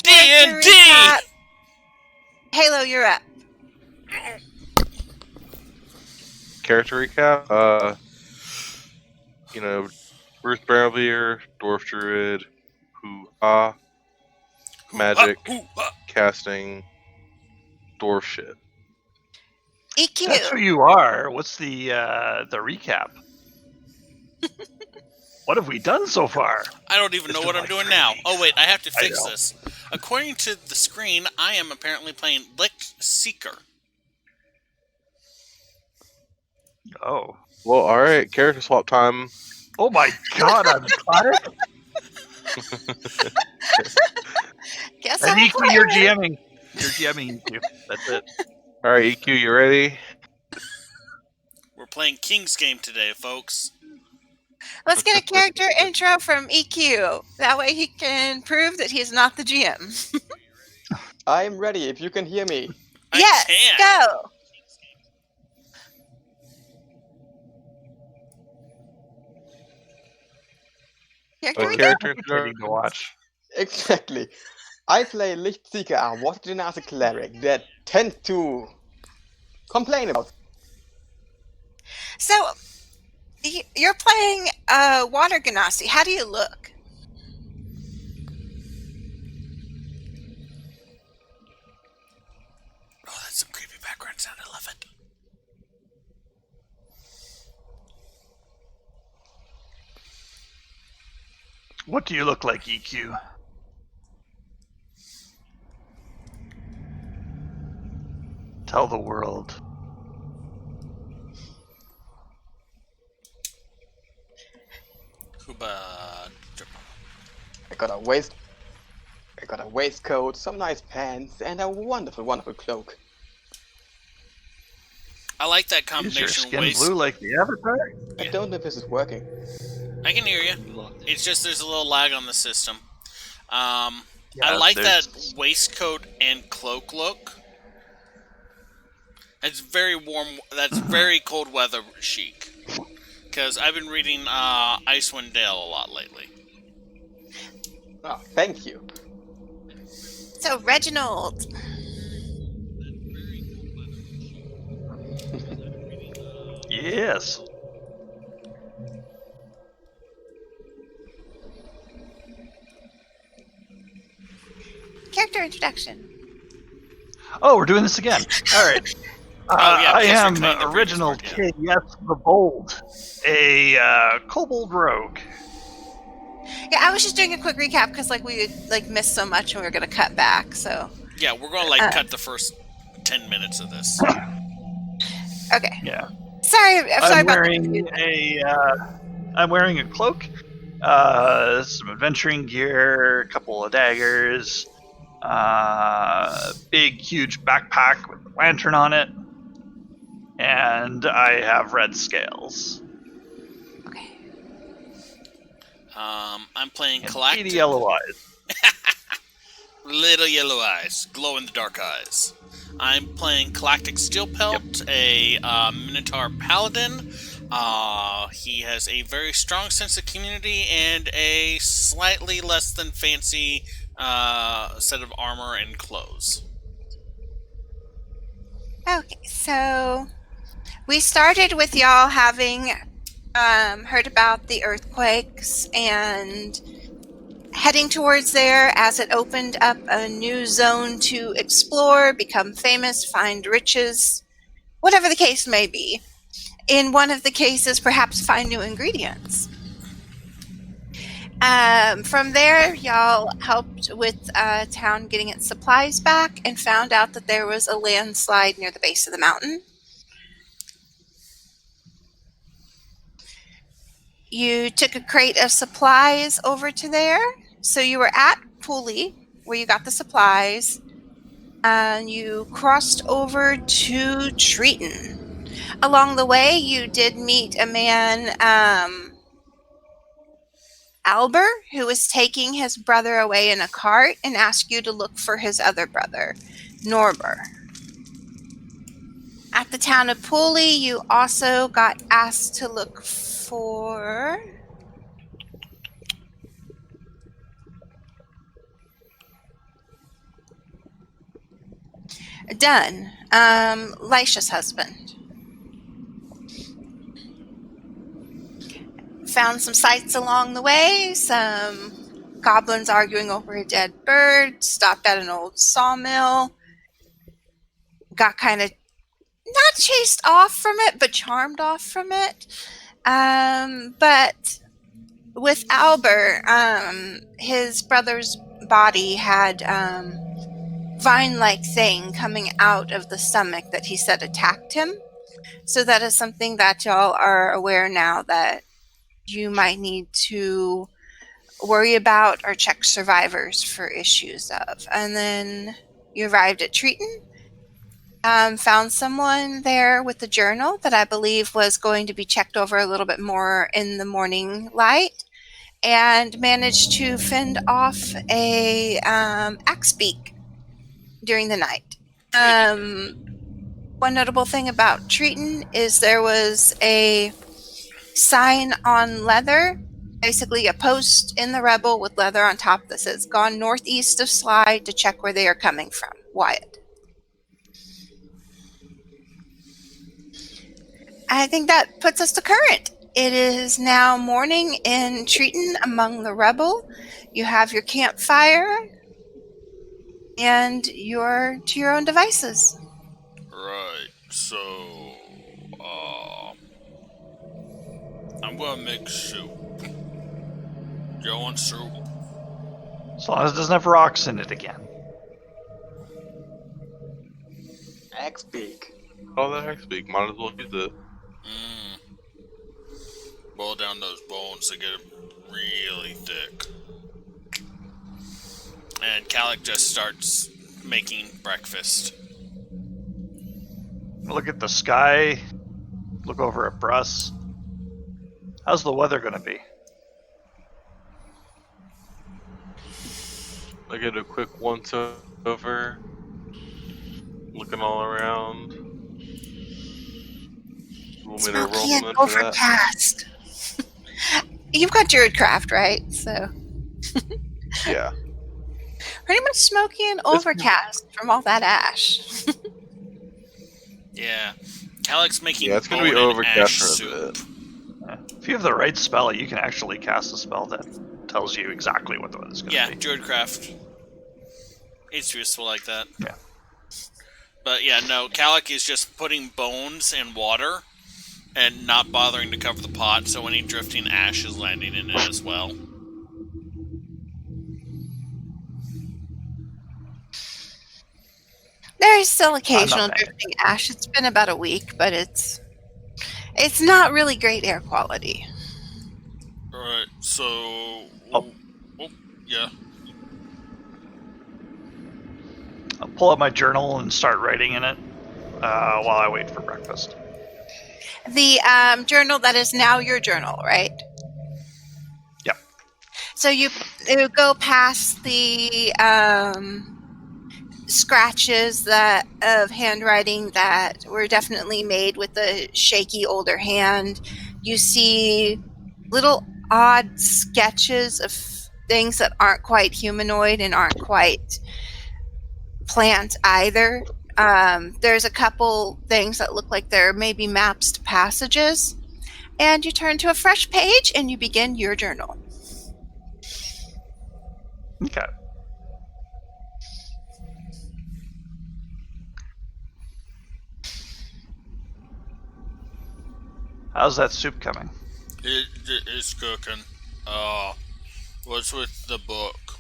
D&D! Halo, you're up. Character recap. Bruce Barrelbeer, Dwarf Druid, hoo-ha, magic, casting, dwarf shit. EQ. That's who you are. What's the recap? What have we done so far? I don't even know what I'm doing now. Oh, wait, I have to fix this. According to the screen, I am apparently playing Licht Seeker. Oh. Well, alright, character swap time. Oh my god, I've got it? Guess And I'm EQ, you're GMing. You're GMing, EQ. That's it. Alright, EQ, you ready? We're playing King's Game today, folks. Let's get a character intro from EQ. That way he can prove that he's not the GM. I'm ready, if you can hear me. Yes, go! Character to watch. Exactly. I play Lichtseeker, a water genasi cleric that tends to complain about. So, you're playing Water Genasi. How do you look? Oh, that's some creepy background sound. I love it. What do you look like, EQ? Tell the world. I got a waistcoat, some nice pants, and a wonderful, wonderful cloak. I like that Is combination. your skin blue like the Avatar? I don't know if this is working. I can hear you. It's just there's a little lag on the system. I Yeah, like that waistcoat and cloak look. It's very warm. That's very cold weather chic. Because I've been reading Icewind Dale a lot lately. Oh, thank you. So, Reginald. Yes. Character introduction. Oh, we're doing this again. All right. I am kind of original previous part, KS the Bold, a kobold rogue. Yeah, I was just doing a quick recap because we missed so much and we were going to cut back. So Yeah, we're going to cut the first 10 minutes of this. Okay. Yeah. Sorry I'm about wearing that. I'm wearing a cloak, some adventuring gear, a couple of daggers, big huge backpack with a lantern on it, and I have red scales. Okay. I'm playing And Galactic. 80 yellow eyes. Little yellow eyes, glow in the dark eyes. I'm playing Galactic Steel Pelt, a Minotaur Paladin. He has a very strong sense of community and a slightly less than fancy set of armor and clothes. Okay, so we started with y'all having heard about the earthquakes and heading towards there as it opened up a new zone to explore, become famous, find riches, whatever the case may be. In one of the cases, perhaps find new ingredients. From there, y'all helped with town getting its supplies back and found out that there was a landslide near the base of the mountain. You took a crate of supplies over to there. So you were at Pooley, where you got the supplies, and you crossed over to Treaton. Along the way, you did meet a man, Albert, who was taking his brother away in a cart and asked you to look for his other brother, Norbert. At the town of Pooley, you also got asked to look for... Done. Lisha's husband. Found some sights along the way, some goblins arguing over a dead bird, stopped at an old sawmill, got kind of not chased off from it, but charmed off from it. But with Albert, his brother's body had vine-like thing coming out of the stomach that he said attacked him. So that is something that y'all are aware now that you might need to worry about or check survivors for issues of. And then you arrived at Triton, found someone there with a journal that I believe was going to be checked over a little bit more in the morning light, and managed to fend off a axebeak during the night. One notable thing about Triton is there was a sign on leather, basically a post in the Rebel with leather on top that says, "Gone northeast of Slide to check where they are coming from. Wyatt." I think that puts us to current. It is now morning in Triton among the Rebel. You have your campfire, and you're to your own devices. Right, so, I'm gonna make soup. Do you want soup? As long as it doesn't have rocks in it again. X-Beak. Oh, that X-Beak. Might as well use it. Boil down those bones to get them really thick. And Calic just starts making breakfast. Look at the sky. Look over at Bruss. How's the weather going to be? I get a quick once over. Looking all around. You want me to roll Smoky them and in for that? overcast. You've got Druidcraft, right? So Yeah. pretty much smoky and overcast from all that ash. Yeah. Calic's making Yeah, it's gonna be bone and overcast ash for a soup. bit. If you have the right spell, you can actually cast a spell that tells you exactly what the weather's going to Yeah, be. Druidcraft. It's useful like that. Yeah. But yeah, no, Calic is just putting bones in water and not bothering to cover the pot, so any drifting ash is landing in it as well. There is still I'm occasional not mad. drifting ash. It's been about a week, but it's not really great air quality. Alright, so... Oh. Yeah. I'll pull up my journal and start writing in it while I wait for breakfast. The journal that is now your journal, right? Yep. So you go past the scratches that of handwriting that were definitely made with a shaky older hand. You see little odd sketches of things that aren't quite humanoid and aren't quite plant either. There's a couple things that look like they're maybe maps to passages. And you turn to a fresh page and you begin your journal. Okay. How's that soup coming? It's cooking. What's with the book?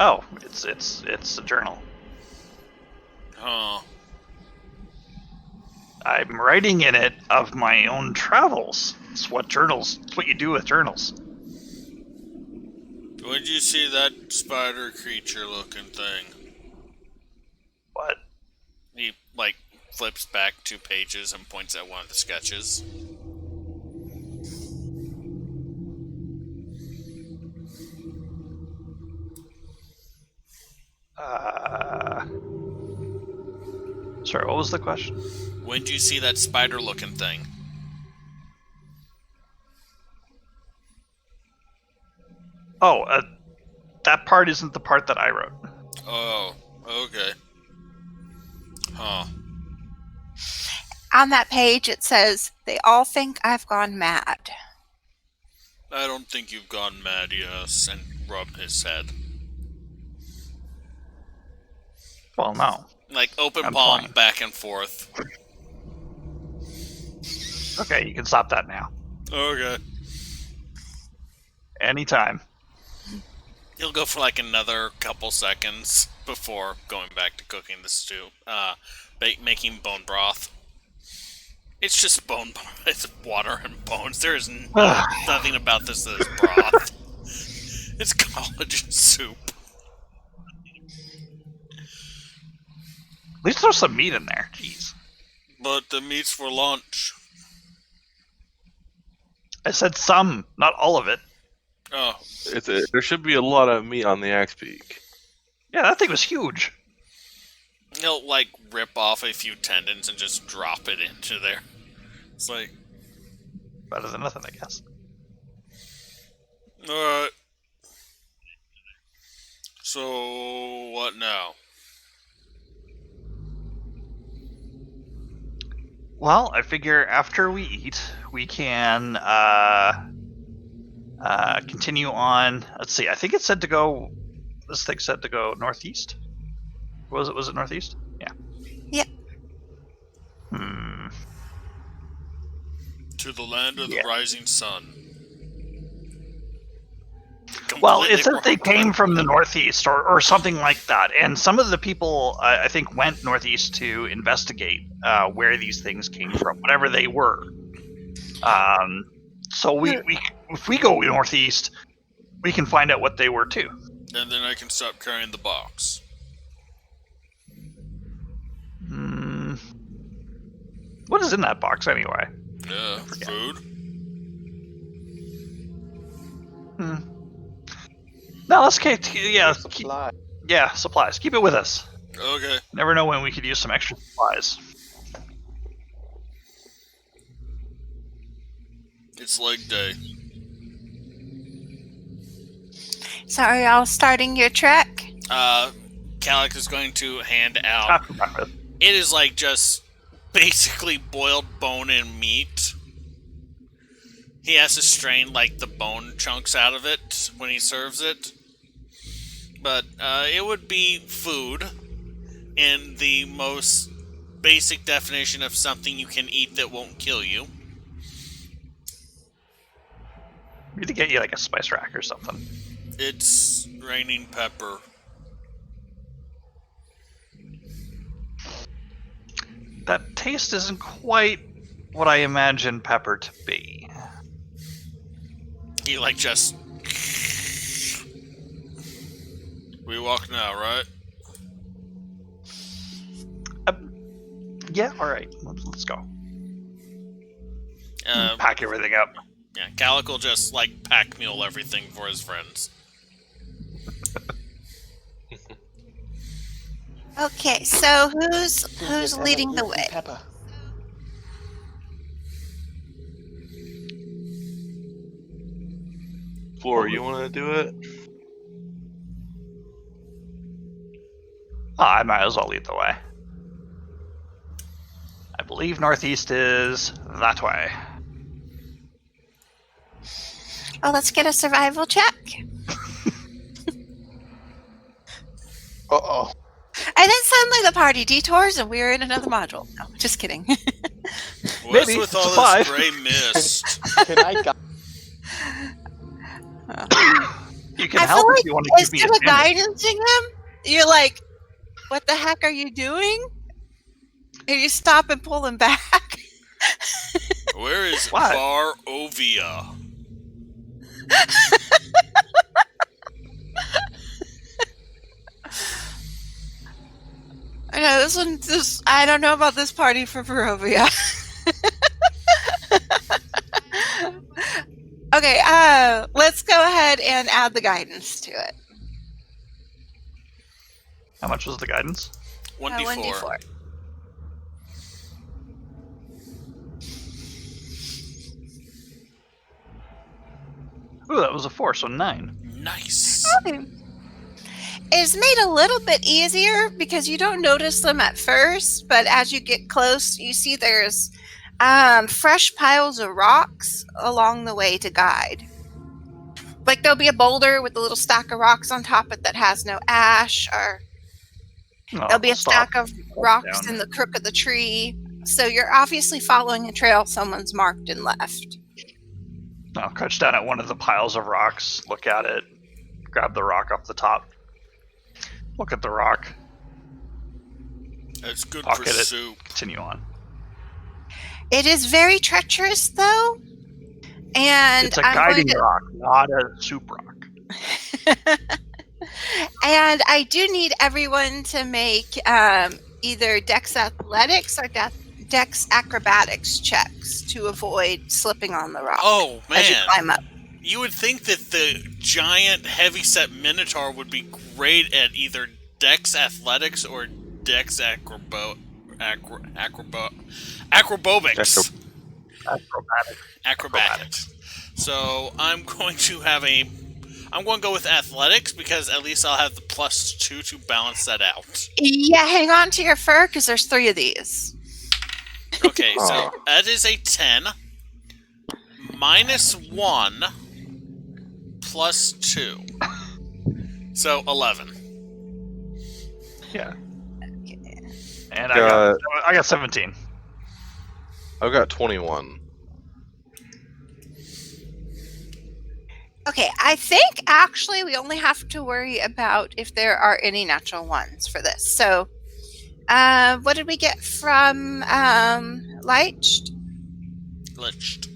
Oh, it's a journal. Huh. I'm writing in it of my own travels. It's what you do with journals. When did you see that spider creature looking thing? What? He, flips back 2 pages and points at one of the sketches. Sorry, what was the question? When did you see that spider looking thing? Oh, that part isn't the part that I wrote. Oh, Okay. Huh. On that page, it says, "They all think I've gone mad." I don't think you've gone mad, yes, and rubbed his head. Well, no. Like, open I'm palm fine. back and forth. Okay, you can stop that now. Okay. Anytime. He'll go for like another couple seconds before going back to cooking the stew. Making bone broth. It's just bone broth. It's water and bones. There is nothing about this that is broth. It's collagen soup. At least there's some meat in there. Jeez. But the meat's for lunch. I said some, not all of it. Oh, There should be a lot of meat on the axe peak. Yeah, that thing was huge. he'll like rip off a few tendons and just drop it into there. It's like, Better than nothing, I guess. alright. So, what now? Well, I figure after we eat, we can continue on. Let's see. I think it said to go. This thing said to go northeast. Was it northeast? Yeah. Yep. To the land of the rising sun. Well, it Completely said they wrong. came from the northeast or something like that. And some of the people, I think, went northeast to investigate where these things came from, whatever they were. So we if we go northeast, we can find out what they were too. And then I can stop carrying the box. What is in that box anyway? Yeah, food. No, let's Supply. supplies. Keep it with us. Okay. Never know when we could use some extra supplies. It's leg day. So are y'all starting your trek? Calic is going to hand out. It is like just basically boiled bone and meat. He has to strain like the bone chunks out of it when he serves it. But it would be food in the most basic definition of something you can eat that won't kill you. We need to get you like a spice rack or something. It's raining pepper. That taste isn't quite what I imagine pepper to be. He like just... We walk now, right? Yeah, alright. Let's go. Uh, Pack everything up. Yeah, Calic will just like pack mule everything for his friends. Okay, so who's leading the way? Pepper. Floor, you want to do it? I might as well lead the way. I believe northeast is that way. Oh, let's get a survival check. Uh-oh. And then suddenly the party detours and we're in another module. No, just kidding. What's Maybe, with it's all a this 5. gray mist? Can I go? You can I help feel if like you want to give me instead of advantage. guidancing him, you're like, what the heck are you doing? And you stop and pull him back. Where is What? Bar Ovia? I know I don't know about this party for Barovia. Okay, let's go ahead and add the guidance to it. How much was the guidance? 1d4. 1d4. Ooh, that was a 4, so 9. Nice. Okay. is made a little bit easier because you don't notice them at first, but as you get close, you see there's fresh piles of rocks along the way to guide. Like there'll be a boulder with a little stack of rocks on top of it that has no ash, or there'll be a stack of rocks down. in the crook of the tree. So you're obviously following a trail someone's marked and left. I'll crouch down at one of the piles of rocks, look at it, grab the rock off the top. Look at the rock. It's good Pocket for it. soup. Continue on. It is very treacherous, though, and It's a guiding rock, not a soup rock. And I do need everyone to make either Dex Athletics or Dex Acrobatics checks to avoid slipping on the rock Oh, as you man. climb up. You would think that the giant, heavy-set Minotaur would be great at either Dex Athletics or Dex Acrobatics. Acrobatics. So I'm going to go with Athletics because at least I'll have the +2 to balance that out. Yeah, hang on to your fur because there's 3 of these. Okay, so that is a 10 -1 +2. So 11. Yeah. And I got 17. I've got 21. Okay, I think actually we only have to worry about if there are any natural ones for this. So, what did we get from Leicht? Licked.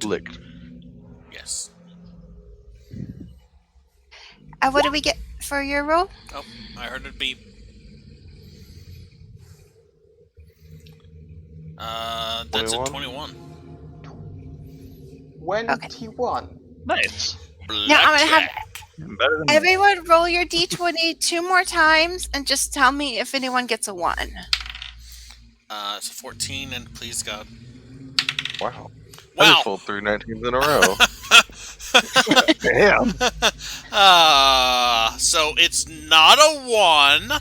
Licked. Yes. What did we get for your roll? Oh, I heard it beep. That's a 21. 21. Nice. Now I'm gonna have Better than everyone roll your d20 2 more times and just tell me if anyone gets a 1. It's a 14, and please God. Wow. I Wow. just pulled 3 19s in a row. Damn. So it's not a 1.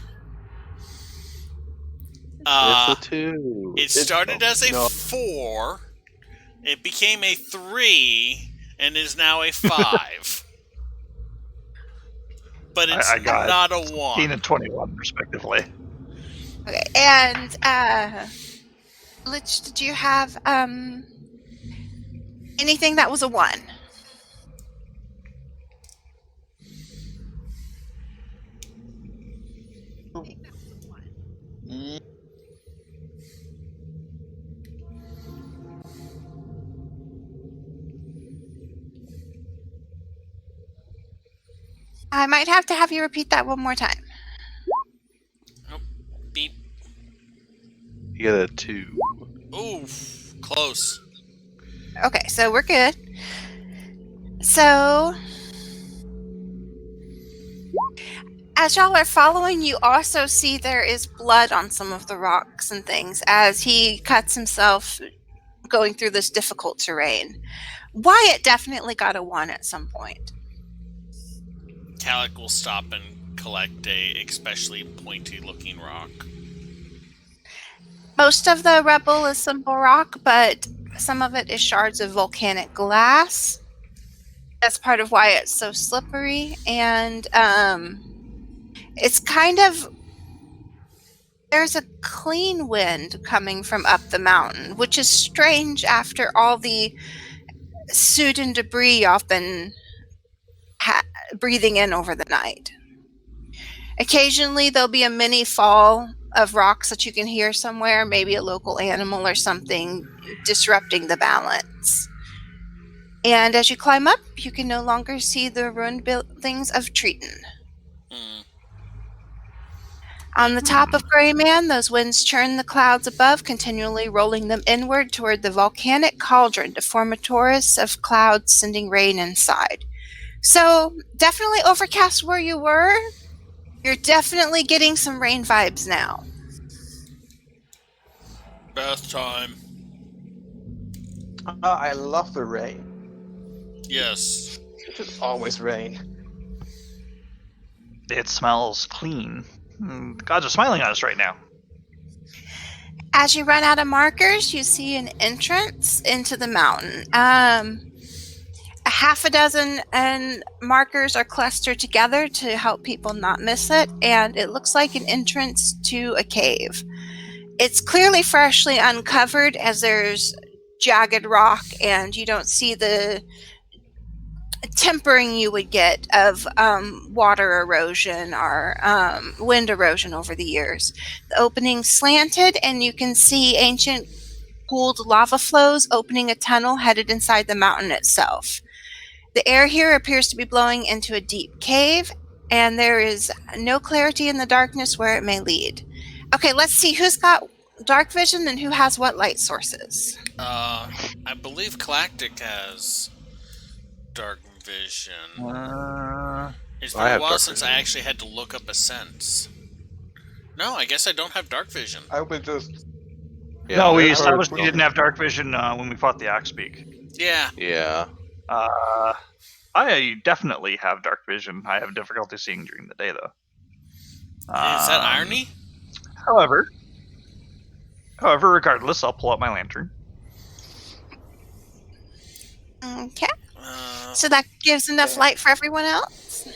It's a 2. It started as a 4. It became a 3, and is now a 5. But it's I got not a 15 1. and 21, respectively. Okay, and Lich, did you have anything that was a 1? Ye- I might have to have you repeat that one more time. Oh, beep. You get a 2. Oof. Close. Okay, so we're good. So, as y'all are following, you also see there is blood on some of the rocks and things as he cuts himself going through this difficult terrain. Wyatt definitely got a 1 at some point. Calic will stop and collect a especially pointy-looking rock. Most of the rubble is simple rock, but some of it is shards of volcanic glass. That's part of why it's so slippery, and it's kind of, there's a clean wind coming from up the mountain, which is strange after all the soot and debris y'all been breathing in over the night. Occasionally there'll be a mini fall of rocks that you can hear somewhere, maybe a local animal or something disrupting the balance. And as you climb up, you can no longer see the ruined buildings of Triton. On the top of Grey Man, those winds churn the clouds above, continually rolling them inward toward the volcanic cauldron to form a torus of clouds sending rain inside. So, definitely overcast where you were. You're definitely getting some rain vibes now. Bath time. I love the rain. Yes. It should always rain. It smells clean. The gods are smiling at us right now. As you run out of markers, you see an entrance into the mountain. A half a dozen markers are clustered together to help people not miss it, and it looks like an entrance to a cave. It's clearly freshly uncovered, as there's jagged rock, and you don't see the tempering you would get of water erosion or wind erosion over the years. The opening's slanted, and you can see ancient cooled lava flows opening a tunnel headed inside the mountain itself. The air here appears to be blowing into a deep cave, and there is no clarity in the darkness where it may lead. Okay, let's see who's got dark vision and who has what light sources. I believe Galactic has dark vision. It's been I a have while dark since vision. I actually had to look up a sense. No, I guess I don't have dark vision. I will just. Yeah, No, we that's established hard. we didn't have dark vision when we fought the Axebeak. Yeah. Yeah. I definitely have dark vision. I have difficulty seeing during the day, though. Is that irony? However, regardless, I'll pull out my lantern. Okay, so that gives enough light for everyone else.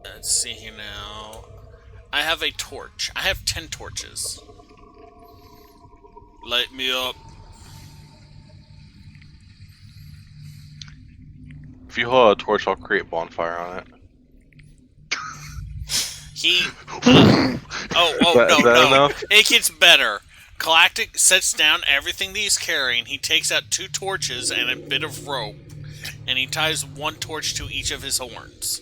Let's see here now. I have a torch. I have 10 torches. Light me up. If you hold a torch, I'll create bonfire on it. No, Is that no. enough? It gets better. Galactic sets down everything that he's carrying. He takes out 2 torches and a bit of rope, and he ties 1 torch to each of his horns.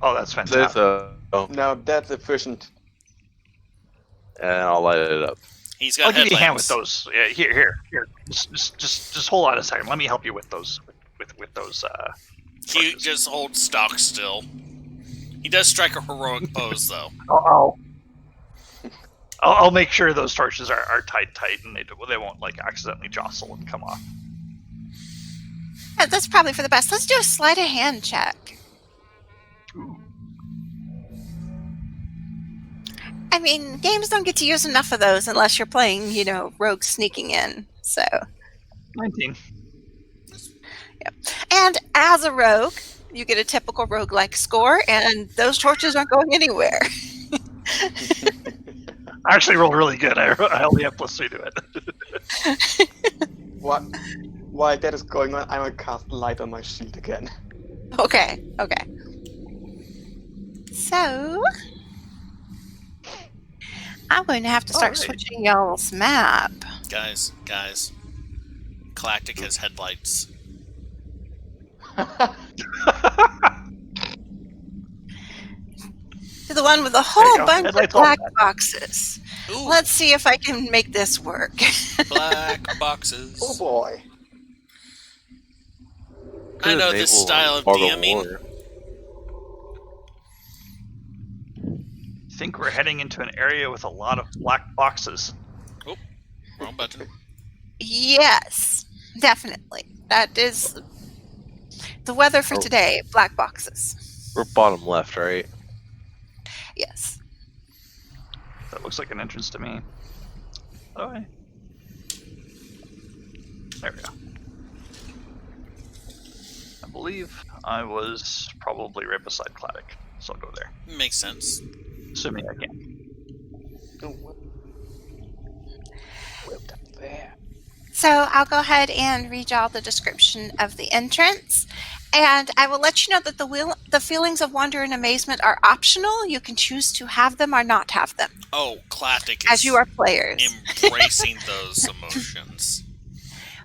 Oh, that's fantastic. No, that's efficient. And I'll light it up. He's got I'll give you a hand with headlamps. those. Yeah, here. Just hold on a second. Let me help you with those. With those. He torches. just holds stock still. He does strike a heroic pose, though. I'll make sure those torches are tied tight and they won't like accidentally jostle and come off. Yeah, that's probably for the best. Let's do a sleight of hand check. Ooh. I mean, games don't get to use enough of those unless you're playing, rogue sneaking in. So, 19. and as a rogue, you get a typical roguelike score, and those torches aren't going anywhere. I actually rolled really good. I only have +3 to it. What? While that is going on, I will cast light on my shield again. Okay. So, I'm going to have to start Alright. switching y'all's map. Guys. Galactic has headlights. To the one with a There you whole go. bunch of Headlights on black that. boxes. Ooh, Let's see if I can make this work. black boxes. Oh boy. I know this Enable style of Fog DMing. War. I think we're heading into an area with a lot of black boxes. Wrong button. Yes, definitely. That is the weather for Oh. today. Black boxes. We're bottom left, right? Yes. That looks like an entrance to me. Oh, hey. There we go. I believe I was probably right beside Cladic, so I'll go there. Makes sense. Assuming I can. Whipped up there. So I'll go ahead and read y'all the description of the entrance. And I will let you know that the feelings of wonder and amazement are optional. You can choose to have them or not have them, Oh, Galactic is as you are players. embracing those emotions.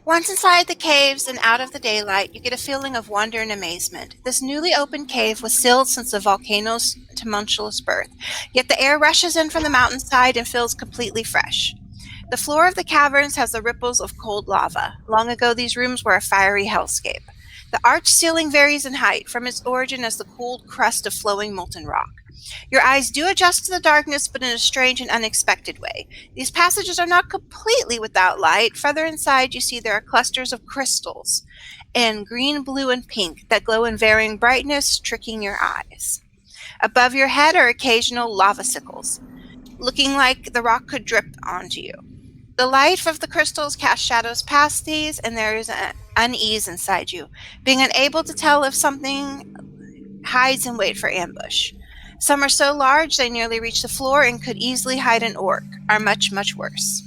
Once inside the caves and out of the daylight, you get a feeling of wonder and amazement. This newly opened cave was sealed since the volcano's tumultuous birth, yet the air rushes in from the mountainside and feels completely fresh. The floor of the caverns has the ripples of cold lava. Long ago, these rooms were a fiery hellscape. The arched ceiling varies in height from its origin as the cooled crust of flowing molten rock. Your eyes do adjust to the darkness, but in a strange and unexpected way. These passages are not completely without light. Further inside, you see there are clusters of crystals in green, blue, and pink that glow in varying brightness, tricking your eyes. Above your head are occasional lava sickles, looking like the rock could drip onto you. The light of the crystals casts shadows past these, and there is an unease inside you, being unable to tell if something hides in wait for ambush. Some are so large they nearly reach the floor and could easily hide an orc, are much, much worse.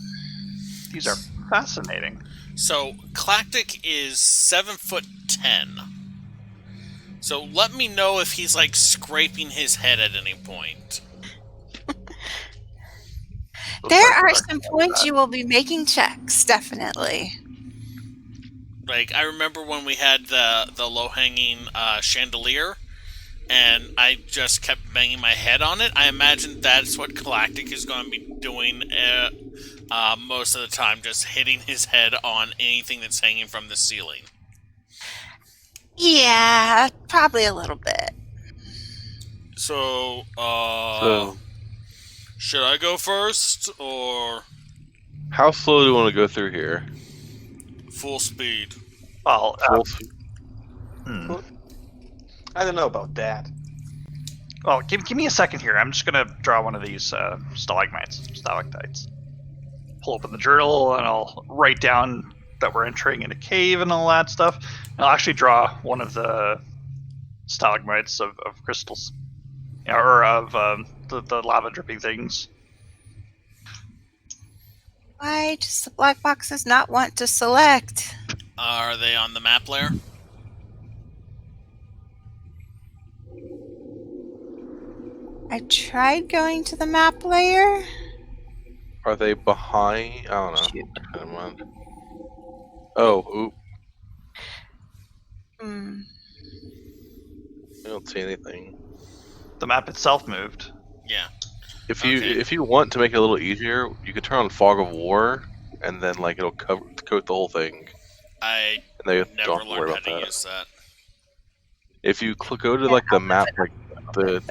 These are fascinating. So Galactic is 7'10". So let me know if he's like scraping his head at any point. There are some points you will be making checks, definitely. Like I remember when we had the low hanging chandelier, and I just kept banging my head on it. I imagine that's what Galactic is going to be doing most of the time, just hitting his head on anything that's hanging from the ceiling. Yeah, probably a little bit. So, So, should I go first, or how slow do you want to go through here? full speed? Well, Full speed. I don't know about that. well, give me a second here. I'm just gonna draw one of these stalactites. Pull open the journal, and I'll write down that we're entering in a cave and all that stuff. And I'll actually draw one of the stalagmites of crystals, or of the lava dripping things. Why does the black boxes not want to select? Are they on the map layer? I tried going to the map layer. Are they behind? I don't know. Shoot. Never mind. Oh, oop. Hmm. I don't see anything. The map itself moved. Yeah. If you Okay. if you want to make it a little easier, you could turn on Fog of War, and then like it'll coat the whole thing. I And they never don't have to worry learned about how to that. use that. If you go to like the map, like the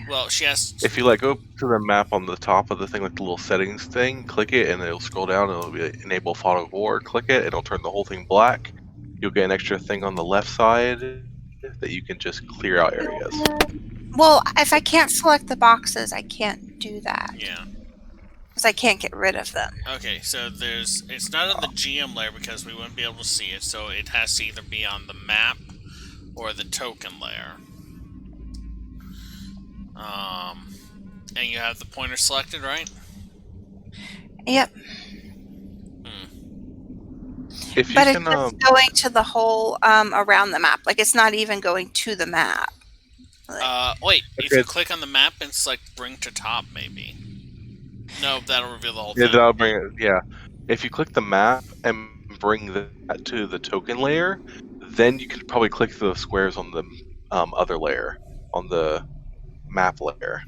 Well, she has. if you like go to the map on the top of the thing, like the little settings thing, click it, and it'll scroll down, and it'll be enable Fog of War. Click it, it'll turn the whole thing black. You'll get an extra thing on the left side that you can just clear out areas. Well, if I can't select the boxes, I can't do that. Yeah. Because I can't get rid of them. Okay, so it's not on the GM layer because we wouldn't be able to see it, so it has to either be on the map or the token layer. And you have the pointer selected, right? Yep. If you But can, it's just going to the whole around the map. Like, it's not even going to the map. Wait, if Okay. you click on the map and select bring to top, maybe. No, that'll reveal the whole yeah, thing. that'll bring it. Yeah, if you click the map and bring that to the token layer, then you can probably click the squares on the other layer, on the map layer.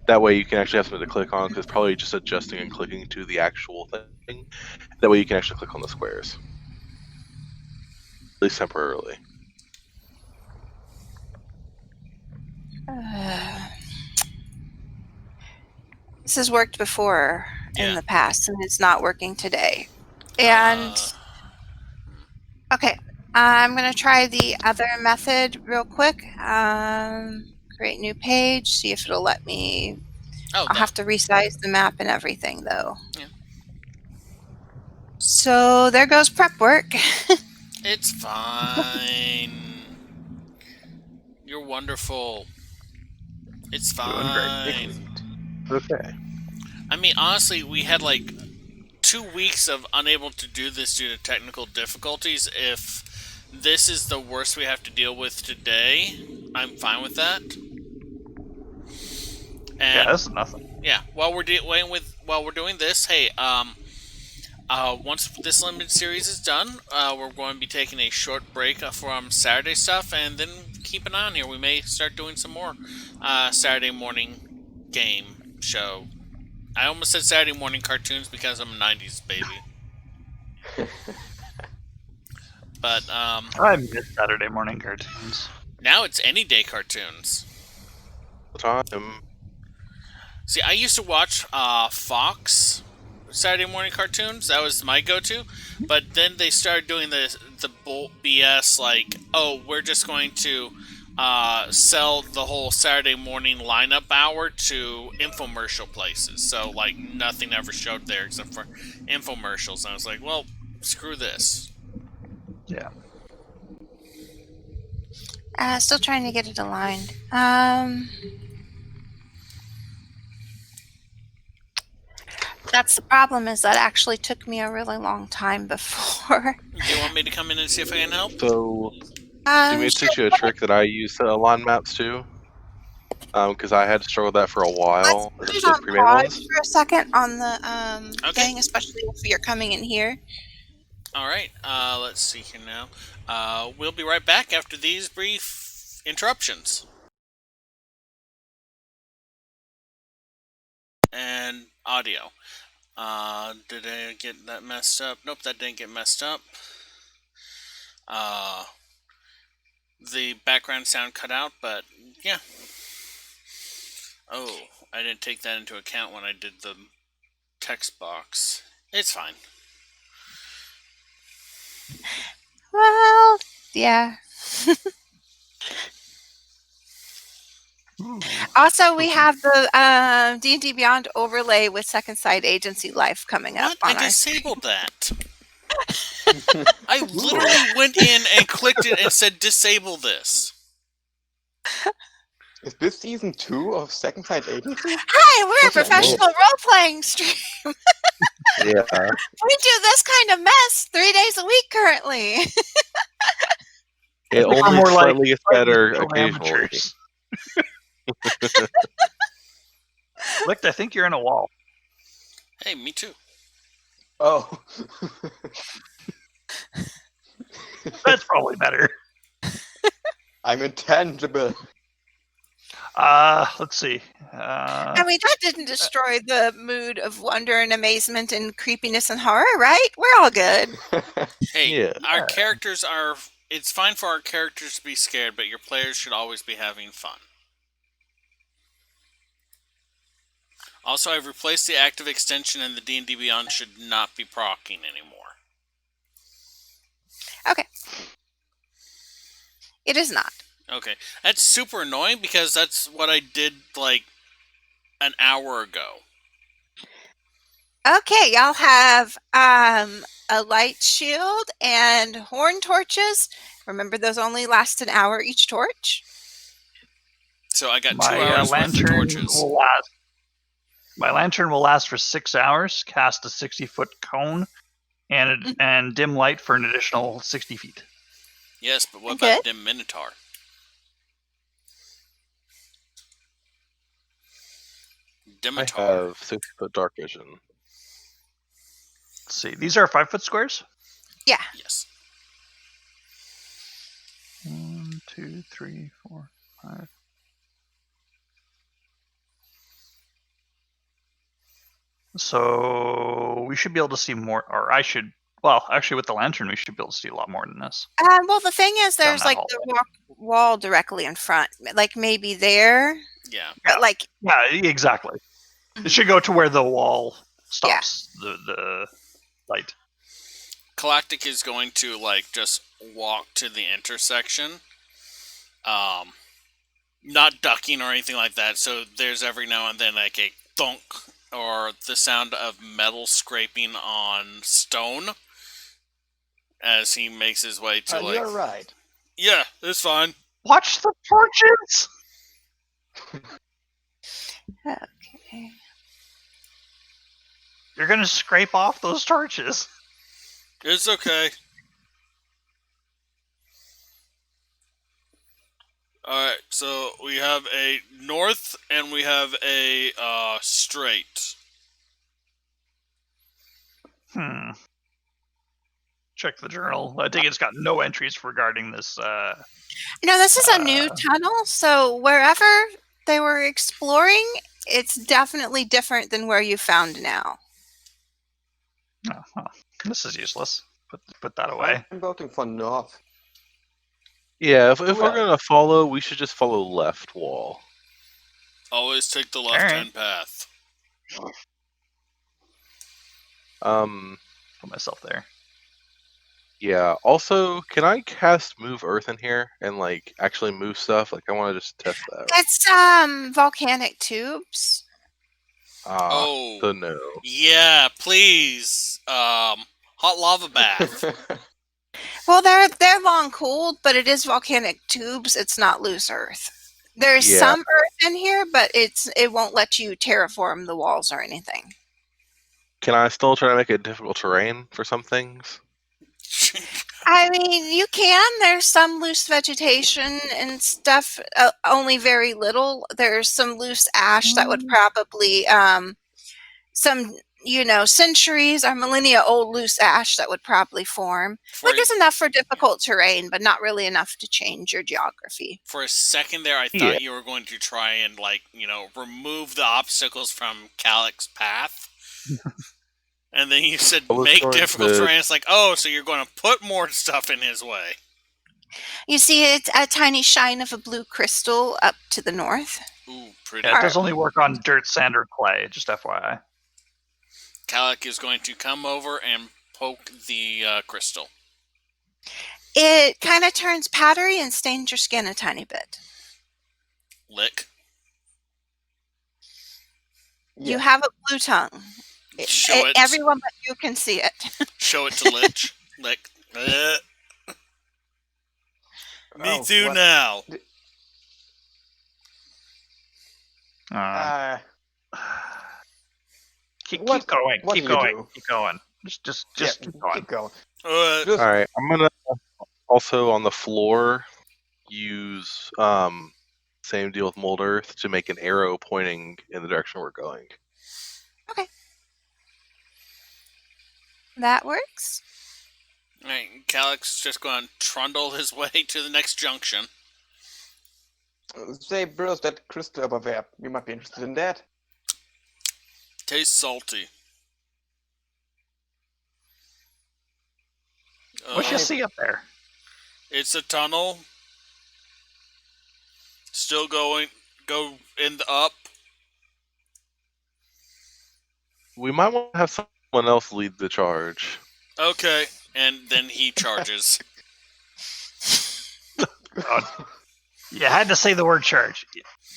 That way you can actually have something to click on, because it's probably just adjusting and clicking to the actual thing. That way you can actually click on the squares. At least temporarily. This has worked before Yeah. in the past, and it's not working today. And okay, I'm going to try the other method real quick. Create new page, see if it'll let me. Oh, I'll have to resize the map and everything, though. Yeah. So there goes prep work. it's fine. You're wonderful. It's fine. Okay. I mean, honestly, we had like 2 weeks of unable to do this due to technical difficulties. If this is the worst we have to deal with today, I'm fine with that. And Yeah, that's nothing. yeah, while we're doing this, hey, once this limited series is done, we're going to be taking a short break from Saturday stuff, and then keep an eye on here. We may start doing some more Saturday morning game show. I almost said Saturday morning cartoons because I'm a 90s baby. But I miss Saturday morning cartoons. Now it's any day cartoons. Time. See, I used to watch Fox Saturday morning cartoons. That was my go-to. But then they started doing the bull BS, like, oh, we're just going to sell the whole Saturday morning lineup hour to infomercial places. So, like, nothing ever showed there except for infomercials. And I was like, well, screw this. Yeah. Still trying to get it aligned. That's the problem, is that actually took me a really long time before. Do you want me to come in and see if I can help? So, do me teach you a trick that I use to align maps too? Because I had to struggle with that for a while. Let's put it Those on pre-made pause ones. for a second on the Okay. thing, especially if you're coming in here. All right, let's see here now. We'll be right back after these brief interruptions. And audio. Did I get that messed up? Nope, that didn't get messed up. The background sound cut out, but yeah. Oh, I didn't take that into account when I did the text box. It's fine. Well, yeah. Also, we have the D&D Beyond overlay with Second Sight Agency Life coming up What? on I our disabled that. I literally went in and clicked it and said disable this. Is this season 2 of Second Sight Agency? Hi, we're a What's that professional role-playing stream. Yeah. We do this kind of mess 3 days a week currently. It We're only more like slightly gets better professional occasionally. amateurs. Look, I think you're in a wall. Hey, me too. Oh. That's probably better. I'm intangible. Let's see. I mean, that didn't destroy the mood of wonder and amazement and creepiness and horror, right? We're all good. Hey, Yeah. our characters are... It's fine for our characters to be scared, but your players should always be having fun. Also, I've replaced the active extension and the D&D Beyond should not be proccing anymore. Okay. It is not. Okay. That's super annoying because that's what I did, like, an hour ago. Okay, y'all have a light shield and horn torches. Remember, those only last an hour each torch. So I got 2 My hours worth of lantern torches. will last. My lantern will last for 6 hours. Cast a 60-foot cone, and dim light for an additional 60 feet. Yes, but what Okay. about Dim Minotaur? I Dimitar. have 60-foot dark vision. Let's see. These are 5-foot squares. Yes. 1, 2, 3, 4, 5. So we should be able to see more, or I should. Well, actually, with the lantern, we should be able to see a lot more than this. Well, the thing is, there's Down that like the wall directly in front, like maybe there, Yeah. but like Yeah, exactly. It should go to where the wall stops the light. Galactic is going to, like, just walk to the intersection. Not ducking or anything like that, so there's every now and then, like, a thunk or the sound of metal scraping on stone as he makes his way to, like... You're right. Yeah, it's fine. Watch the torches. okay. You're gonna scrape off those torches. It's okay. Alright, so we have a north and we have a straight. Check the journal. I think it's got no entries regarding this. No, this is a new tunnel, so wherever they were exploring, it's definitely different than where you found now. Oh, this is useless. Put that away. I'm voting for North. Yeah, if we're Well. gonna follow, we should just follow left wall. Always take the left-hand path. Put myself there. Yeah. Also, can I cast Move Earth in here and like actually move stuff? Like, I want to just test that. It's volcanic tubes. Oh. So no. Yeah, please. Hot lava bath. Well, they're long cooled, but it is volcanic tubes. It's not loose earth. There's Yeah. some earth in here, but it won't let you terraform the walls or anything. Can I still try to make it difficult terrain for some things? I mean, you can. There's some loose vegetation and stuff, only very little. There's some loose ash that would probably, some, centuries or millennia old loose ash that would probably form. Like, it's enough for difficult terrain, but not really enough to change your geography. For a second there, I thought you were going to try and, remove the obstacles from Calic's path. And then you said make difficult terrain. It's like, oh, so you're going to put more stuff in his way. You see it's a tiny shine of a blue crystal up to the north. Ooh, pretty. Yeah, it does only work on dirt, sand, or clay, just FYI. Calic is going to come over and poke the crystal. It kind of turns powdery and stains your skin a tiny bit. Lick. You have a blue tongue. Show it. Everyone but you can see it. Show it to Lich. Lick. Me too now. Keep going. Keep going. Keep going. Just keep going. Keep going. All right. I'm gonna also on the floor use same deal with mold earth to make an arrow pointing in the direction we're going. Okay. That works. Alright, Calic's just going to trundle his way to the next junction. Say, bros, that crystal over there. You might be interested in that. Tastes salty. What you see up there? It's a tunnel. Still going. Go in the up. We might want to have someone else lead the charge. Okay, and then he charges. You had to say the word charge.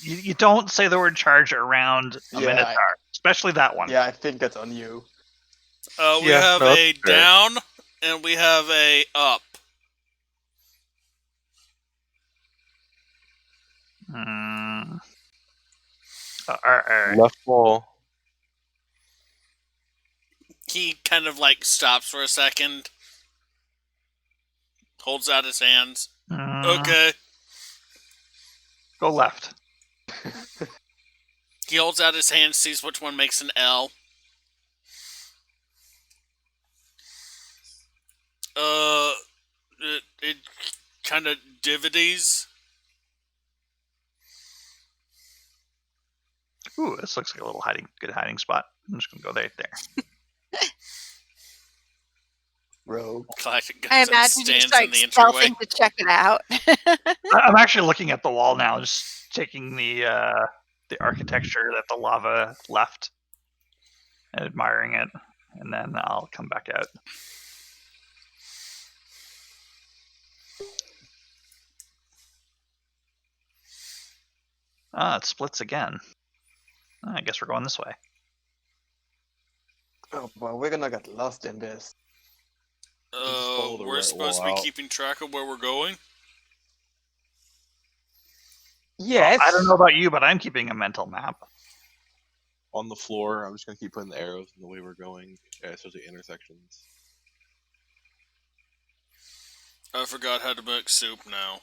You don't say the word charge around a Minotaur, especially that one. Yeah, I think that's on you. We have a down and we have a up. Left wall. He kind of stops for a second, holds out his hands. Okay. Go left. He holds out his hand, sees which one makes an L. It kind of divides. Ooh, this looks like a little good hiding spot. I'm just gonna go there. Rogue. I imagine you start stealthing to check it out. I'm actually looking at the wall now, just taking the architecture that the lava left and admiring it, and then I'll come back out. It splits again. I guess we're going this way. Oh boy, we're gonna get lost in this. We're supposed to be keeping track of where we're going? Yes. I don't know about you, but I'm keeping a mental map. On the floor, I'm just going to keep putting the arrows in the way we're going, especially intersections. I forgot how to make soup now.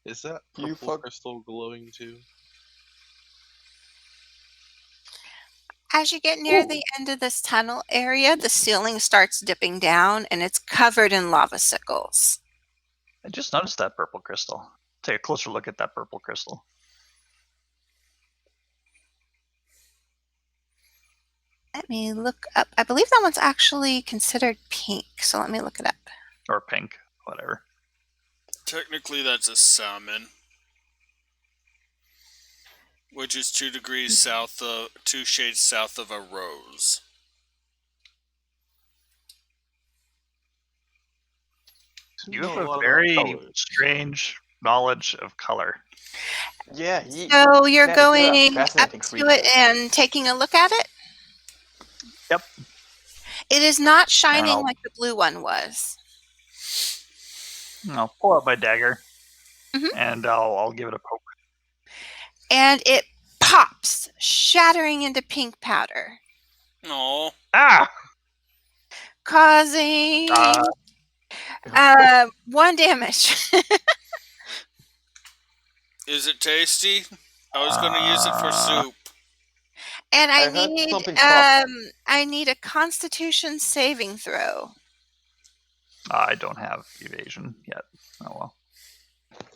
Is that purple crystal glowing too? As you get near the end of this tunnel area, the ceiling starts dipping down and it's covered in lava sickles. I just noticed that purple crystal. Take a closer look at that purple crystal. Let me look up. I believe that one's actually considered pink, so let me look it up. Or pink, whatever. Technically, that's a salmon, which is 2 degrees south of 2 shades south of a rose. You Know have a a lot about very colors. strange knowledge of color. Yeah, So you're that is a going up fascinating to creature. it and taking a look at it? Yep. It is not shining I'll- like the blue one was. I'll pull out my dagger, Mhm. and I'll give it a poke. And it pops, shattering into pink powder, No. Ah! causing Uh, 1 damage. Is it tasty? I was going to use it for soup. And I heard something pop. I need a Constitution saving throw. I don't have evasion yet. Oh well.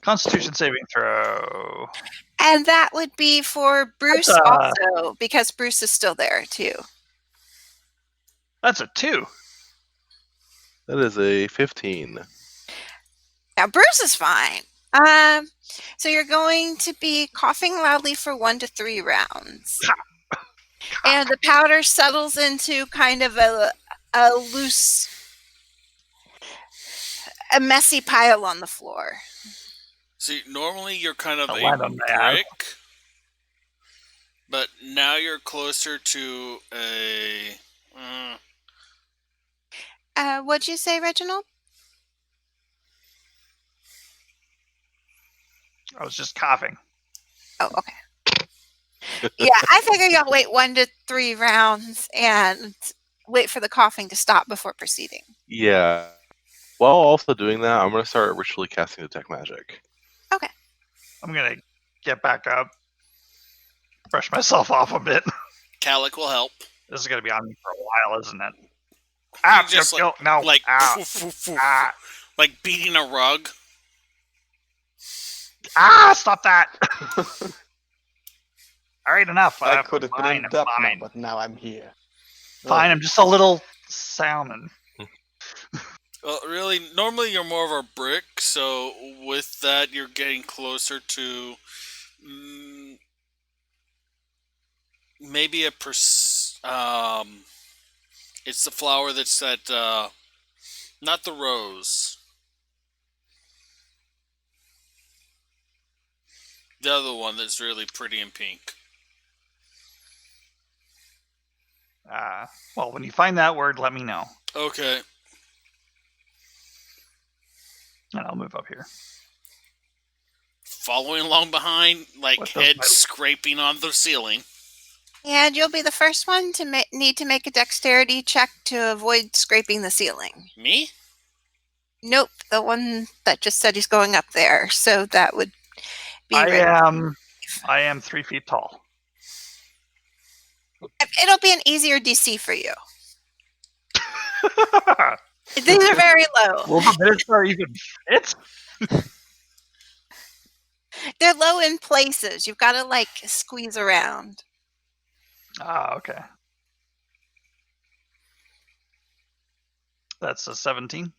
Constitution saving throw. And that would be for Bruce That's, also, because Bruce is still there too. That's a 2. That is a 15. Now Bruce is fine. So you're going to be coughing loudly for 1 to 3 rounds. And the powder settles into kind of a loose, a messy pile on the floor. See, normally you're kind of I'll a land on my ass. brick, but now you're closer to a. What'd you say, Reginald? I was just coughing. Oh, okay. Yeah, I figure you'll wait 1 to 3 rounds and wait for the coughing to stop before proceeding. Yeah. While also doing that, I'm going to start ritually casting Detect Magic. I'm gonna get back up, brush myself off a bit. Calic will help. This is gonna be on me for a while, isn't it? Ah, just no, no, Like, ah, ah, like beating a rug. ah, stop that! All right, enough. I could have fine, been I'm duck now, fine. but now I'm here. Fine, I'm just a little salmon. Well, really, normally you're more of a brick, so with that, you're getting closer to maybe it's the flower that's that, not the rose. The other one that's really pretty and pink. Well, when you find that word, let me know, Okay. and I'll move up here. Following along behind, like What does head my- scraping on the ceiling. And you'll be the first one to need to make a dexterity check to avoid scraping the ceiling. Me? Nope, the one that just said he's going up there. So that would be. I am 3 feet tall. It'll be an easier DC for you. These are very low. Will the Minotaur even fit? They're low in places. You've got to like squeeze around. Ah, okay. That's a 17. You're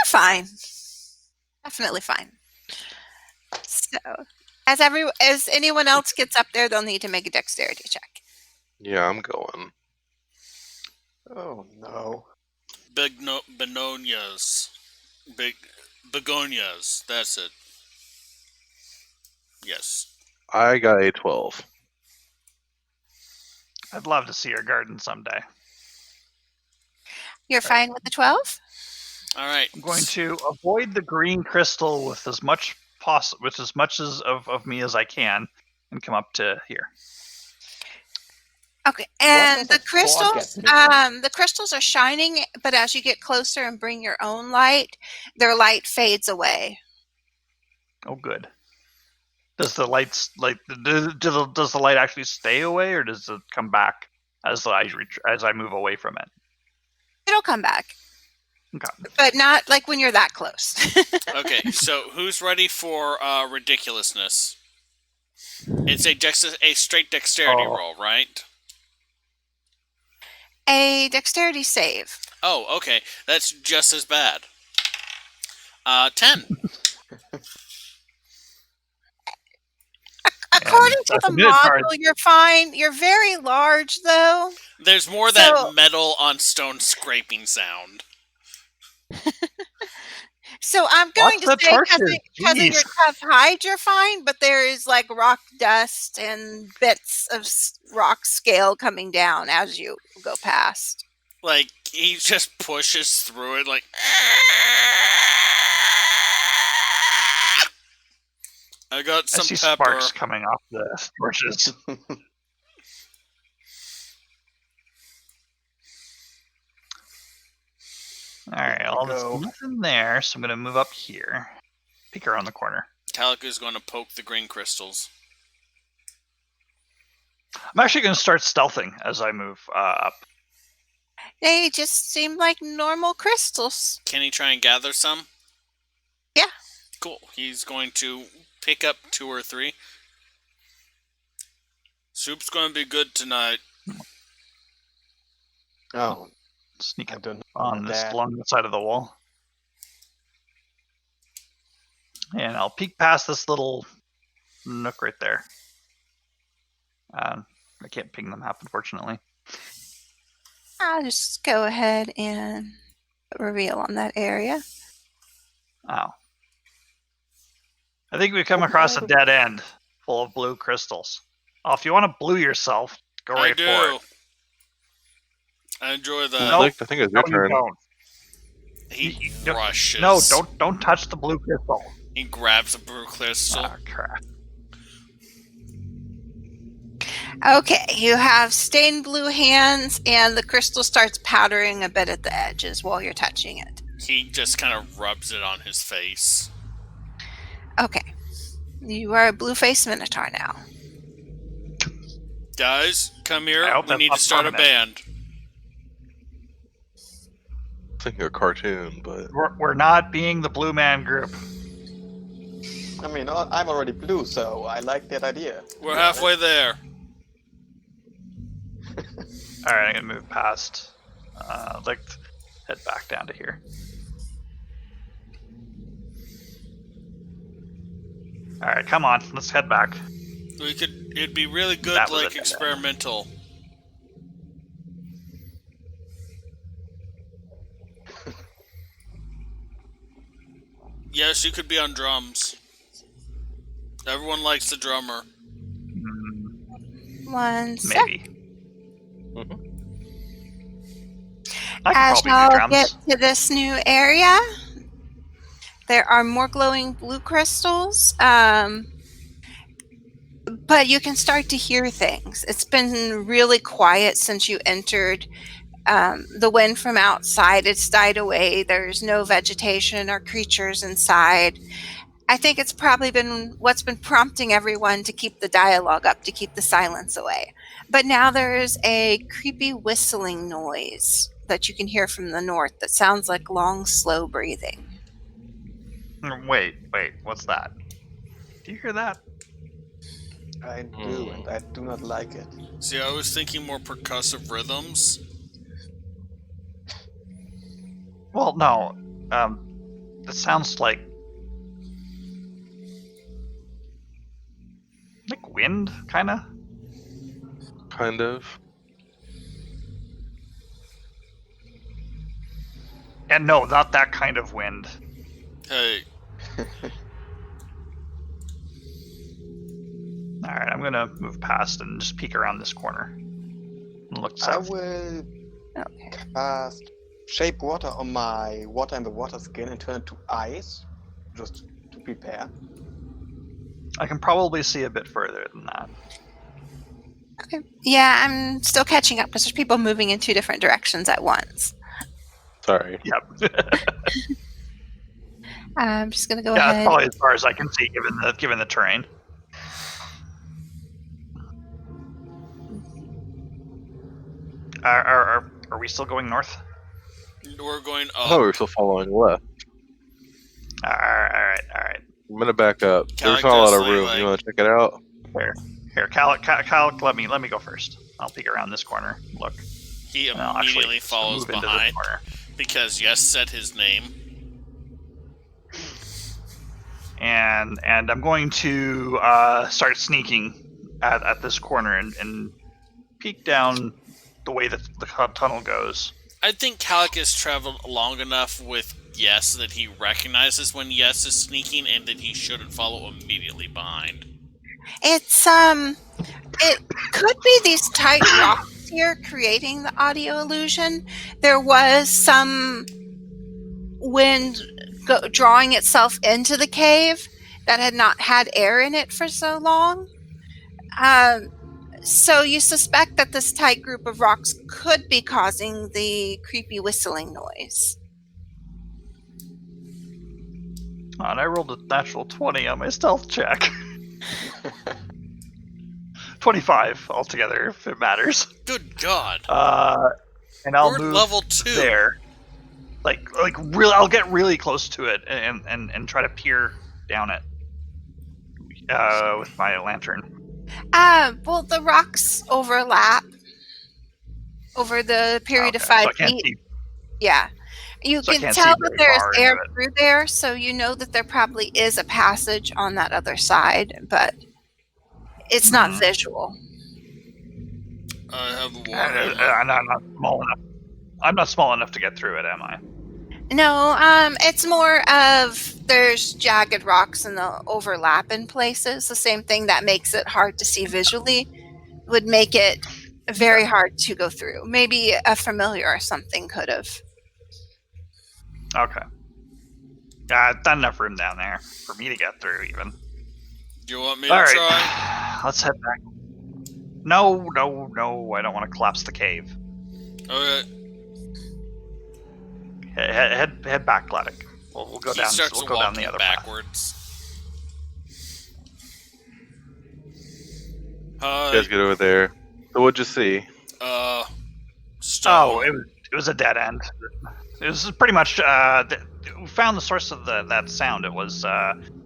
fine. Definitely fine. So, as anyone else gets up there, they'll need to make a dexterity check. Yeah, I'm going. Oh no. Begonias. Begonias. That's it. Yes. I got a 12. I'd love to see your garden someday. You're fine with the 12? All right. I'm going to avoid the green crystal with as much of me as I can, and come up to here. Okay, and does the a frog crystals, get the crystals are shining, but as you get closer and bring your own light, their light fades away. Oh, good. Does the lights does the light actually stay away, or does it come back as I move away from it? It'll come back, Okay. but not like when you're that close. Okay, so who's ready for ridiculousness? It's a straight dexterity Oh. roll, right? a dexterity save. Oh, okay. That's just as bad. 10. According to that's the a minotaur. model, you're fine. You're very large, though. There's more So- that metal on stone scraping sound. So I'm going Watch to the say, because torches, of your jeez. tough hide, you're fine. But there is like rock dust and bits of rock scale coming down as you go past. Like, he just pushes through it, like... I got I some see pepper. sparks coming off the torches. Alright, well, there's nothing there, so I'm going to move up here. Peek around the corner. Calico's going to poke the green crystals. I'm actually going to start stealthing as I move up. They just seem like normal crystals. Can he try and gather some? Yeah. Cool. He's going to pick up 2 or 3. Soup's going to be good tonight. Oh, Sneak I up don't know on about this that. along the side of the wall. And I'll peek past this little nook right there. I can't ping the map, unfortunately. I'll just go ahead and reveal on that area. Oh. I think we come across a dead end full of blue crystals. Oh, if you want to blue yourself, go right I do. for it. I enjoy that. Nope. Lick, I think it's No, your you turn. don't. He No, rushes. No, don't touch the blue crystal. He grabs a blue crystal. Ah, crap. Okay, you have stained blue hands, and the crystal starts powdering a bit at the edges while you're touching it. He just kind of rubs it on his face. Okay, you are a blue-faced minotaur now. Guys, come I here. hope We that's need not to start a permanent. band. I think a cartoon, but We're not being the blue man group. I mean, I'm already blue, so I like that idea. We're halfway there. Alright, I'm gonna move past. Like, head back down to here. Alright, come on, let's head back. We could. It'd be really good, That was like a- experimental. Yes, you could be on drums. Everyone likes the drummer. One sec. Maybe. Mhm. I As could probably do y'all drums. get to this new area, there are more glowing blue crystals, but you can start to hear things. It's been really quiet since you entered. The wind from outside, it's died away. There's no vegetation or creatures inside. I think it's probably been what's been prompting everyone to keep the dialogue up, to keep the silence away. But now there's a creepy whistling noise that you can hear from the north that sounds like long, slow breathing. Wait, what's that? Do you hear that? I do, and I do not like it. See, I was thinking more percussive rhythms. Well, no. It sounds like wind, kind of. kind of. And no, not that kind of wind. Hey, Alright, I'm gonna move past and just peek around this corner. And look I south. will Okay. cast Shape Water on my Water in the Water skin and turn it to ice, just to prepare. I can probably see a bit further than that. Okay. Yeah, I'm still catching up because there's people moving in 2 different directions at once. Sorry. Yep. I'm just gonna go Yeah, that's ahead. probably as far as I can see, given the terrain. Are we still going north? we're going I thought we up. were still following left. All right. I'm gonna back up. There's Calic not a lot does of room. like- You wanna check it out? Here, Calic, let me go first. I'll peek around this corner. Look. He And I'll immediately actually follows move into this behind corner. because Yes said his name. And I'm going to start sneaking at this corner and peek down the way that the tunnel goes. I think Calic has traveled long enough with Yes that he recognizes when Yes is sneaking and that he shouldn't follow immediately behind. It's it could be these tight rocks here creating the audio illusion. There was some wind drawing itself into the cave that had not had air in it for so long. So you suspect that this tight group of rocks could be causing the creepy whistling noise. And I rolled a natural 20 on my stealth check. 25 altogether, if it matters. Good God. And I'll We're move level 2. there. I'll get really close to it and try to peer down it with my lantern. Well, the rocks overlap over the period of 5 So I can't feet. see. Yeah. You So I can can't tell see that very there's far air into it. through there, so you know that there probably is a passage on that other side, but it's not visual. I have one. I'm not small enough. I'm not small enough to get through it, am I? No, it's more of there's jagged rocks and the overlap in places. The same thing that makes it hard to see visually would make it very hard to go through. Maybe a familiar or something could have. Okay. Not enough room down there for me to get through, even. Do you want me All to right, try? let's head back. No, I don't want to collapse the cave. Okay. Head back, Gladdick. We'll go He down. starts We'll go down the walking other path. backwards. You guys get over there. So what'd you see? Stone. Oh, it was a dead end. It was pretty much. We found the source of that sound. It was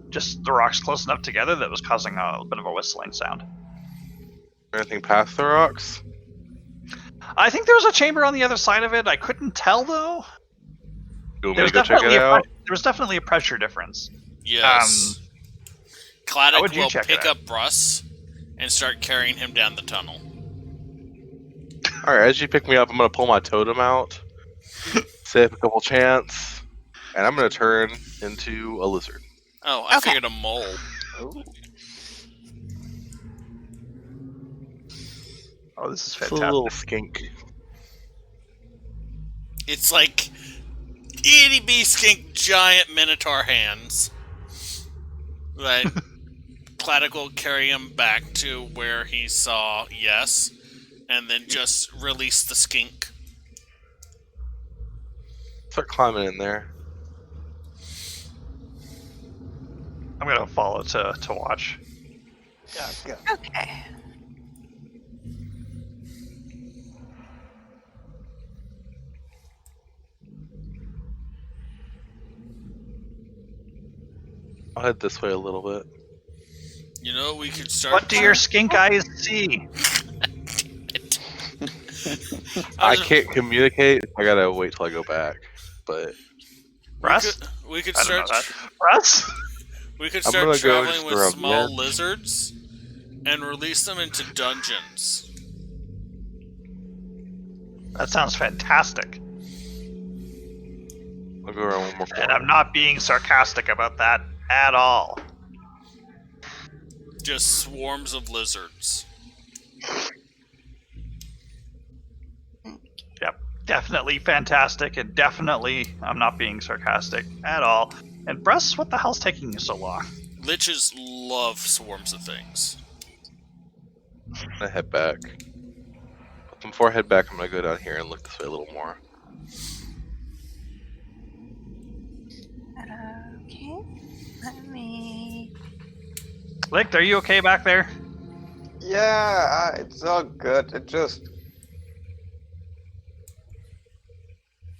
just the rocks close enough together that was causing a bit of a whistling sound. Anything past the rocks? I think there was a chamber on the other side of it. I couldn't tell though. You want There me was to go check it out? there was definitely a pressure difference. Yes. How Claddick would you will check it pick out? up Russ and start carrying him down the tunnel. Alright, as you pick me up, I'm gonna pull my totem out, save a couple chants, and I'm gonna turn into a lizard. Oh, I Okay. figured a mole. Oh, this is It's a fantastic. little skink. It's like itty bitty skink giant minotaur hands. Right. Claddick will carry him back to where he saw Yes, and then just release the skink. Start climbing in there. I'm gonna follow to watch. Yeah, go. Okay. I'll head this way a little bit. You know, we could start. What do your skink eyes see? I can't communicate. I gotta wait till I go back. But Russ? We could I don't know start. that. Russ? We could I'm start gonna go traveling just with around small here. lizards and release them into dungeons. That sounds fantastic. I'll go around one more And corner. I'm not being sarcastic about that at all. Just swarms of lizards. Yep. Definitely fantastic, and definitely I'm not being sarcastic at all. And Russ, what the hell's taking you so long? Liches love swarms of things. I'm gonna head back. But before I head back, I'm gonna go down here and look this way a little more. Okay. Let me. Lick, are you okay back there? Yeah, it's all good. It just...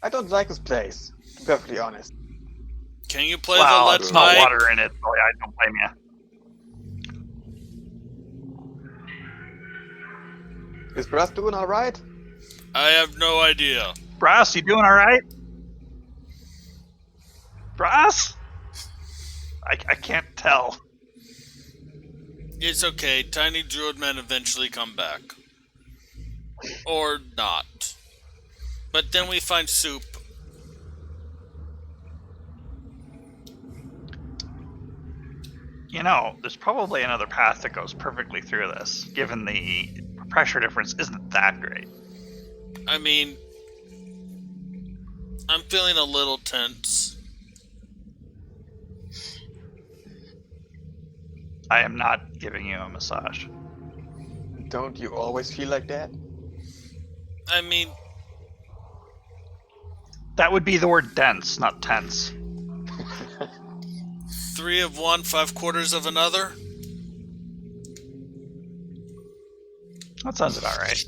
I don't like this place, to be perfectly honest. Can you play Wow, the it's Let's not Pipe? water in it, so I don't blame you. Is Brass doing alright? I have no idea. Brass, you doing all right? Brass? I can't tell. It's okay. Tiny druid men eventually come back. Or not. But then we find soup. You know, there's probably another path that goes perfectly through this, given the pressure difference isn't that great. I mean, I'm feeling a little tense. I am not giving you a massage. Don't you always feel like that? I mean, That would be the word dense, not tense. 3 of one, 5/4 of another. That sounds about right.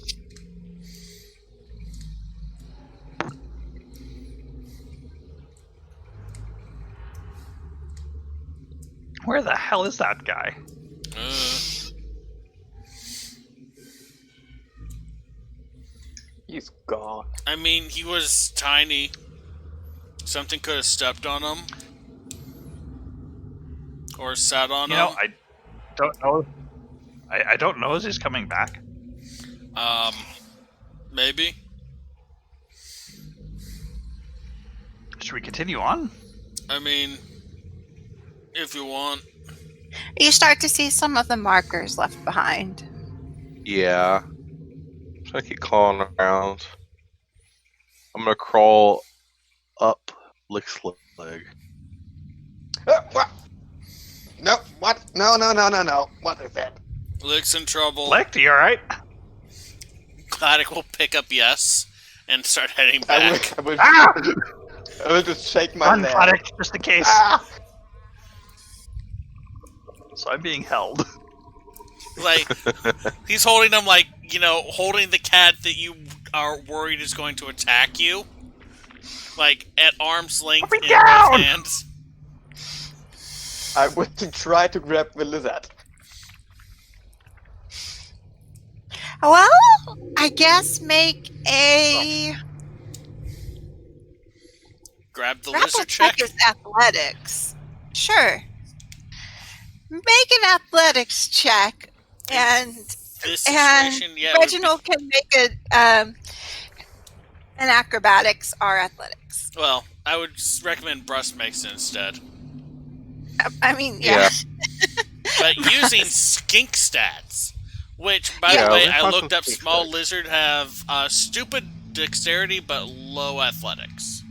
Where the hell is that guy? He's gone. I mean, he was tiny. Something could have stepped on him. Or sat on You him. know, I don't know. I don't know if he's coming back. Maybe. Should we continue on? I mean, if you want. You start to see some of the markers left behind. Yeah. I'm trying to keep crawling around. I'm gonna crawl up Lick's leg. What? No, what? No. What is that? Lick's in trouble. Lick, you alright? Claddick will pick up yes and start heading back. I will Ah! just shake my Run, leg. Claddick, just in case. Ah! So I'm being held. Like, he's holding him like, holding the cat that you are worried is going to attack you. Like, at arm's length Put in me both down! hands. I would try to grab the lizard. Well, I guess make a Grab the grapple lizard check. check is athletics. Sure. Make an athletics check, and This situation, yeah. it would be- Reginald can make an acrobatics or athletics. Well, I would recommend Brust makes it instead. I mean, yeah. But using skink stats, which, by Yeah, the way, let's I talk looked some up, skink small stats. lizard have stupid dexterity but low athletics.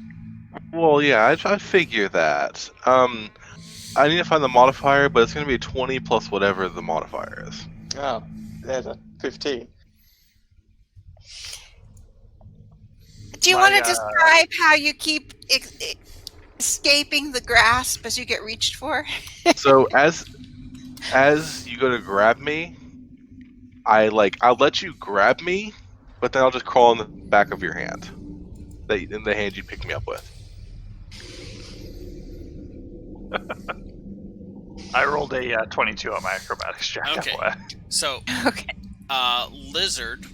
Well, yeah, I figure that. I need to find the modifier, but it's gonna be 20 plus whatever the modifier is. Oh, there's a 15. Do you My, want to describe how you keep escaping the grasp as you get reached for? So as you go to grab me, I'll let you grab me, but then I'll just crawl in the back of your hand, in the hand you picked me up with. I rolled a 22 on my acrobatics check. Okay. FYI. So, Okay. lizard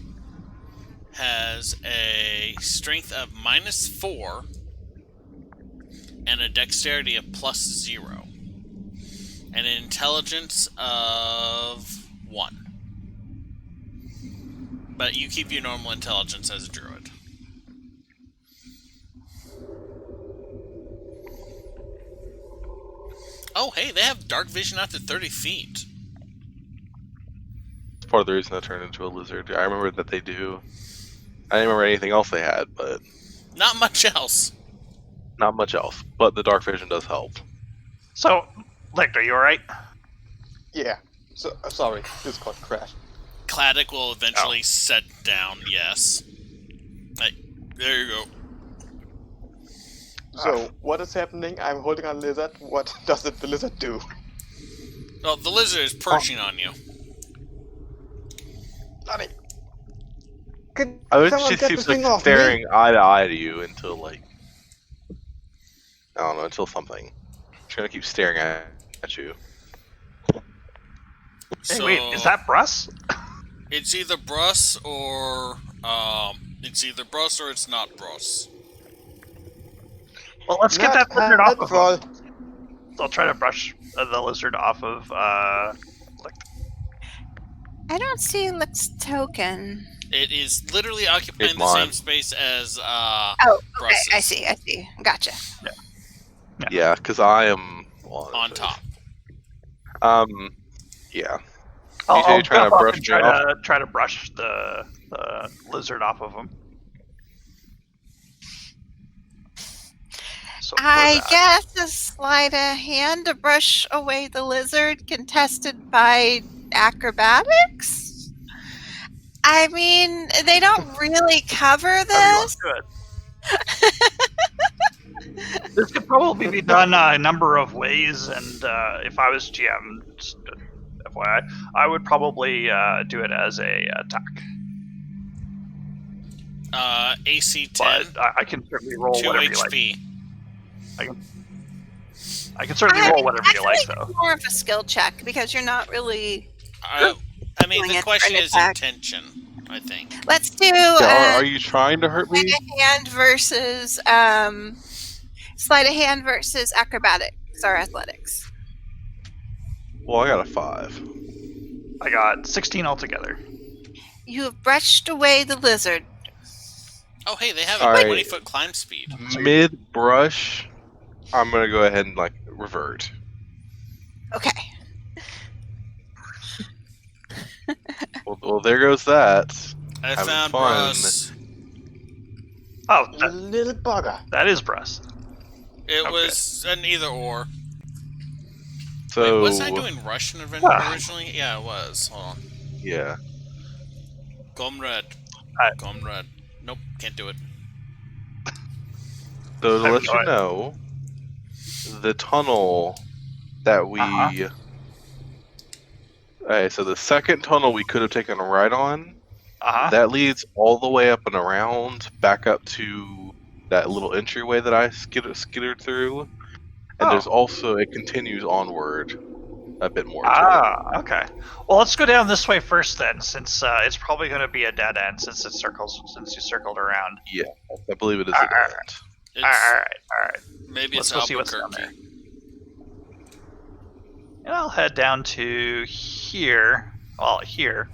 has a strength of -4 and a dexterity of +0 and an intelligence of 1. But you keep your normal intelligence as a druid. Oh, hey, they have dark vision out to 30 feet. It's part of the reason I turned into a lizard. I remember that they do. I didn't remember anything else they had, but Not much else. not much else. But the dark vision does help. So, Lick, are you alright? Yeah. So sorry, Discord crashed. Claddick will eventually set down, yes. Hey, there you go. So what is happening? I'm holding a lizard. What does the lizard do? Well, the lizard is perching on you. Bloody. Could I would someone just get keeps this thing like off staring eye to eye to you until I don't know, until something. It's gonna keep staring at you. Hey, So, wait, is that Bruss? It's either Bruss or It's either bros or it's not bros. Well, let's get Not that lizard off of helpful. him. I'll try to brush the lizard off of. I don't see Lick's token. It is literally occupying It's the same mine. space as Oh, okay. Bruss's. I see. Gotcha. Yeah, because I am On top. Yeah. I'll DJ trying jump to up brush and me try off. to try to brush the lizard off of him. So for I that- guess a sleight of hand to brush away the lizard contested by acrobatics? I mean, they don't really cover However you want this. to do it. This could probably be done a number of ways, and if I was GM, just FYI, I would probably do it as a attack. AC 10, But I can certainly roll 2 whatever you like. HP. I can certainly roll whatever you like, Actually, though. more of a skill check because you're not really. I mean, Doing the it for question an is attack. intention, I think. Let's do Yeah, are you trying to hurt me? sleight of hand versus sleight of hand versus acrobatics or athletics. Well, I got a 5. I got 16 altogether. You have brushed away the lizard. Oh, hey, they have All a right. 20-foot climb speed. Mid brush, I'm gonna go ahead and revert. Okay. Well, there goes that. I Having found fun. Bruss. Oh, Little bugger. that is Bruss. It Okay. was an either or. So Wait, wasn't I doing Russian originally? Yeah, it was. Hold on. yeah, Comrade. Alright. Comrade. Nope, can't do it. so to I let have you no know, the tunnel that we. Uh-huh. Okay, so the second tunnel we could have taken a right on, Uh-huh. that leads all the way up and around, back up to that little entryway that I skittered through. And Oh. there's also, it continues onward a bit more. Okay. Well, let's go down this way first then, since it's probably going to be a dead end since you circled around. Yeah, I believe it is a Alright. dead end. It's, All right. Maybe Let's it's go see what's down Albuquerque. And I'll head down to here. Well, here.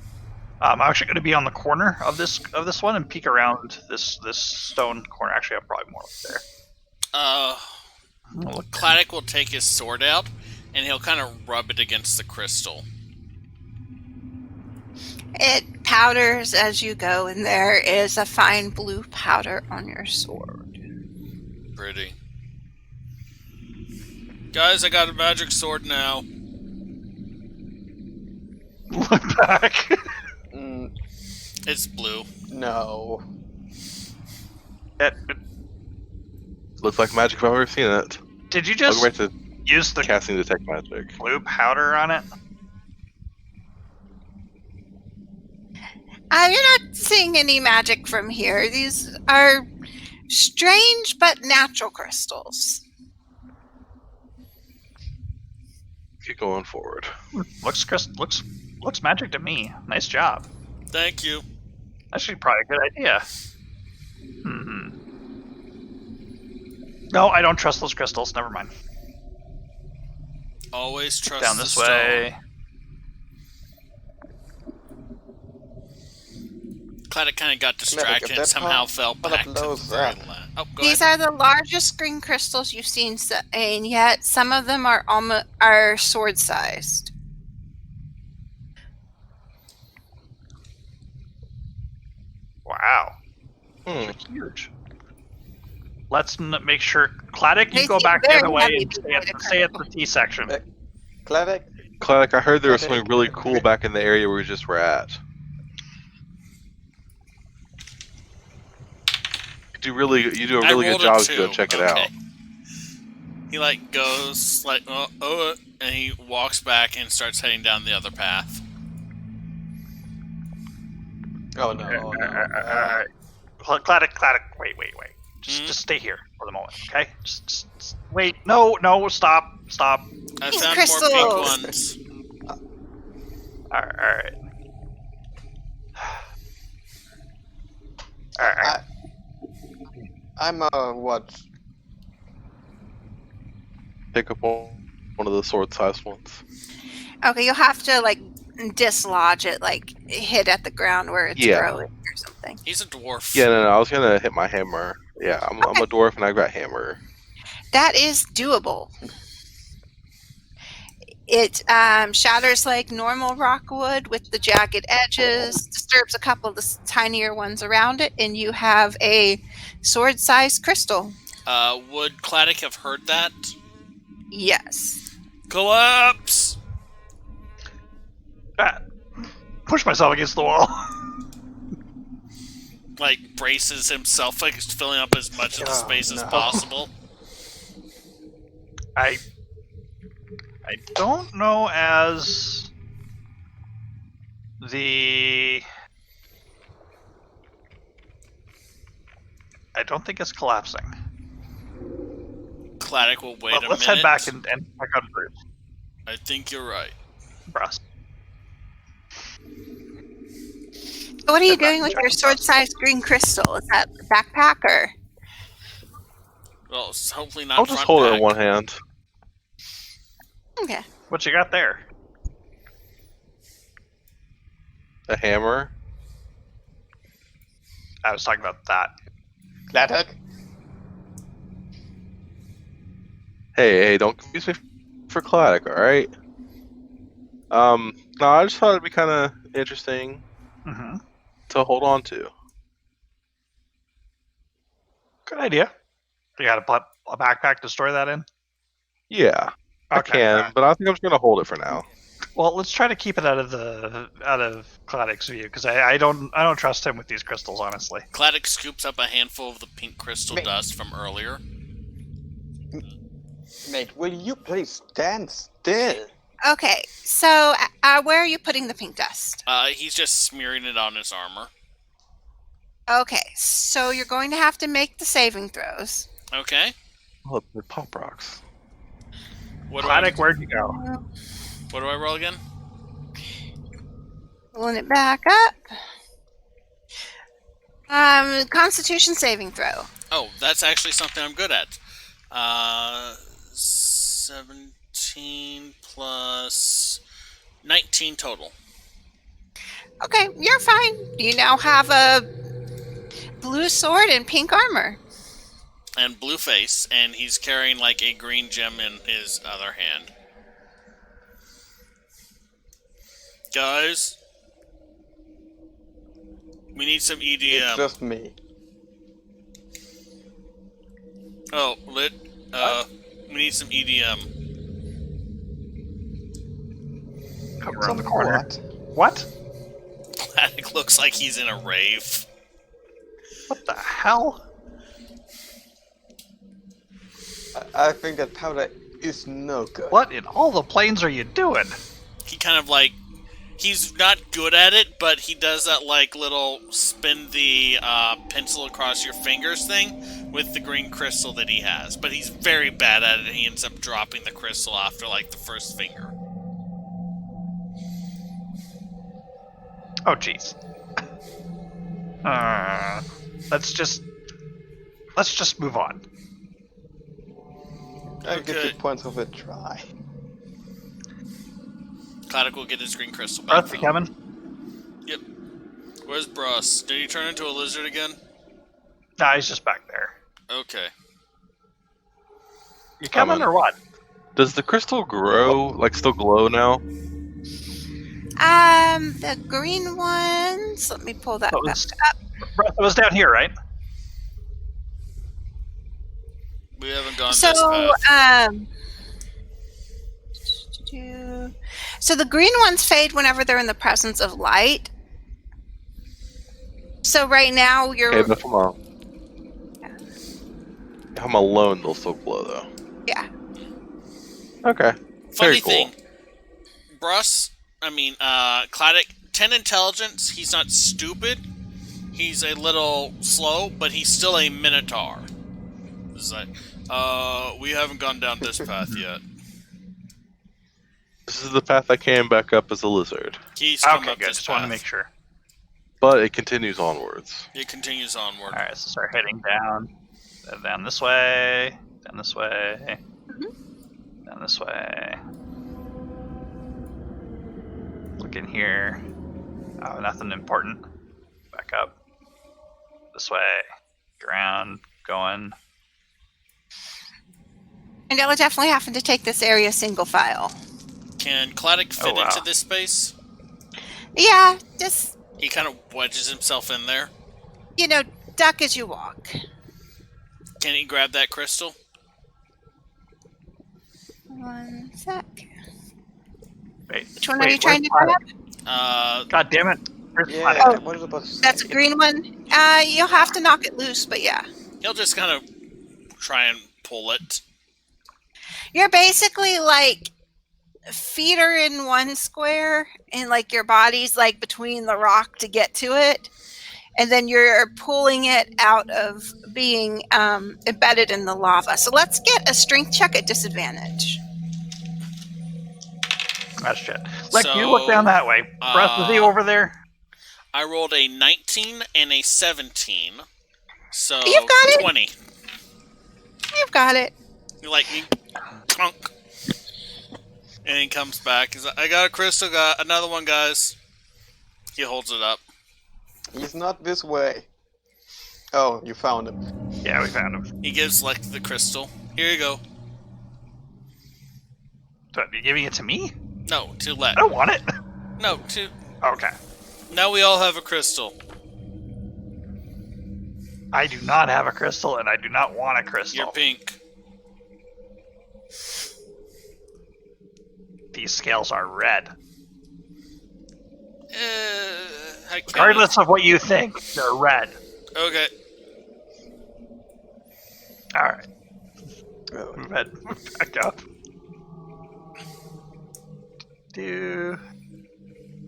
I'm actually going to be on the corner of this one and peek around this stone corner. Actually, I'm probably more up there. Look. Claddock will take his sword out, and he'll kind of rub it against the crystal. It powders as you go, and there is a fine blue powder on your sword. Pretty. Guys, I got a magic sword now. Look back. Mm, It's blue. no. Looks like magic if I've ever seen it. Did you I'll just go right to use the casting detect magic. blue powder on it? You're not seeing any magic from here. These are strange but natural crystals. Keep going forward. Looks magic to me. Nice job. Thank you. Actually, probably a good idea. No, I don't trust those crystals. Never mind. Always trust Down the this stone. way. Claddock kind of got distracted and that somehow part- fell what back to the blows very up? left. Oh, go These ahead. are the largest green crystals you've seen, and yet some of them are sword-sized. Wow. Hmm. Huge. Let's make sure. Claddock, They you go seem back the very other way heavy and beside stay at the the T section. Cleric, Claddock, I heard there was Okay. something really cool back in the area where we just were at. You do a really I good rolled a job to go 2. check it Okay. out. He goes and he walks back and starts heading down the other path. oh no, oh no. Claddock, wait. Just stay here for the moment, okay? Just wait. No, stop. I These found crystals. more pink ones. All right. Alright. I'm what? Pick up one of the sword-sized ones. Okay, you'll have to like dislodge it, like hit at the ground where it's Yeah. growing or something. He's a dwarf. Yeah, no, I was gonna hit my hammer. Yeah, I'm a dwarf and I got hammer. That is doable. It shatters like normal rock would with the jagged edges, disturbs a couple of the tinier ones around it, and you have a sword-sized crystal. Would Claddick have heard that? Yes. Collapse! Push myself against the wall. Like, braces himself, like, filling up as much of the space as possible. I don't know as the... I don't think it's collapsing. Claddick will wait a minute. Let's head back and check on Bruce. I think you're right. Bruce. What are you Head back doing and with check your on sword-sized green crystal? Is that a backpack or? Well, hopefully not I'll just front hold it back. in one hand. Okay. What you got there? A hammer. I was talking about that. Claddick. Hey, don't confuse me for Claddick, alright? No, I just thought it'd be kind of interesting Mm-hmm. to hold on to. Good idea. You got a backpack to store that in? Yeah, I Okay, can, alright. but I think I'm just gonna hold it for now. Well, let's try to keep it out of Claddick's view, because I don't trust him with these crystals, honestly. Claddick scoops up a handful of the pink crystal Mate. dust from earlier. Mate, will you please stand still? Okay. So, where are you putting the pink dust? He's just smearing it on his armor. Okay. So you're going to have to make the saving throws. Okay. Look, they're pop rocks. What do I, Claddick, where'd you go? what do I roll again? Pulling it back up. Constitution saving throw. Oh, that's actually something I'm good at. 17 plus 19 total. Okay, you're fine. You now have a blue sword and pink armor. And blue face, and he's carrying like a green gem in his other hand. Guys, we need some It's EDM. just me. Oh, lit. We need some E EDM. Come around the corner. What? It looks like he's in a rave. What the hell? I think that powder is no good. What in all the planes are you doing? He kind of like, he's not good at it, but he does that like little spin the pencil across your fingers thing with the green crystal that he has. But he's very bad at it, and he ends up dropping the crystal after like the first finger. Oh, jeez. Let's just move on. I'll give Okay. you points of a try. Claddick will get his green crystal back. Bruce, you coming? Yep. Where's Bruss? Did he turn into a lizard again? Nah, he's just back there. Okay. You coming or what? Does the crystal grow, like still glow now? The green ones. Let me pull that That back was, up. Bruce, it was down here, right? We haven't gone So, this path. So the green ones fade whenever they're in the presence of light. So right now you're Okay, but if I'm alone, they'll still glow though. yeah. Okay. Funny Very cool. thing, Claddick, 10 intelligence, he's not stupid. He's a little slow, but he's still a minotaur. It's like, we haven't gone down this path yet. This is the path I came back up as a lizard. He's come Okay, up good. this Just want to path. make sure. but it continues onwards. It continues onward. All right, so start heading down, down this way, down this way, down this way. Look in here. Oh, nothing important. Back up. This way. Ground. Going. And y'all are definitely having to take this area single file. Can Claddock fit into this space? Yeah, just, He kind of wedges himself in there. duck as you walk. Can he grab that crystal? One sec. Wait. Which one are you trying to grab? God damn it. Where's Yeah, Claddock? what is about to say? That's a green one. You'll have to knock it loose, but yeah. He'll just kind of try and pull it. You're basically like feet are in one square and like your body's like between the rock to get to it. And then you're pulling it out of being embedded in the lava. So let's get a strength check at disadvantage. That's shit. You look down that way. Breath, is he over there? I rolled a 19 and a 17. So You've got it. 20. You've got it. You like me? Clunk. And he comes back. He's like, I got a crystal, got another one, guys. He holds it up. He's not this way. Oh, you found him. Yeah, we found him. He gives Lex the crystal. Here you go. So, you giving it to me? No, to Lex. I don't want it. No, to... Okay. Now we all have a crystal. I do not have a crystal, and I do not want a crystal. You're pink. These scales are red. I can't. Regardless of what you think, they're red. Okay. Alright. Move back up.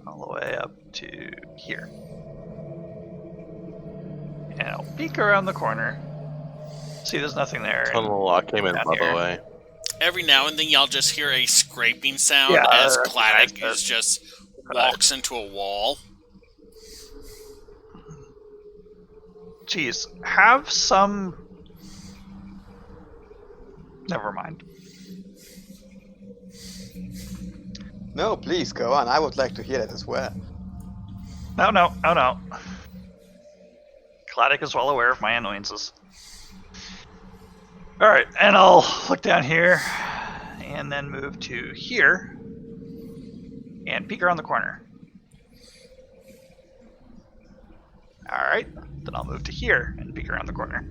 All the way up to here. And I'll peek around the corner. See, there's nothing there. Tunnel lock came in, Down by here. the way. Every now and then y'all just hear a scraping sound Yeah, as that's Claddock nice. is just walks into a wall. Jeez, have some... Never mind. No, please go on. I would like to hear that as well. No. Claddock is well aware of my annoyances. Alright, and I'll look down here, and then move to here, and peek around the corner. Alright, then I'll move to here, and peek around the corner.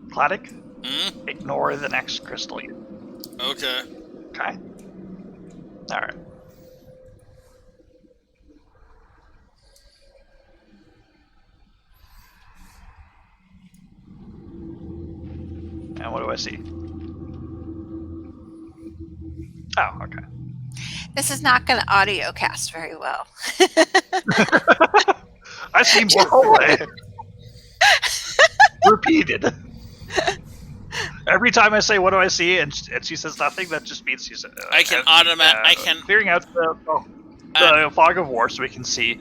Claddock, ignore the next crystal. Okay. Okay? Alright. And what do I see? Oh, okay. This is not going to audio cast very well. I see more hallway. Repeated. Every time I say, "What do I see?" and she says nothing, that just means she's. I can clearing out the fog of war so we can see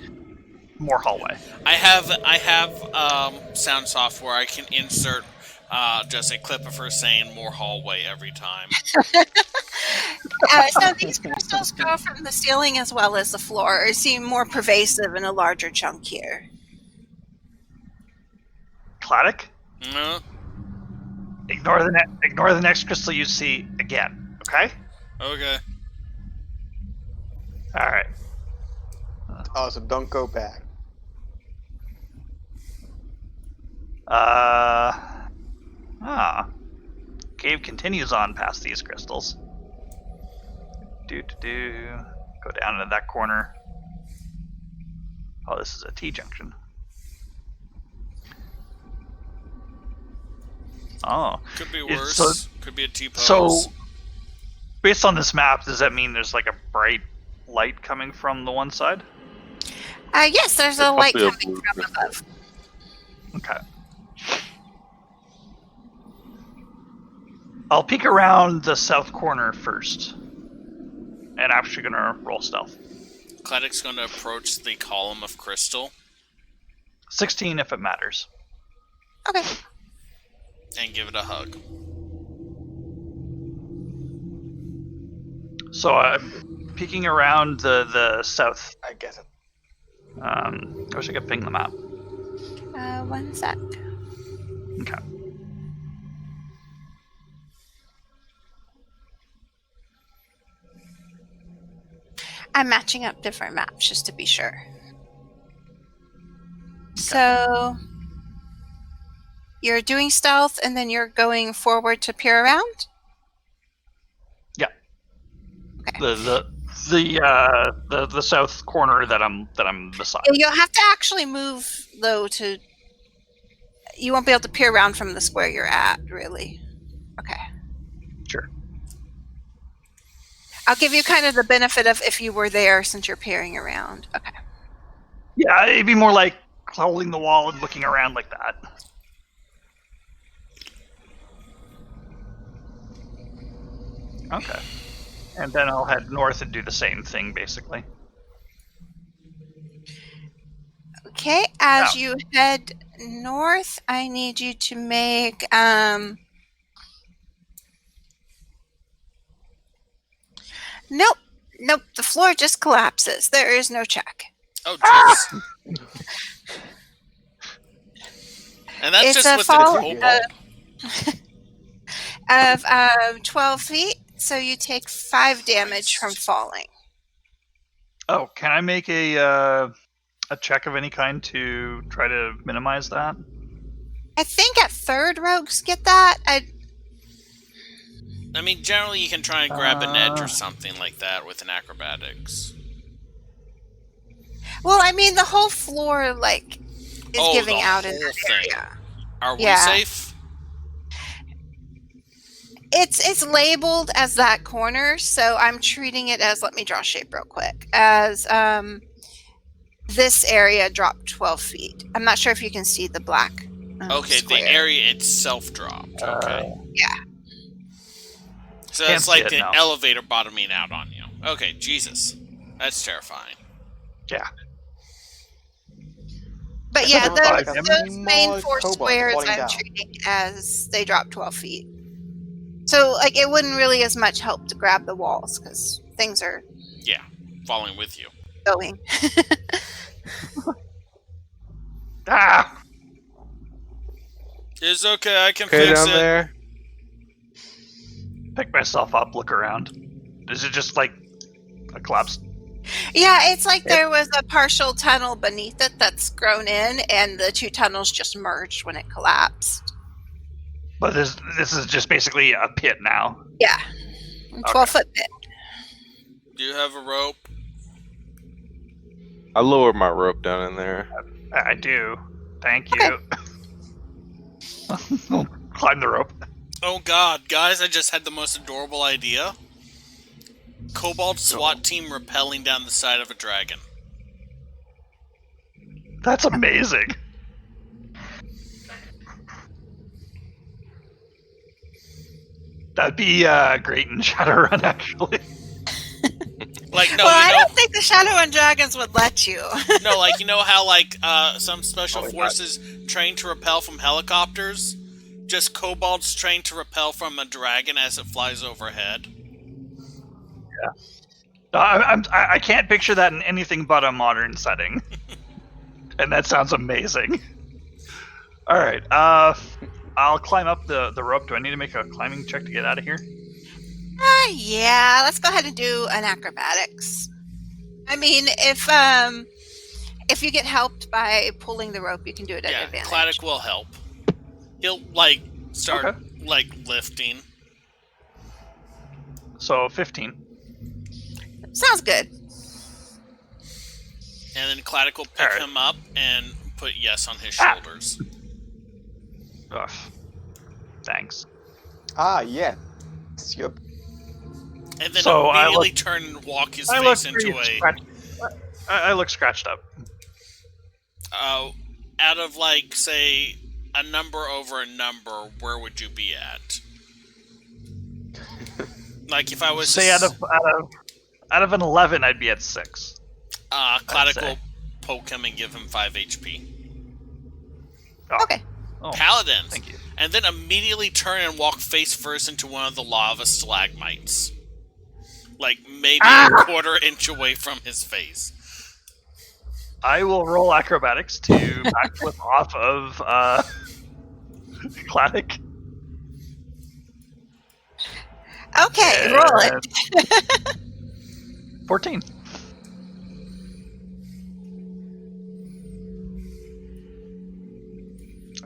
more hallway. I have sound software. I can insert just a clip of her saying more hallway every time. So these crystals go from the ceiling as well as the floor. It seem more pervasive in a larger chunk here. Claddock, No. ignore the next crystal you see again. Okay. Okay. All right. Also, don't go back. Cave continues on past these crystals. Go down into that corner. Oh, this is a T-junction. Oh. Could be It's worse. Could be a T-pose. So, based on this map, does that mean there's like a bright light coming from the one side? Yes, there's a light Possibly a coming blue from crystal. above. Okay. I'll peek around the south corner first. And I'm actually gonna roll stealth. Cladic's going to approach the column of crystal 16 if it matters. Okay. and give it a hug. So I'm peeking around the south. I get it. I wish I could ping the map. 1 sec. Okay. I'm matching up different maps just to be sure. So you're doing stealth and then you're going forward to peer around? Yeah. Okay. The south corner that I'm beside. You'll have to actually move though to you won't be able to peer around from the square you're at, really. Okay. Sure. I'll give you kind of the benefit of if you were there since you're peering around. Okay. Yeah, it'd be more like holding the wall and looking around like that. Okay. And then I'll head north and do the same thing, basically. Okay, as Now. you head north, I need you to make Nope, the floor just collapses. There is no check. Oh, jeez. And that's It's just a with fall the cobalt. of 12 feet, so you take 5 damage from falling. Oh, can I make a check of any kind to try to minimize that? I think at 3rd rogues get that. I mean, generally you can try and grab an edge or something like that with an acrobatics. Well, I mean, the whole floor, like, is giving the out in whole that thing. area. Are we Yeah. safe? It's labeled as that corner, so I'm treating it as, let me draw shape real quick, as this area dropped 12 feet. I'm not sure if you can see the black Okay, square. the area itself dropped. Okay. Yeah. So Can't it's like see it the now. elevator bottoming out on you. Okay, Jesus. That's terrifying. Yeah. But yeah, There were five those damage. main Small 4 cobalt squares falling I'm down. treating as they drop 12 feet. So, like, it wouldn't really as much help to grab the walls because things are Yeah, falling with you. going. Ah! It's okay, I can Okay, fix down it. there. Pick myself up, look around. Is it just like a collapse? Yeah, it's like there was a partial tunnel beneath it that's grown in, and the 2 tunnels just merged when it collapsed. But this is just basically a pit now. Yeah. 12-foot pit. Do you have a rope? I lowered my rope down in there. I do. Thank you. I'll climb the rope. Oh god, guys, I just had the most adorable idea. Cobalt SWAT team rappelling down the side of a dragon. That's amazing. That'd be great in Shadowrun, actually. Like, no, Well, I you know, don't think the Shadowrun Dragons would let you. no, like, you know how, like, some special Probably forces train to repel from helicopters? Just kobolds trained to repel from a dragon as it flies overhead. I can't picture that in anything but a modern setting. And that sounds amazing. Alright, I'll climb up the rope. Do I need to make a climbing check to get out of here? Yeah, let's go ahead and do an acrobatics. I mean, if you get helped by pulling the rope, you can do it at Yeah, advantage. Cladic will help. He'll, like, start, Okay. like, lifting. So 15. Sounds good. And then Cladic will pick Alright. him up and put yes on his Ah. shoulders. Ugh. Thanks. Ah, yes. You're And then So I immediately look- turn and walk his I look face pretty into a... scratched. I look scratched up. Out of, like, say, a number over a number, where would you be at? Like if I was Say out of an 11, I'd be at 6. Claddock say. will poke him and give him 5 HP. Oh. Okay. Oh, Paladins. thank you. And then immediately turn and walk face first into one of the lava stalagmites. Like maybe a quarter-inch away from his face. I will roll acrobatics to backflip off of Claddock. Okay, roll it. 14.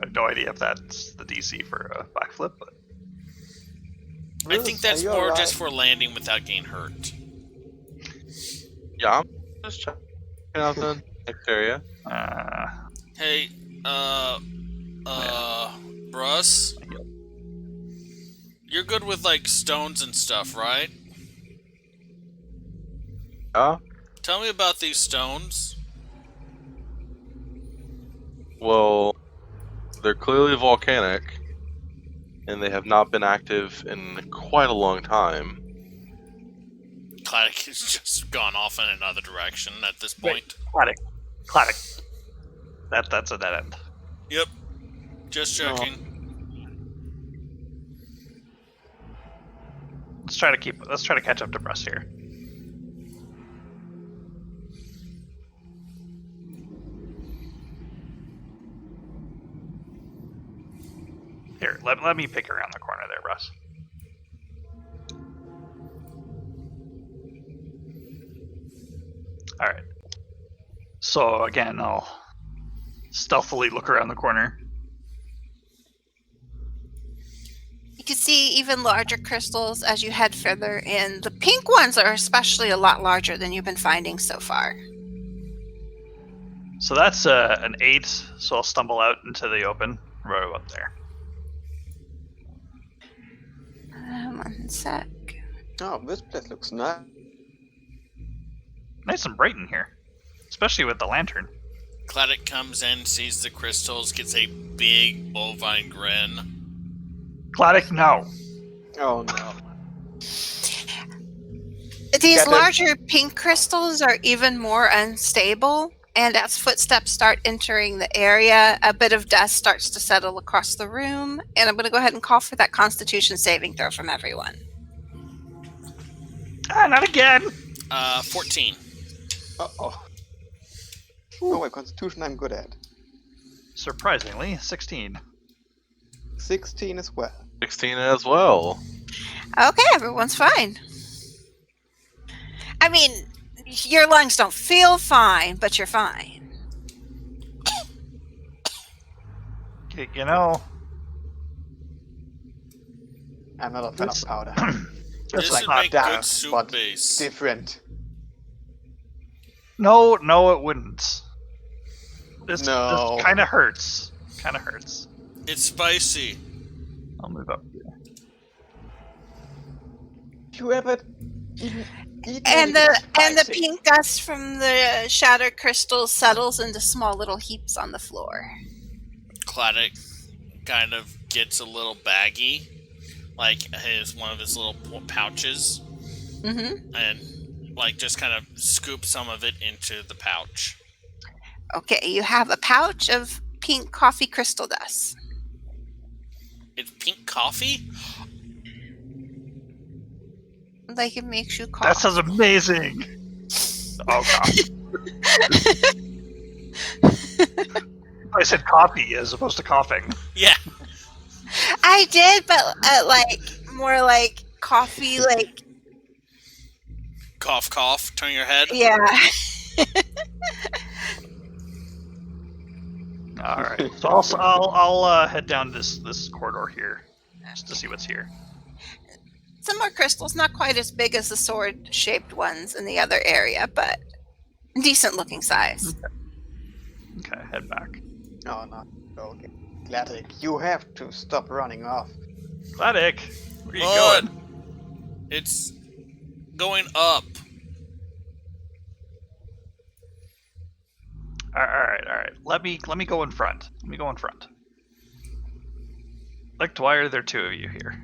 I have no idea if that's the DC for a backflip, but I think that's Are you more alright? just for landing without getting hurt. Yeah, I'm just checking out the next area. Hey, Bruss? You're good with, like, stones and stuff, right? Yeah? Tell me about these stones. Well, they're clearly volcanic, and they have not been active in quite a long time. Claddock has just gone off in another direction at this point. Claddock. That's a dead end. Yep. Just joking. Let's try to catch up to Bruss here. Here, let me pick around the corner there, Russ. Alright. So again, I'll stealthily look around the corner. You can see even larger crystals as you head further in. The pink ones are especially a lot larger than you've been finding so far. So that's an 8, so I'll stumble out into the open right up there. 1 sec. Oh, this place looks nice. Nice and bright in here, especially with the lantern. Claddock comes in, sees the crystals, gets a big bovine grin. Claddock, no. Oh no. These Get it. larger pink crystals are even more unstable, and as footsteps start entering the area, a bit of dust starts to settle across the room, and I'm going to go ahead and call for that Constitution saving throw from everyone. Not again. 14. Uh-oh. Oh, wait, Constitution I'm good at. Surprisingly, 16. 16 as well. 16 as well. Okay, everyone's fine. I mean, your lungs don't feel fine, but you're fine. You know, I'm not a fan of powder. This like would make dark, good soup but base. different. no, it wouldn't. This No. kind of hurts. Kind of hurts. It's spicy. I'll move up here. You ever eaten And anything the spicy? pink dust from the shattered crystals settles into small little heaps on the floor. Claddock kind of gets a little baggy, like one of his little pouches, Mm-hmm. and like just kind of scoops some of it into the pouch. Okay, you have a pouch of pink coffee crystal dust. It's pink coffee? Like it makes you cough. That sounds amazing. Oh god. I said coffee as opposed to coughing. Yeah. I did, but like more like coffee, like Cough, cough. Turn your head. yeah. All right. So I'll head down this corridor here just to see what's here. Some more crystals, not quite as big as the sword-shaped ones in the other area, but decent-looking size. Okay, head back. Oh, no. Okay. Claddock, you have to stop running off. Claddock, where are you Oh, going? It's going up. All right. Let me go in front. Like, why are there two of you here?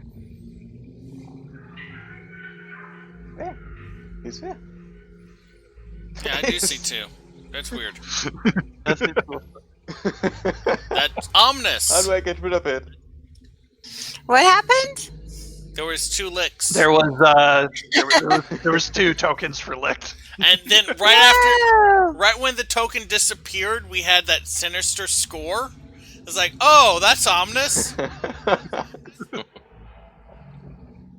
Where? He's where? Yeah, I do see 2. That's weird. That's it. That's How ominous. do I get rid of it? What happened? There was 2 licks. There was 2 tokens for licked. And then No! right when the token disappeared, we had that sinister score. It's like, oh, that's ominous.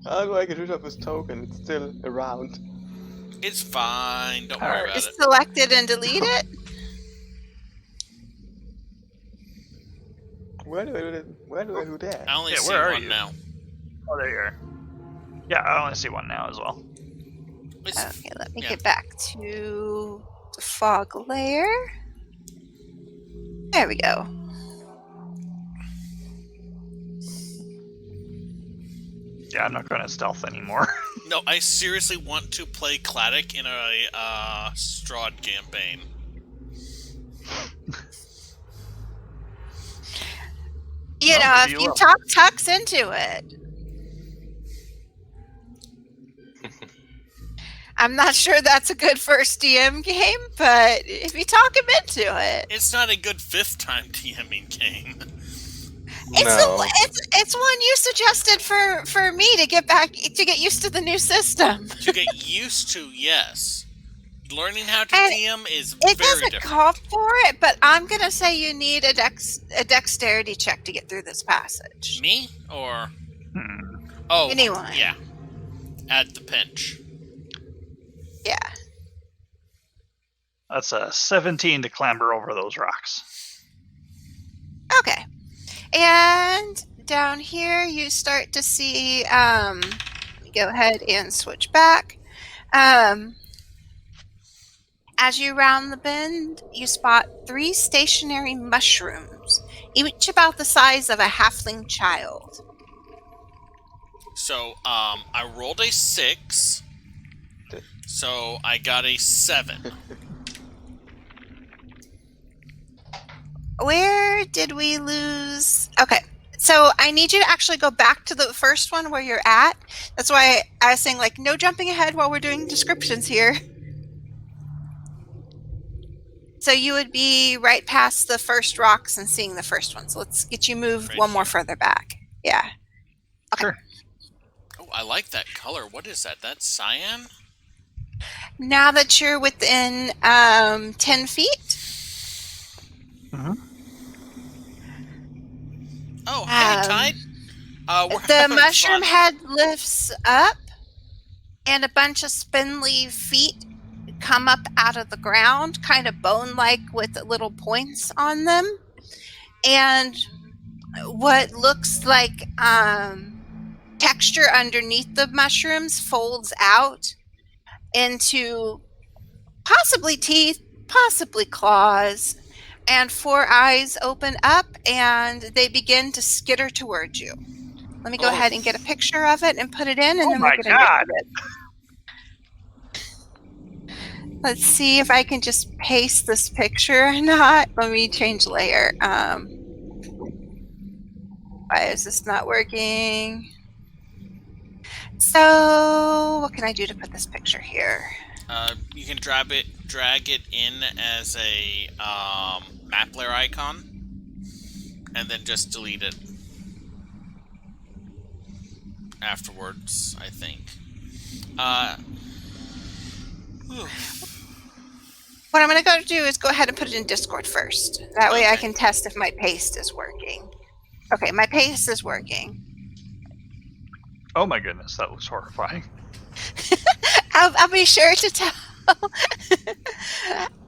How do I get rid of this token? It's still around. It's fine. Don't worry about Just it. select it and delete it? Where do I do that? I only Yeah, see where are 1 you? now. Oh, there you are. Yeah, I only see 1 now as well. It's, Okay, let me yeah. get back to the fog layer. There we go. Yeah, I'm not going to stealth anymore. No, I seriously want to play Cladic in a Strahd campaign. You Well, know, maybe if you you will. talk Tux into it. I'm not sure that's a good first DM game, but if you talk him into it, It's not a good 5th time DMing game. No. it's one you suggested for me to get used to the new system. To get used to, yes. Learning how to And DM is It very doesn't different. call for it, but I'm gonna say you need a dexterity check to get through this passage. Me? Or... Hmm. Oh, Anyone. yeah. At the pinch. Yeah. That's a 17 to clamber over those rocks. Okay. And down here you start to see, let me go ahead and switch back. As you round the bend, you spot 3 stationary mushrooms, each about the size of a halfling child. So, I rolled a 6. So, I got a 7. Where did we lose? Okay. So I need you to actually go back to the first one where you're at. That's why I was saying, like, no jumping ahead while we're doing descriptions here. So you would be right past the first rocks and seeing the first one. So let's get you moved Right one more here. further back. Yeah. Sure. Oh, I like that color. What is that? That's cyan? Now that you're within 10 feet, Oh, hey, Tide. We're the having mushroom fun. head lifts up and a bunch of spindly feet come up out of the ground, kind of bone-like with little points on them. And what looks like texture underneath the mushrooms folds out into possibly teeth, possibly claws, and 4 eyes open up and they begin to skitter towards you. Let me go ahead and get a picture of it and put it in, and Oh then my we're going to God. get it. Let's see if I can just paste this picture or not. Let me change layer. Why is this not working? So, what can I do to put this picture here? You can drag it in as a map layer icon, and then just delete it afterwards, I think. What I'm going to go do is go ahead and put it in Discord first. That way I Okay. can test if my paste is working. Okay, my paste is working. Oh my goodness, that looks horrifying. I'll be sure to tell.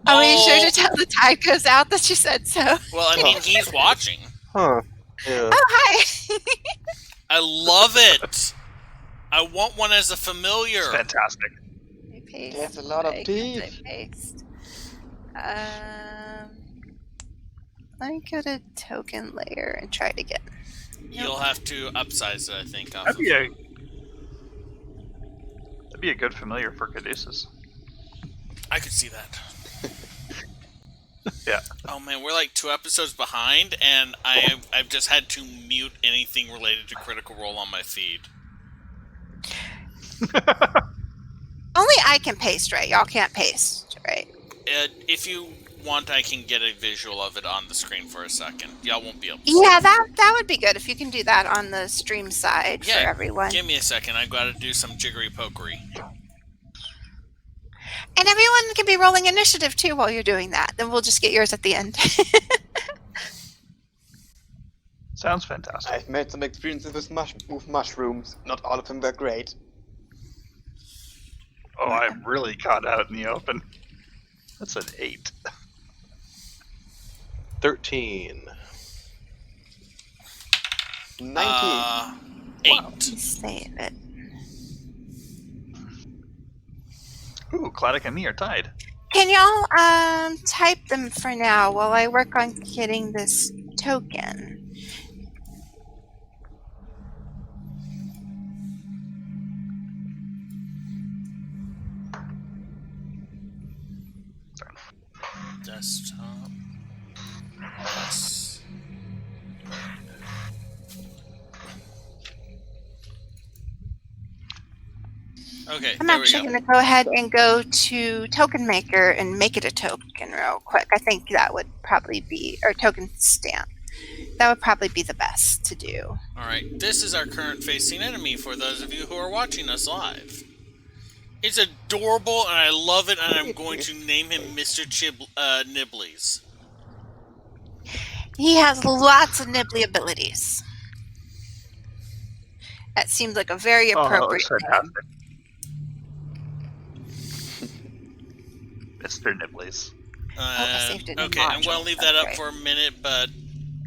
I'll be sure to tell the Tide goes out that you said so. Well, I mean, he's watching. Huh. Yeah. Oh, hi. I love it. I want one as a familiar. It's fantastic. I paste. There's a lot of I teeth. paste. Let me go to token layer and try it again. You'll have to upsize it, I think. Off That'd of- be a good familiar for Caduceus. I could see that. Yeah. Oh man, we're like 2 episodes behind, and I've just had to mute anything related to Critical Role on my feed. I can paste, right? Y'all can't paste, right? If you want, I can get a visual of it on the screen for a second. Y'all won't be able to Yeah, see. that would be good if you can do that on the stream side for Yeah, everyone. give me a second. I've got to do some jiggery pokery. And everyone can be rolling initiative too while you're doing that. Then we'll just get yours at the end. Sounds fantastic. I've made some experiences with mushrooms. Not all of them were great. Oh, I'm really caught out in the open. That's an 8. 13. 19. 8. Save it. Ooh, Cladic and me are tied. Can y'all type them for now while I work on getting this token? Desktop. Yes. Okay, I'm there we actually go. going to go ahead and go to Token Maker and make it a token real quick. I think that would probably be, or token stamp. That would probably be the best to do. Alright, this is our current facing enemy for those of you who are watching us live. It's adorable and I love it, and I'm going to name him Mr. Nibblies. He has lots of nibbly abilities. That seems like a very Oh, that appropriate looks name. fantastic. Mr. Nibblies. I saved it in Okay, I'm going module. to leave that up Okay. for a minute, but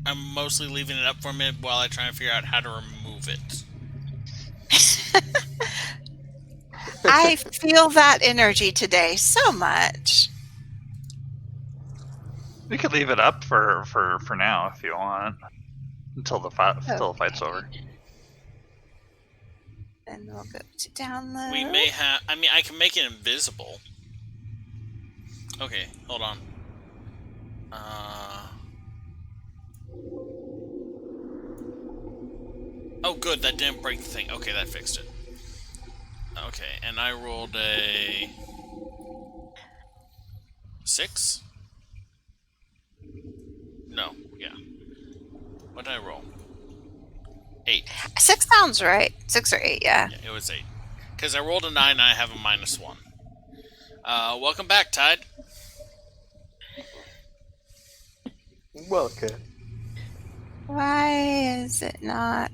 I'm mostly leaving it up for a minute while I try and figure out how to remove it. I feel that energy today so much. We could leave it up for now if you want, until the fight's over. And we'll go to download. We may have... I mean, I can make it invisible. Okay, hold on. Oh, good, that didn't break the thing. Okay, that fixed it. Okay, and I rolled a... 6? No, yeah. What did I roll? 8. 6 sounds right. 6 or 8, yeah. Yeah, it was 8. Because I rolled a 9 and I have a -1. Welcome back, Tide. Welcome. Why is it not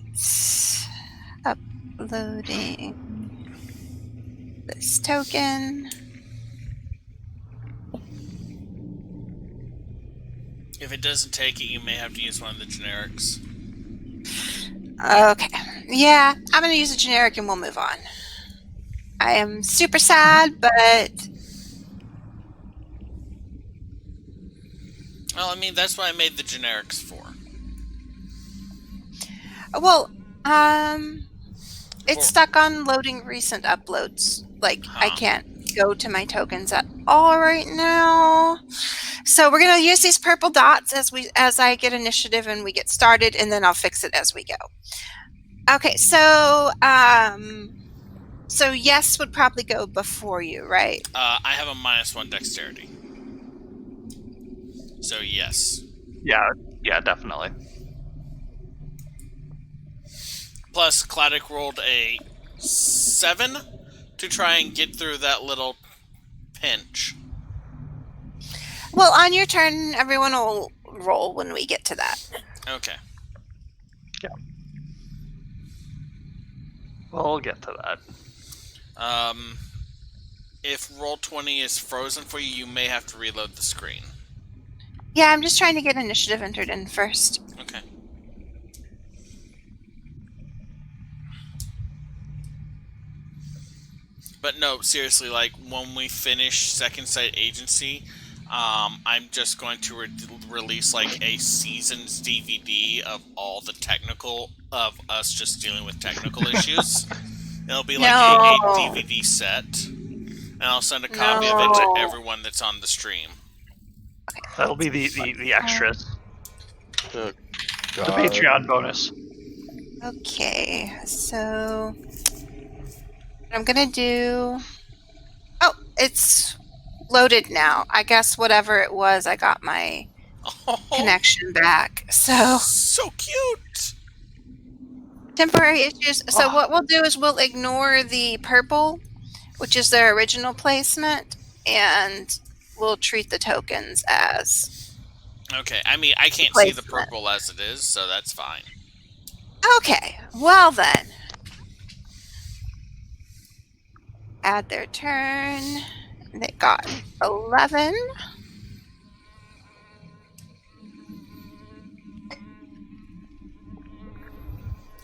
uploading this token? If it doesn't take it, you may have to use one of the generics. Okay. Yeah, I'm going to use a generic and we'll move on. I am super sad, but... Well, I mean, that's what I made the generics for. Well, it's stuck on loading recent uploads. Like, I can't go to my tokens at all right now. So we're going to use these purple dots as I get initiative and we get started, and then I'll fix it as we go. Okay, so yes would probably go before you, right? I have a -1 dexterity. So, yes. Yeah, definitely. Plus, Cladic rolled a 7 to try and get through that little pinch. Well, on your turn, everyone will roll when we get to that. Okay. Yeah. We'll get to that. If Roll20 is frozen for you, you may have to reload the screen. Yeah, I'm just trying to get initiative entered in first. Okay. But no, seriously, like, when we finish Second Sight Agency, I'm just going to release, like, a seasons DVD of all the technical, of us just dealing with technical issues. It'll be like a DVD set. And I'll send a copy of it to everyone that's on the stream. That'll be the extras. Oh, The Patreon bonus. Okay, so what I'm gonna do. It's loaded now. I guess whatever it was, I got my Oh, connection back. So so cute. temporary issues. So Oh. what we'll do is we'll ignore the purple, which is their original placement, and we'll treat the tokens as Okay, I mean, I can't see the Placement. purple as it is, so that's fine. okay. Well then, add their turn. They got 11.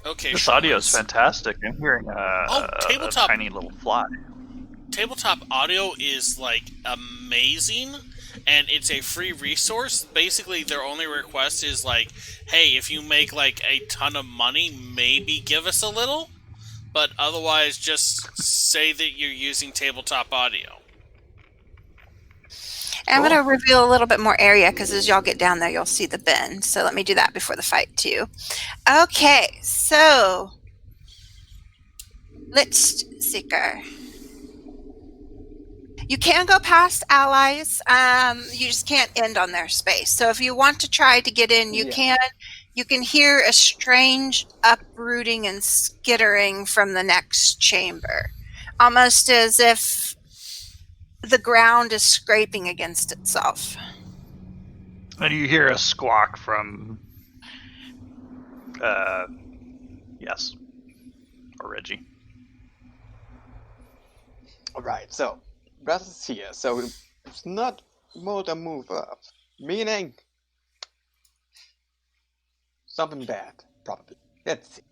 Okay, This audio is Shawns. fantastic. I'm hearing a tabletop. tiny little fly. Tabletop audio is like amazing, and it's a free resource. Basically, their only request is like, hey, if you make like a ton of money, maybe give us a little, but otherwise just say that you're using tabletop audio. And I'm going to reveal a little bit more area because as y'all get down there, you'll see the bend. So let me do that before the fight too. Okay, so Lich Seeker. You can go past allies. You just can't end on their space. So if you want to try to get in, you Yeah. can. You can hear a strange uprooting and skittering from the next chamber, almost as if the ground is scraping against itself. And you hear a squawk from, yes, or Reggie. Alright, so Brass is here, so it's not more than move up. Meaning something bad, probably. Let's see.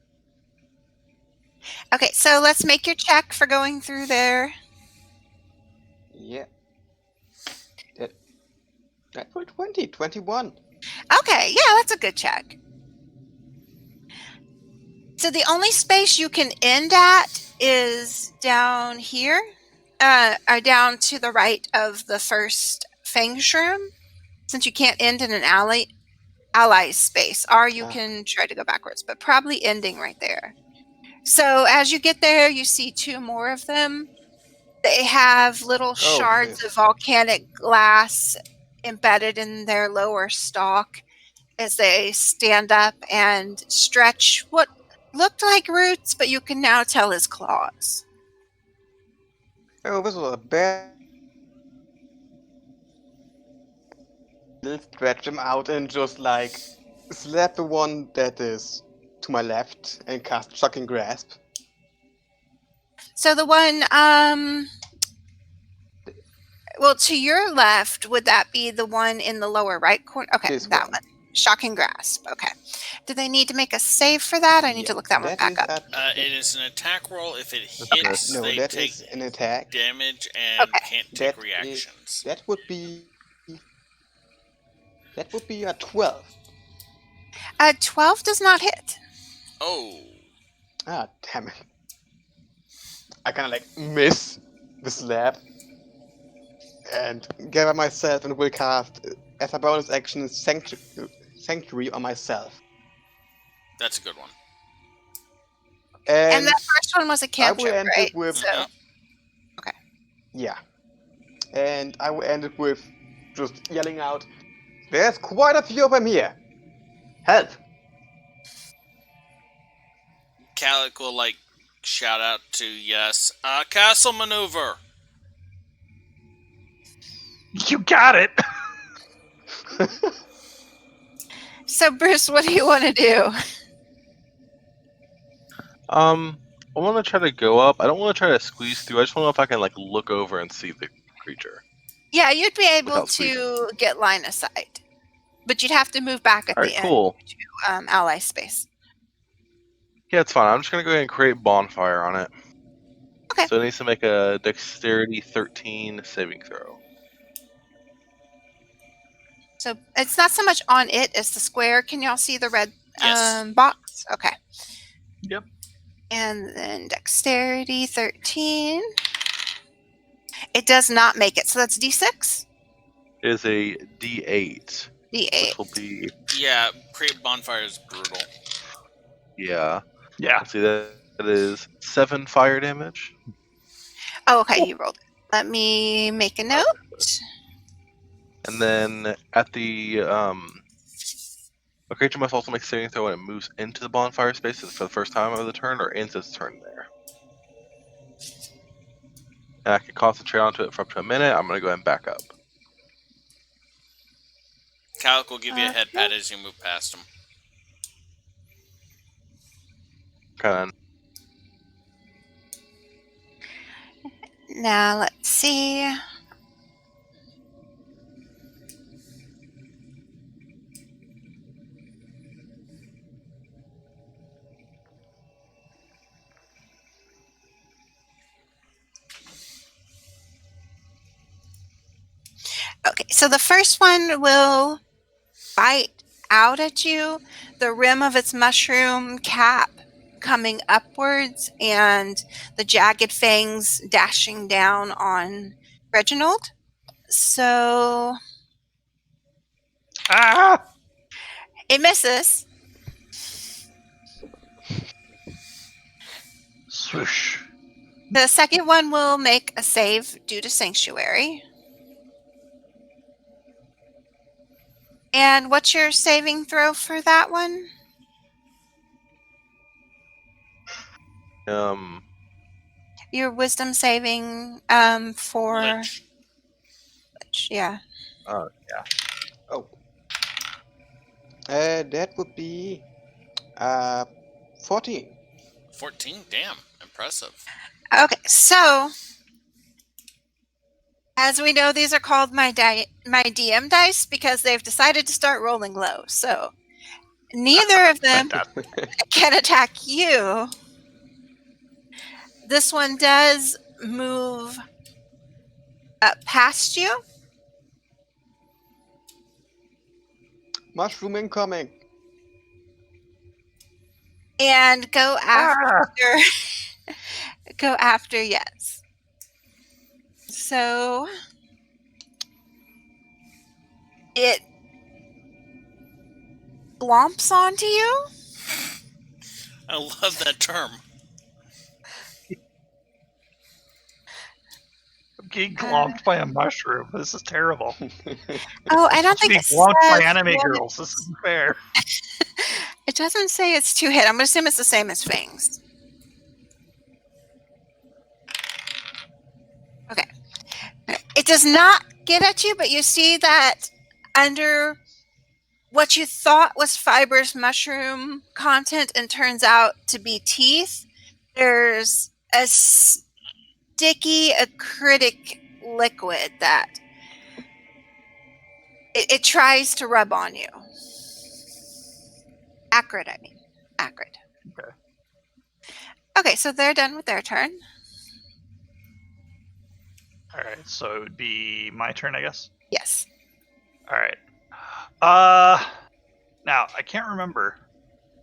Okay, so let's make your check for going through there. Yeah. That for 20, 21. Okay, yeah, that's a good check. So the only space you can end at is down here, or down to the right of the first Fang Shroom, since you can't end in an ally space, or you can try to go backwards, but probably ending right there. So as you get there, you see two more of them. They have little shards of volcanic glass embedded in their lower stalk as they stand up and stretch what looked like roots, but you can now tell is claws. Oh, this was a bad. I'll stretch them out and just like slap the one that is to my left and cast Shocking Grasp. So the one, well, to your left, would that be the one in the lower right corner? Okay, This that one. Shocking Grasp. Okay. Do they need to make a save for that? I need to look that one back up. It is an attack roll. If it hits, No, they that take is an attack. damage and Okay. can't take reactions. That would be a 12. 12 does not hit. Oh. Ah, damn it. I kind of like miss the slap and gather myself and will cast as a bonus action Sanctuary on myself. That's a good one. And that first one was a I cantrip, will end right? it with Yeah. Okay. Yeah. And I will end it with just yelling out, "There's quite a few of them here! Help!" Calic will like shout out to yes. Castle maneuver. You got it! So, Bruce, what do you want to do? I want to try to go up. I don't want to try to squeeze through. I just want to know if I can like look over and see the creature. Yeah, you'd be able Without to get line of sight, but you'd have to move back at All the right, end cool. to ally space. Yeah, it's fine. I'm just gonna go ahead and create bonfire on it. Okay. So it needs to make a dexterity 13 saving throw. So it's not so much on it as the square. Can y'all see the red Yes. box? Okay. Yep. And then dexterity 13. It does not make it. So that's D6? It is a D8, D8. which will be Yeah, create bonfire is brutal. yeah. Yeah. Let's see, that is 7 fire damage. Oh, okay. You rolled it. Let me make a note. And then at the a creature must also make a saving throw when it moves into the bonfire space for the first time of the turn or ends its turn there. And I can concentrate onto it for up to a minute. I'm going to go ahead and back up. Calic will give you a head Okay. pat as you move past him. Kind Now let's see. Okay, so the first one will bite out at you, the rim of its mushroom cap coming upwards and the jagged fangs dashing down on Reginald. So Ah! it misses. Swoosh. The second one will make a save due to Sanctuary. And what's your saving throw for that one? Your wisdom saving for Lich. yeah. Oh. That would be 14. 14? Damn. Impressive. Okay, so as we know, these are called my DM dice because they've decided to start rolling low. So neither of them can attack you. This one does move up past you. Mushroom incoming. And go after go after yes. So it glomps onto you. I love that term. I'm getting glomped by a mushroom. This is terrible. Oh, I don't think Being it glomped by says anime what girls. This isn't fair. It doesn't say it's 2 hit. I'm gonna assume it's the same as Fangs. Okay. It does not get at you, but you see that under what you thought was fibrous mushroom content and turns out to be teeth, there's a sticky acritic liquid that it tries to rub on you. Acrid, I mean. Acrid. Okay. Okay, so they're done with their turn. All right, so it would be my turn, I guess. Yes. All right. Now I can't remember.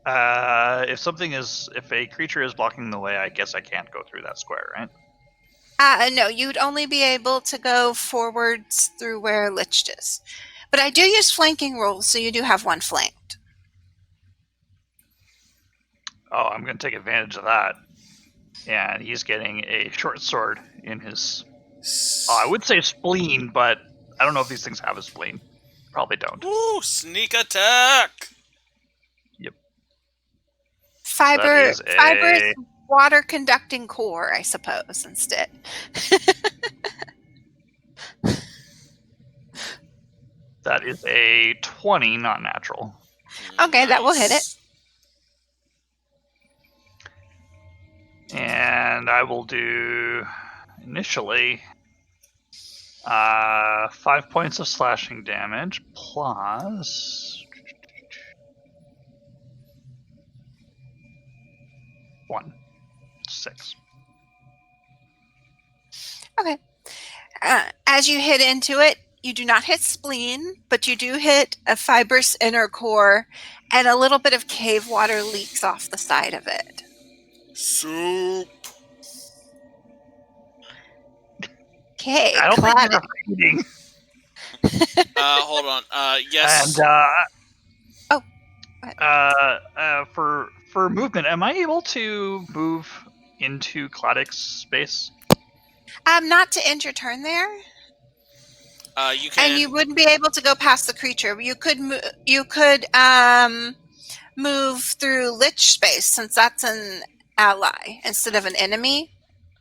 If a creature is blocking the way, I guess I can't go through that square, right? No, you'd only be able to go forwards through where Liched is. But I do use flanking rules, so you do have one flanked. Oh, I'm going to take advantage of that. And he's getting a short sword in his... I would say spleen, but I don't know if these things have a spleen. Probably don't. Ooh, sneak attack! Yep. Fibrous That is water conducting core, I suppose, instead. That is a 20, not natural. Okay, that will hit it. And I will do initially 5 points of slashing damage plus 1. 6. Okay. As you hit into it, you do not hit spleen, but you do hit a fibrous inner core, and a little bit of cave water leaks off the side of it. Soup. Okay, I don't Claddick. think you're reading. Hold on. Yes. And for movement, am I able to move into Claddick's space? Not to end your turn there, You can. and you wouldn't be able to go past the creature. You could move through lich space since that's an ally instead of an enemy,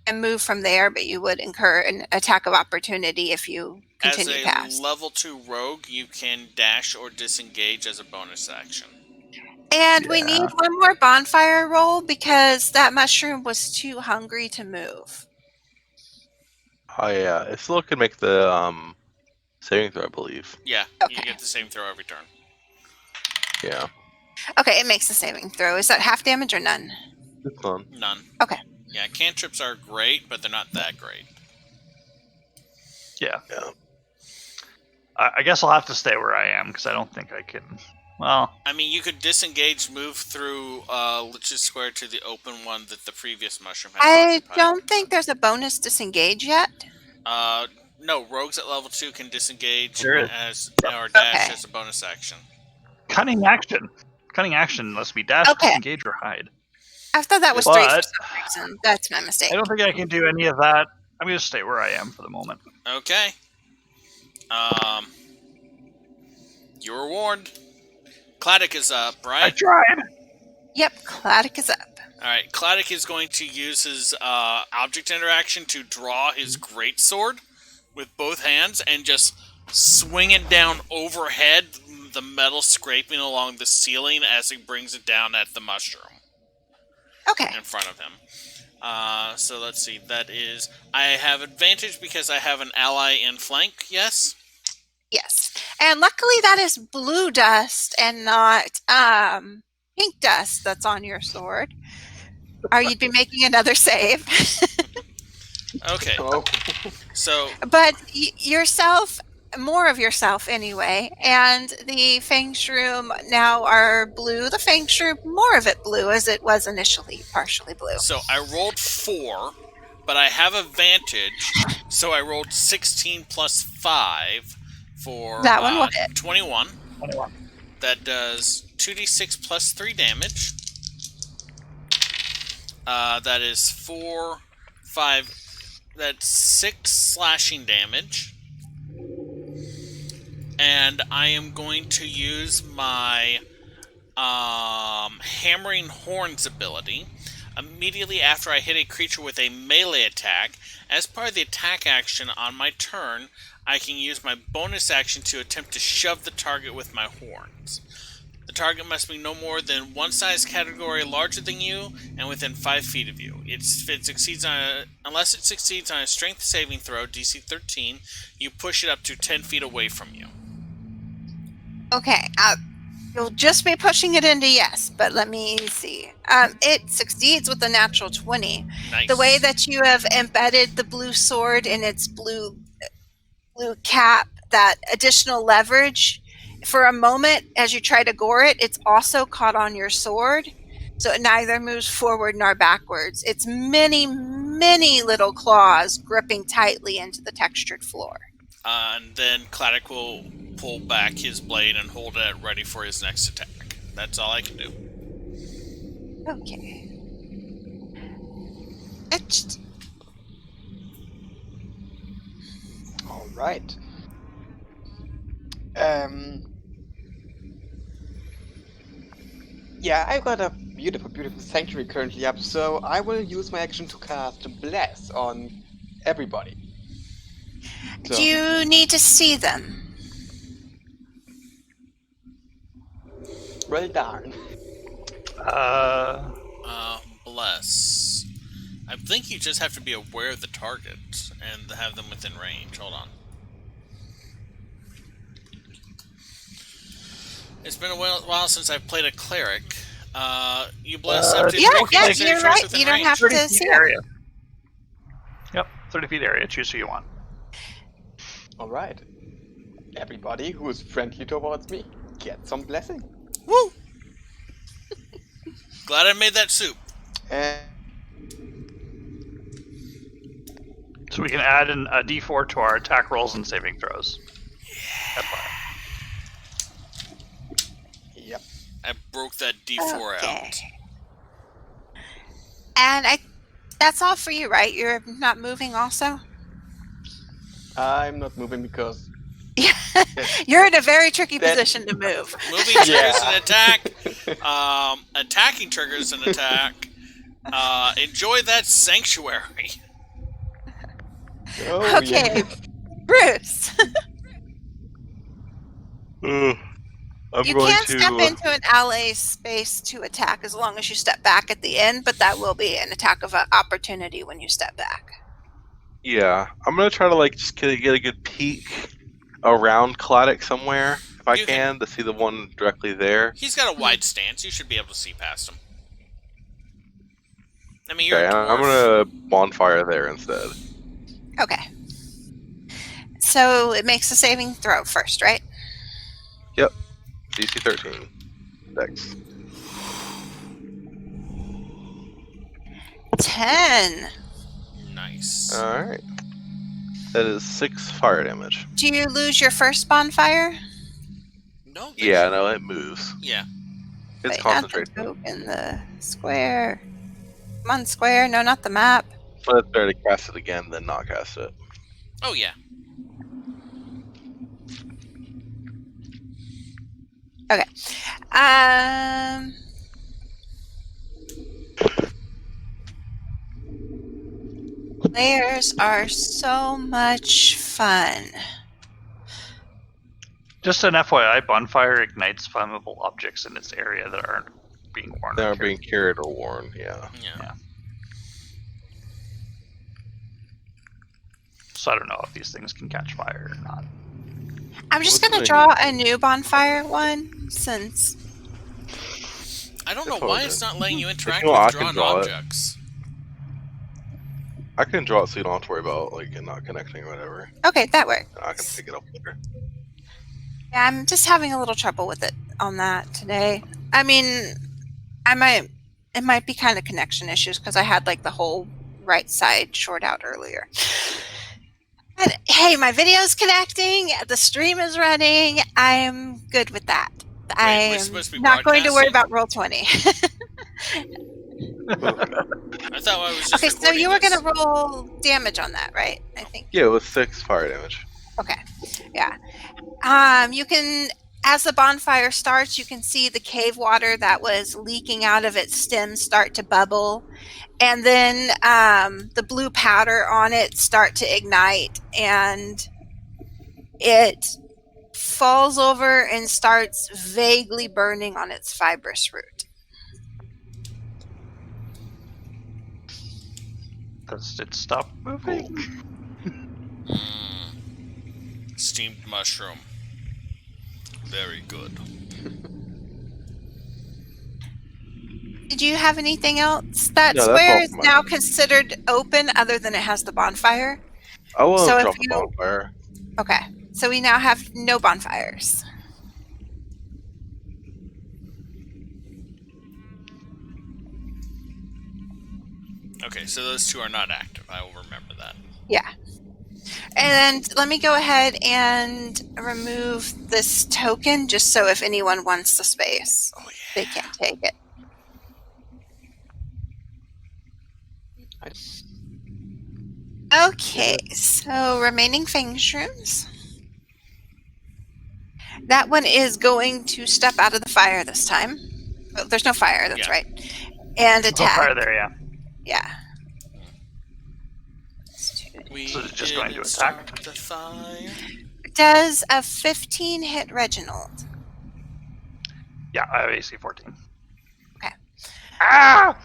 and move from there. But you would incur an attack of opportunity if you continue as a past. level 2 rogue, you can dash or disengage as a bonus action. And we need one more bonfire roll because that mushroom was too hungry to move. Oh yeah, it still can make the saving throw, I believe. Yeah, you Okay. get the same throw every turn. Yeah. Okay, it makes the saving throw. Is that half damage or none? It's fun. None. Okay. Yeah, cantrips are great, but they're not that great. Yeah. Yeah. I guess I'll have to stay where I am because I don't think I can. Well, I mean, you could disengage, move through Lich's Square to the open one that the previous mushroom had I occupied. don't think there's a bonus disengage yet. No, rogues at level 2 can disengage There is. as or dash Okay. as a bonus action. cunning action. Cunning action lets me dash, Okay. disengage, or hide. I thought that was 3 for But some reason. That's my mistake. I don't think I can do any of that. I'm going to stay where I am for the moment. Okay. You were warned. Claddock is up, I right? tried. Yep, Claddock is up. Alright, Claddock is going to use his object interaction to draw his greatsword with both hands and just swing it down overhead, the metal scraping along the ceiling as he brings it down at the mushroom Okay. in front of him. So let's see, that is... I have advantage because I have an ally in flank, yes? Yes. And luckily that is blue dust and not pink dust that's on your sword. Or you'd be making another save. Okay, Oh. so... But yourself, more of yourself anyway, and the Fang Shroom now are blue. The Fang Shroom, more of it blue as it was initially partially blue. So I rolled 4, but I have advantage, so I rolled 16 plus 5 for That one will hit. 21. That does 2d6 plus 3 damage. That is 4, 5, that's 6 slashing damage. And I am going to use my Hammering Horns ability. Immediately after I hit a creature with a melee attack, as part of the attack action on my turn, I can use my bonus action to attempt to shove the target with my horns. The target must be no more than one size category larger than you and within 5 feet of you. Unless it succeeds on a strength saving throw, DC 13, you push it up to 10 feet away from you. Okay. You'll just be pushing it into yes, but let me see. It succeeds with a natural 20. Nice. The way that you have embedded the blue sword in its blue cap, that additional leverage, for a moment as you try to gore it, it's also caught on your sword, so it neither moves forward nor backwards. It's many, many little claws gripping tightly into the textured floor. And then Claddock will pull back his blade and hold it ready for his next attack. That's all I can do. Okay. Etched. All right. Yeah, I've got a beautiful, beautiful sanctuary currently up, so I will use my action to cast Bless on everybody. So, Do you need to see them? well darn. Bless. I think you just have to be aware of the target and have them within range. Hold on. It's been a while since I've played a cleric. You bless up to Yeah, 3 yeah, feet you're right. You don't have 30 to feet see them. area. Yep, 30 feet area. Choose who you want. All right. Everybody who is friendly towards me, get some blessing. Woo! Glad I made that soup. And So we can add a d4 to our attack rolls and saving throws. yep. I broke that D4 Okay. out. And That's all for you, right? You're not moving also? I'm not moving because You're in a very tricky That- position to move. Moving triggers an Yeah. attack. Attacking triggers an attack. Enjoy that sanctuary. Oh, Okay, yeah. Bruce. I'm You going can't to. step into an ally space to attack as long as you step back at the end, but that will be an attack of opportunity when you step back. Yeah, I'm gonna try to like just get a good peek around Cladic somewhere if I You can to see the one directly there. He's got a wide stance. You should be able to see past him. I mean, you're Okay, a dwarf. I'm gonna bonfire there instead. Okay. So it makes a saving throw first, right? DC 13. Dex. 10. Nice. All right. That is 6 fire damage. Do you lose your first bonfire? No. Yeah, no, it moves. Yeah. It's Wait, concentration. not the token, the square. Come on, square. No, not the map. But it's better to cast it again than not cast it. Oh yeah. Okay. Layers are so much fun. Just an FYI, bonfire ignites flammable objects in its area that aren't being worn. They are being carried or worn, yeah. Yeah. So I don't know if these things can catch fire or not. I'm just What's going to the- draw a new bonfire one since. I don't know It's all why good. it's not letting you interact you want, I with can drawn draw it. objects. I can draw it so you don't have to worry about like it not connecting or whatever. Okay, that works. I can pick it up later. Yeah, I'm just having a little trouble with it on that today. I mean, it might be kind of connection issues because I had like the whole right side short out earlier. But hey, my video's connecting, the stream is running. I'm good with that. we're I'm supposed to be not going to worry broadcasting? about Roll20. I thought I was just Okay, so recording you were this. going to roll damage on that, right? I think. Yeah, it was 6 fire damage. Okay. Yeah. You can, as the bonfire starts, you can see the cave water that was leaking out of its stem start to bubble. And then the blue powder on it start to ignite. And it falls over and starts vaguely burning on its fibrous root. Does it stop moving? Steamed mushroom. Very good. Did you have anything else? That No, that's square all is for now mine. considered open other than it has the bonfire. I will So if drop a you- bonfire. Okay, so we now have no bonfires. Okay, so those two are not active. I will remember that. Yeah. And let me go ahead and remove this token just so if anyone wants the space, Oh they can take it. Okay, so remaining Fang Shrooms. That one is going to step out of the fire this time. Oh, there's no fire, that's Yeah. right. And No attack. fire there, yeah. Yeah. We So it's just going to didn't attack? start the fire. Does a 15 hit Reginald? Yeah, I have AC 14. Okay. Ah!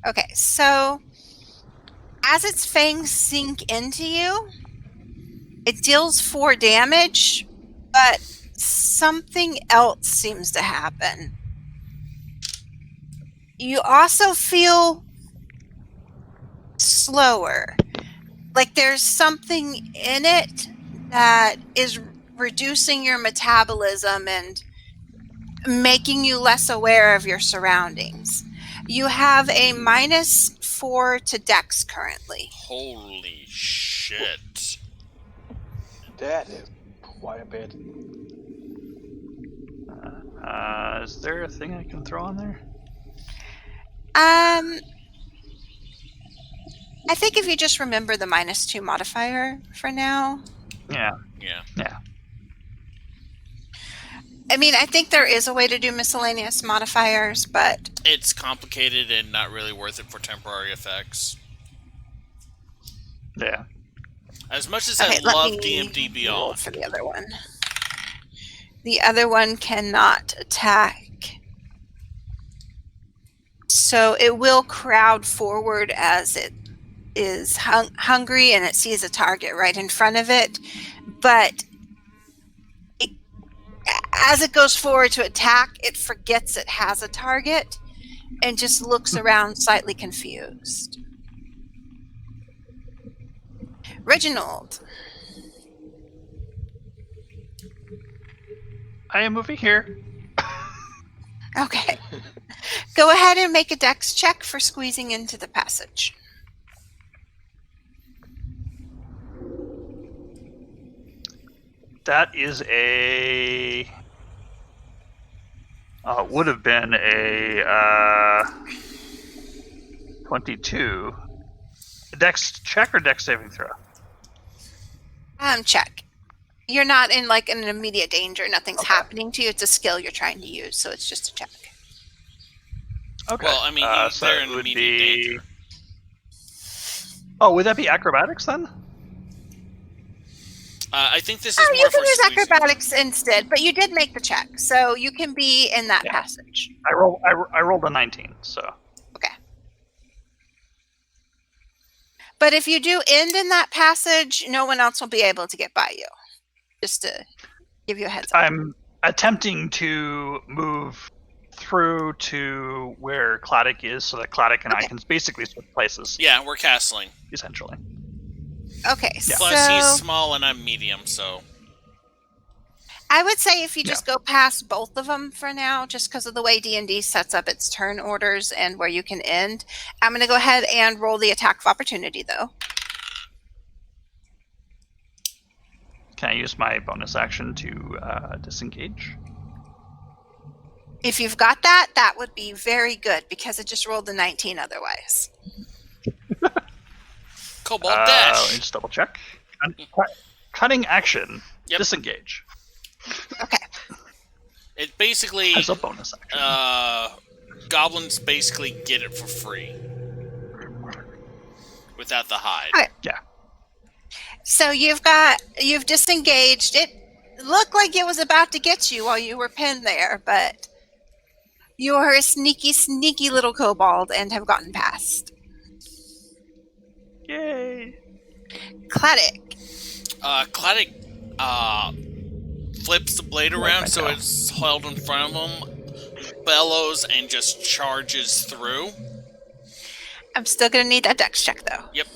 Okay, so as its fangs sink into you, it deals 4 damage, but something else seems to happen. You also feel slower. Like there's something in it that is reducing your metabolism and making you less aware of your surroundings. You have a -4 to Dex currently. Holy shit. That is quite a bit. Is there a thing I can throw on there? I think if you just remember the -2 modifier for now. Yeah. Yeah. I mean, I think there is a way to do miscellaneous modifiers, but It's complicated and not really worth it for temporary effects. Yeah. As much as okay, I let love me DMD roll Beyond. for the other one. The other one cannot attack. So it will crowd forward as it is hungry and it sees a target right in front of it. But as it goes forward to attack, it forgets it has a target and just looks around slightly confused. Reginald. I am moving here. Okay. Go ahead and make a dex check for squeezing into the passage. That is a... would have been a 22. A dex check or dex saving throw? Check. You're not in like an immediate danger. Nothing's Okay. happening to you. It's a skill you're trying to use, so it's just a check. Okay. Well, I mean, so they're it in would immediate be... danger. Oh, would that be acrobatics then? I think this is Oh, more you for can use squeezing. acrobatics instead, but you did make the check, so you can be in that Yeah. passage. I rolled a 19, so... But if you do end in that passage, no one else will be able to get by you. Just to give you a heads up. I'm attempting to move through to where Claddick is so that Claddick and I Okay. can basically switch places, Yeah, we're castling. essentially. Okay, Plus, he's so small and I'm medium, so... I would say if you just go past both of them for now, just because of the way D&D sets up its turn orders and where you can end. I'm going to go ahead and roll the attack of opportunity, though. Can I use my bonus action to disengage? If you've got that, that would be very good because it just rolled a 19 otherwise. Cobalt Let me Dash! just double check. Cunning action. Yep. Disengage. Okay. It basically... As a bonus action. Goblins basically get it for free. Without the hide. Okay. Yeah. So you've disengaged. It looked like it was about to get you while you were pinned there, but you're a sneaky, sneaky little kobold and have gotten past. Yay. Claddick. Claddick, flips the blade around so God. it's held in front of him, bellows, and just charges through. I'm still going to need that dex check, though. Yep.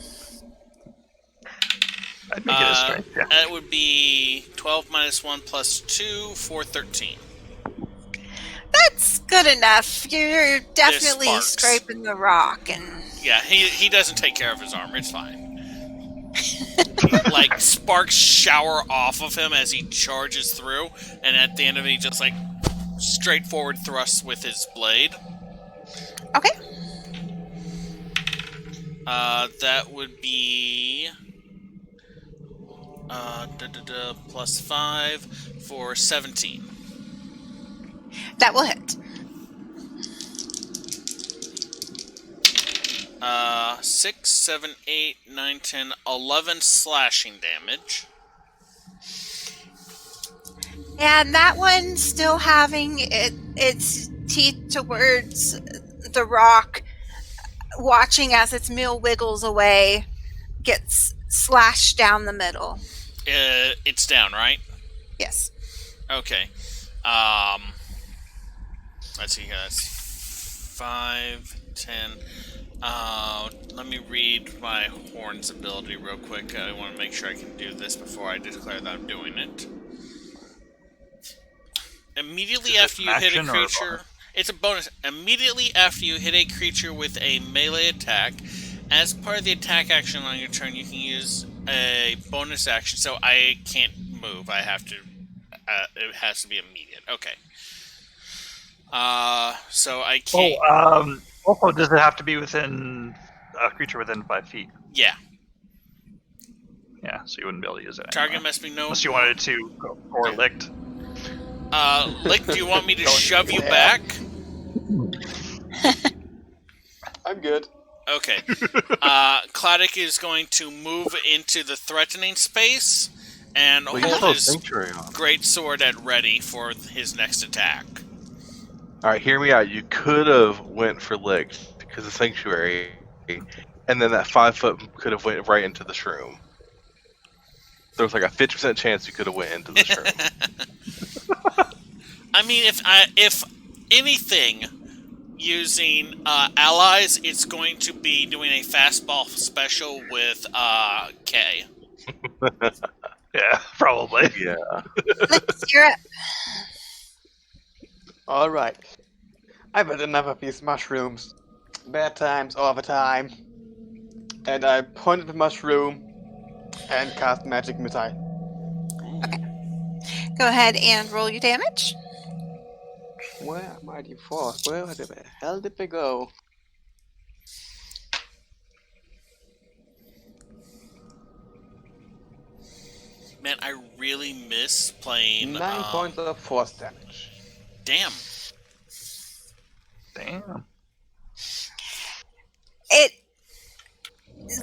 I'd make it a strength, yeah. That would be 12 minus 1 plus 2 for 13. That's good enough. You're definitely sparks. scraping the rock, and Yeah, he doesn't take care of his armor. It's fine. Like, sparks shower off of him as he charges through, and at the end of it, he just, like, straightforward thrusts with his blade. okay. That would be... plus 5 for 17. That will hit. 6, 7, 8, 9, 10, 11 slashing damage. And that one still having its teeth towards the rock, watching as its meal wiggles away, gets slashed down the middle. It's down, right? Yes. Okay. Let's see, that's 5, 10. Let me read my horns ability real quick. I want to make sure I can do this before I declare that I'm doing it. Immediately after you hit a action or a creature, it's a bonus. Immediately after you hit a creature with a melee attack, as part of the attack action on your turn, you can use a bonus action. So I can't move. I have to. It has to be immediate. Okay. So I can't. Also, does it have to be within a creature within 5 feet? Yeah. Yeah, so you wouldn't be able to use it. Target Anyway. must be known. Unless you wanted to go or licked. Lick, do you want me to Don't shove you care. back? I'm good. Okay. Claddick is going to move into the threatening space and Well, you hold still have his Sanctuary on. great sword at ready for his next attack. Alright, hear me out. You could have went for lick because of Sanctuary, and then that 5 foot could have went right into the shroom. There was like a 50% chance you could have went into the shroom. I mean, if anything, using allies, it's going to be doing a fastball special with K. Yeah, probably. Yeah. Let's hear it. Alright. I've had enough of these mushrooms. Bad times all the time. And I pointed the mushroom and cast magic missile. Go ahead and roll your damage. Where are my d4s? Where the hell did they go? Man, I really miss playing. 9 points of force damage. Damn. Damn. It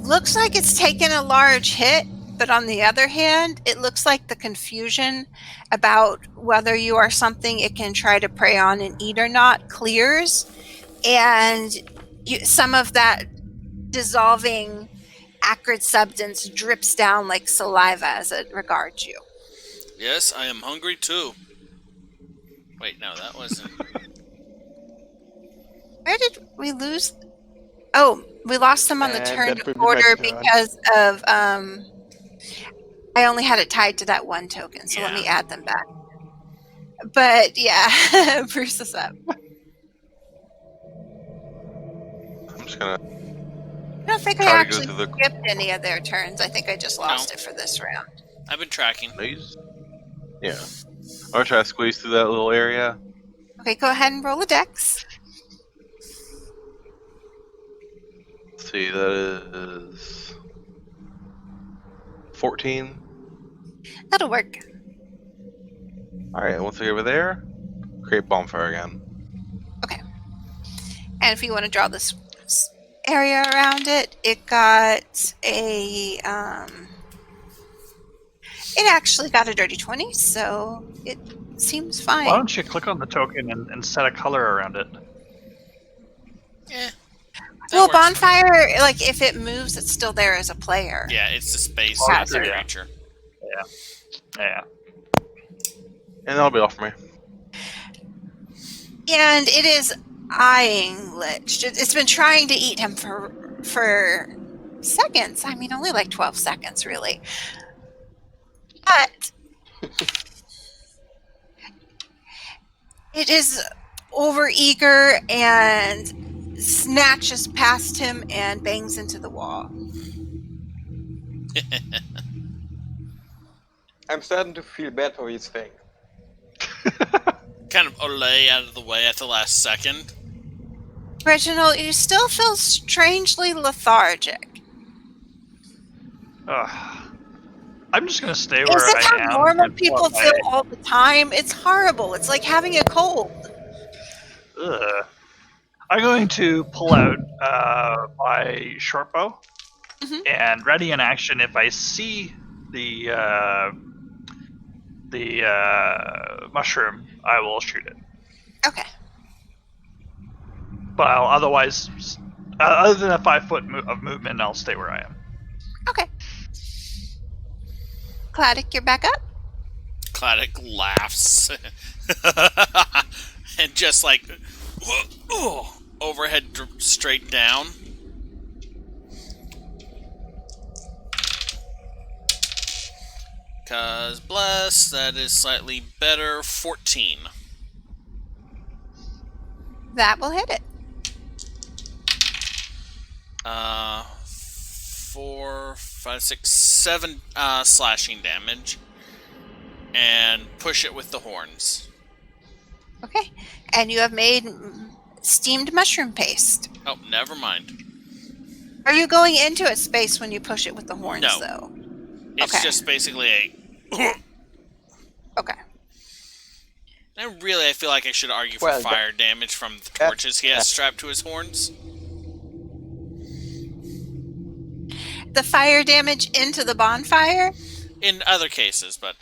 looks like it's taken a large hit, but on the other hand, it looks like the confusion about whether you are something it can try to prey on and eat or not clears, and some of that dissolving acrid substance drips down like saliva as it regards you. Yes, I am hungry too. Wait, no, that wasn't. Where did we lose? Oh, we lost them on the And turn that will be my order turn. because of I only had it tied to that one token, so let me Yeah. add them back. But yeah, Bruce is up. I'm just gonna. I don't think I Try to go actually through the- skipped any of their turns. I think I just lost it for this round. I've been tracking. Please? Yeah. I'm gonna try to squeeze through that little area. Okay, go ahead and roll a dex. Let's see, that is 14. That'll work. Alright, once I get over there, create bonfire again. And if you want to draw this area around it, it got a it actually got a dirty 20, so it seems fine. Why don't you click on the token and set a color around it? Eh. Well, that works. bonfire, like if it moves, it's still there as a player. Yeah, it's the space, Oh, not the yeah. creature. Yeah. And that'll be all for me. And it is eyeing Lich. It's been trying to eat him for seconds. I mean, only like 12 seconds, really. But it is overeager and snatches past him and bangs into the wall. I'm starting to feel bad for these things. Kind of Olay out of the way at the last second. Reginald, you still feel strangely lethargic. I'm just gonna stay where Is it I how am. normal and people plot my- feel all the time? It's horrible. It's like having a cold. Ugh. I'm going to pull out my short bow Mhm. and ready in action. If I see the mushroom, I will shoot it. Okay. But I'll otherwise, other than a 5 foot of movement, I'll stay where I am. Okay. Claddick, you're back up. Claddick laughs. And just like overhead straight down. Cause bless, that is slightly better. 14. That will hit it. 4, 5, 6, 7 slashing damage. And push it with the horns. Okay. and you have made steamed mushroom paste. Oh, never mind. Are you going into its space when you push it with the horns, No. though? It's Okay. just basically a... Okay. And really, I feel like I should argue for Well, fire damage from the torches he has strapped to his horns. The fire damage into the bonfire? In other cases, but...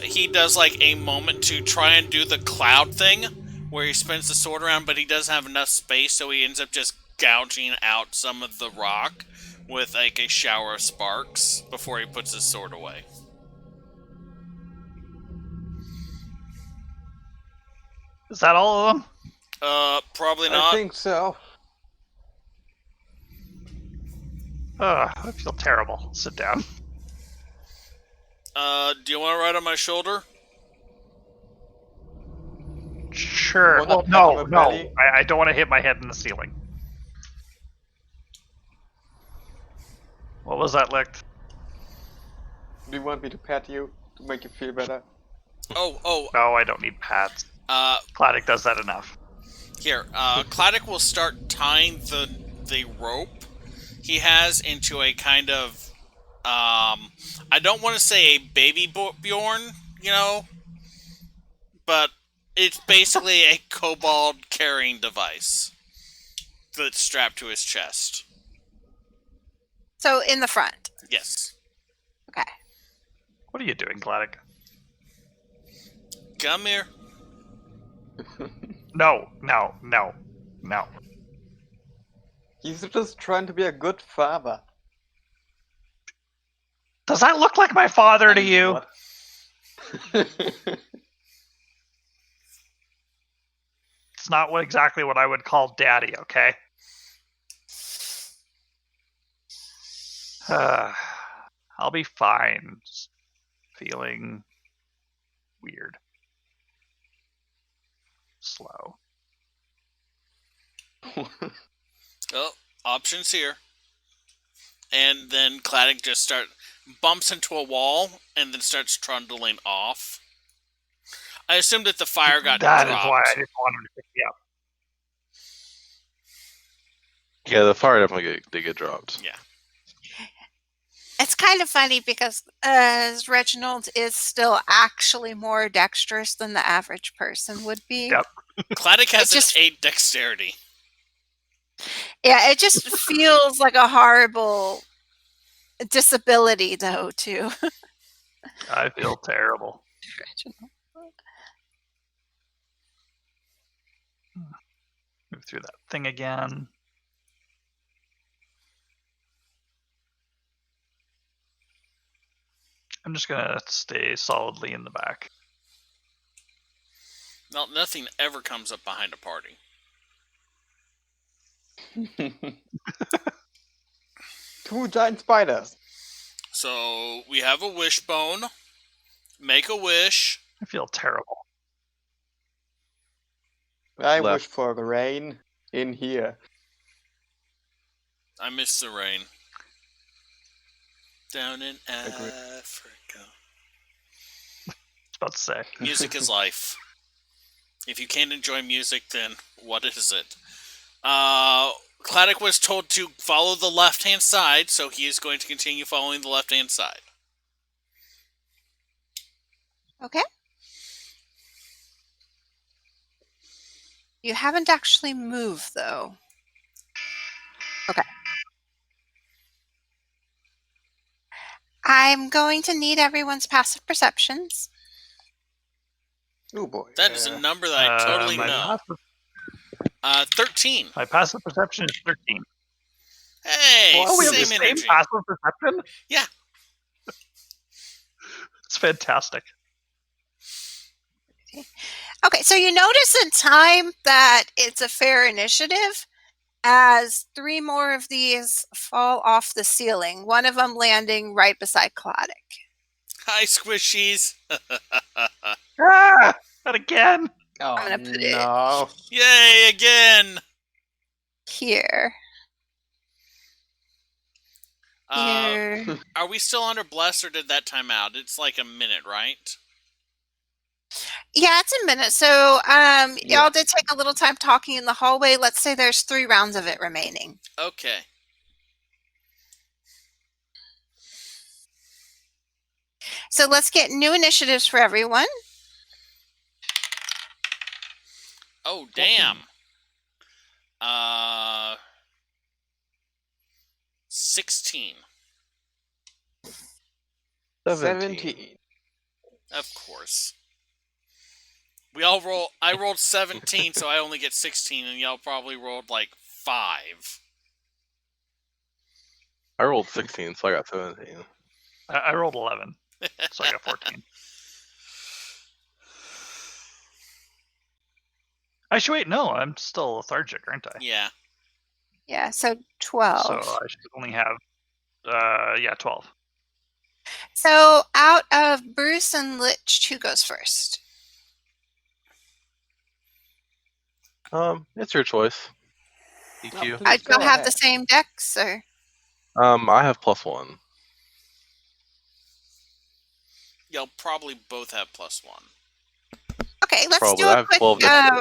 he does like a moment to try and do the cloud thing, where he spins the sword around, but he doesn't have enough space, so he ends up just gouging out some of the rock with like a shower of sparks before he puts his sword away. Is that all of them? Probably I not. think so. I feel terrible. Sit down. Do you want to ride on my shoulder? Sure. Well, Well, not no. really. I don't want to hit my head in the ceiling. What was that, Licked? Do you want me to pet you to make you feel better? Oh, No, I don't need pats. Cladic does that enough. here. Cladic will start tying the rope he has into a kind of, I don't want to say a baby Bjorn, you know, but it's basically a kobold carrying device that's strapped to his chest. So in the front. Yes. Okay. What are you doing, Cladic? Come here. No. He's just trying to be a good father. Does that look like my father to you? What? It's not exactly what I would call daddy, okay? I'll be fine. Just feeling weird. Slow. Oh, options here. And then Cladic just bumps into a wall and then starts trundling off. I assumed that the fire got That dropped. is why I didn't want him to pick me up. Yeah, the fire definitely did get dropped. Yeah. It's kind of funny because Reginald is still actually more dexterous than the average person would be. Yep. Cladic has just- an 8 dexterity. Yeah, it just feels like a horrible disability, though, too. I feel terrible. Reginald. Move through that thing again. I'm just gonna stay solidly in the back. No, nothing ever comes up behind a party. Two giant spiders. So we have a wishbone. Make a wish. I feel terrible. I Left. wish for the rain in here. I miss the rain. Down in Agreed. Africa. I was about to say. Music is life. If you can't enjoy music, then what is it? Cladic was told to follow the left-hand side, so he is going to continue following the left-hand side. Okay. You haven't actually moved, though. Okay. I'm going to need everyone's passive perceptions. Oh boy. That is a number that I totally my know. 13. My passive perception is 13. Hey, Oh, we have the same same energy. passive perception? Yeah. It's fantastic. Okay, so you notice in time that it's a fair initiative as 3 more of these fall off the ceiling, one of them landing right beside Cladic. Hi, squishies. Ah! Not again! Oh, I'm gonna put it- no. Yay, again. Here. Here. Are we still under bless or did that time out? It's like a minute, right? Yeah, it's a minute. So Yeah. y'all did take a little time talking in the hallway. Let's say there's 3 rounds of it remaining. Okay. So let's get new initiatives for everyone. Oh, damn. 16. 17. Of course. We all roll. I rolled 17, so I only get 16, and y'all probably rolled like 5. I rolled 16, so I got 17. I rolled 11, so I got 14. Actually, wait, no, I'm still lethargic, aren't I? Yeah. Yeah, so 12. So I should only have, 12. So out of Bruce and Lich, who goes first? It's your choice. EQ. Please Do y'all go have the ahead. same decks, or? I have +1. Y'all probably both have +1. Okay, let's Probably. do I a have quick. 12. Yeah.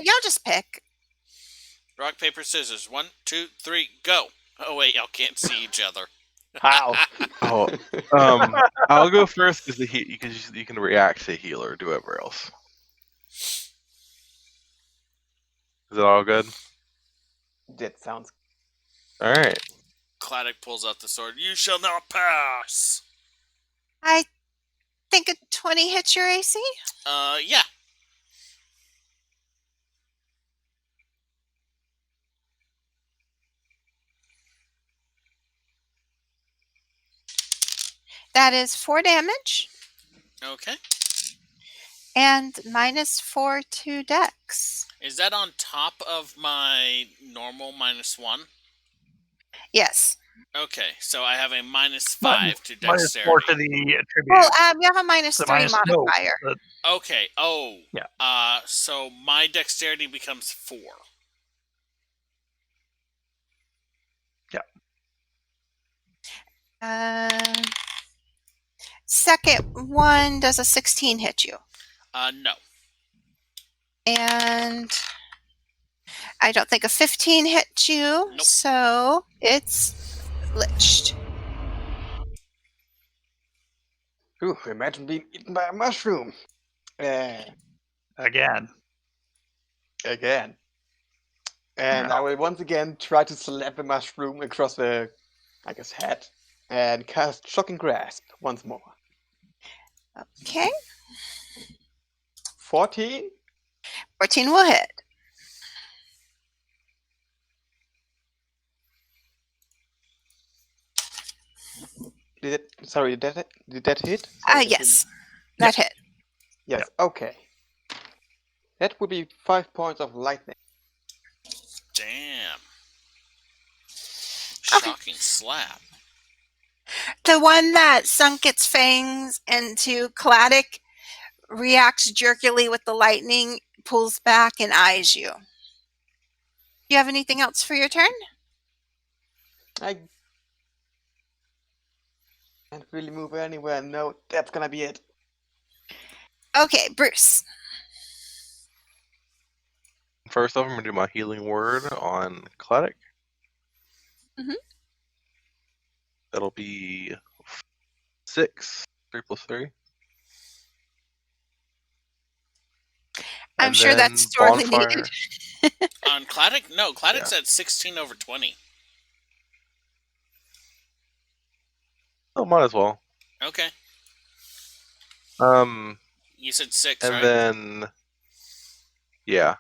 Y'all just pick. Rock, paper, scissors. 1, 2, 3, go. Oh, wait, y'all can't see each other. How? Oh, I'll go first because you can react to healer. Do whatever else. Is it all good? That sounds. All right. Claddock pulls out the sword. You shall not pass. I think a 20 hits your AC. Yeah. That is 4 damage Okay. and -4 to dex. Is that on top of my normal -1? Yes. Okay, so I have a -5 to -4 dexterity. to the attribute. Well, you have a -3 So minus- no, modifier. Okay. Oh. Yeah. So my dexterity becomes 4. Second one, does a 16 hit you? No. And I don't think a 15 hit you, Nope. so it's liched. Ooh, imagine being eaten by a mushroom. Again. Again. And I will once again try to slap a mushroom across the, head and cast Shocking Grasp once more. Okay, 14? 14 will hit. Did that hit? Sorry, Yes, that hit. Yes, okay. That would be 5 points of lightning. Damn. Okay. Shocking slap. The one that sunk its fangs into Claddock reacts jerkily with the lightning, pulls back, and eyes you. Do you have anything else for your turn? I can't really move anywhere. No, that's gonna be it. Okay, Bruce. First off, I'm gonna do my healing word on Claddock. Mhm. That'll be 6. 3 + 3. I'm And sure then that's sorely bonfire. needed. On Claddock? No, Claddock's at 16 over 20. Oh, might as well. Okay. You said 6, And right? then, yeah,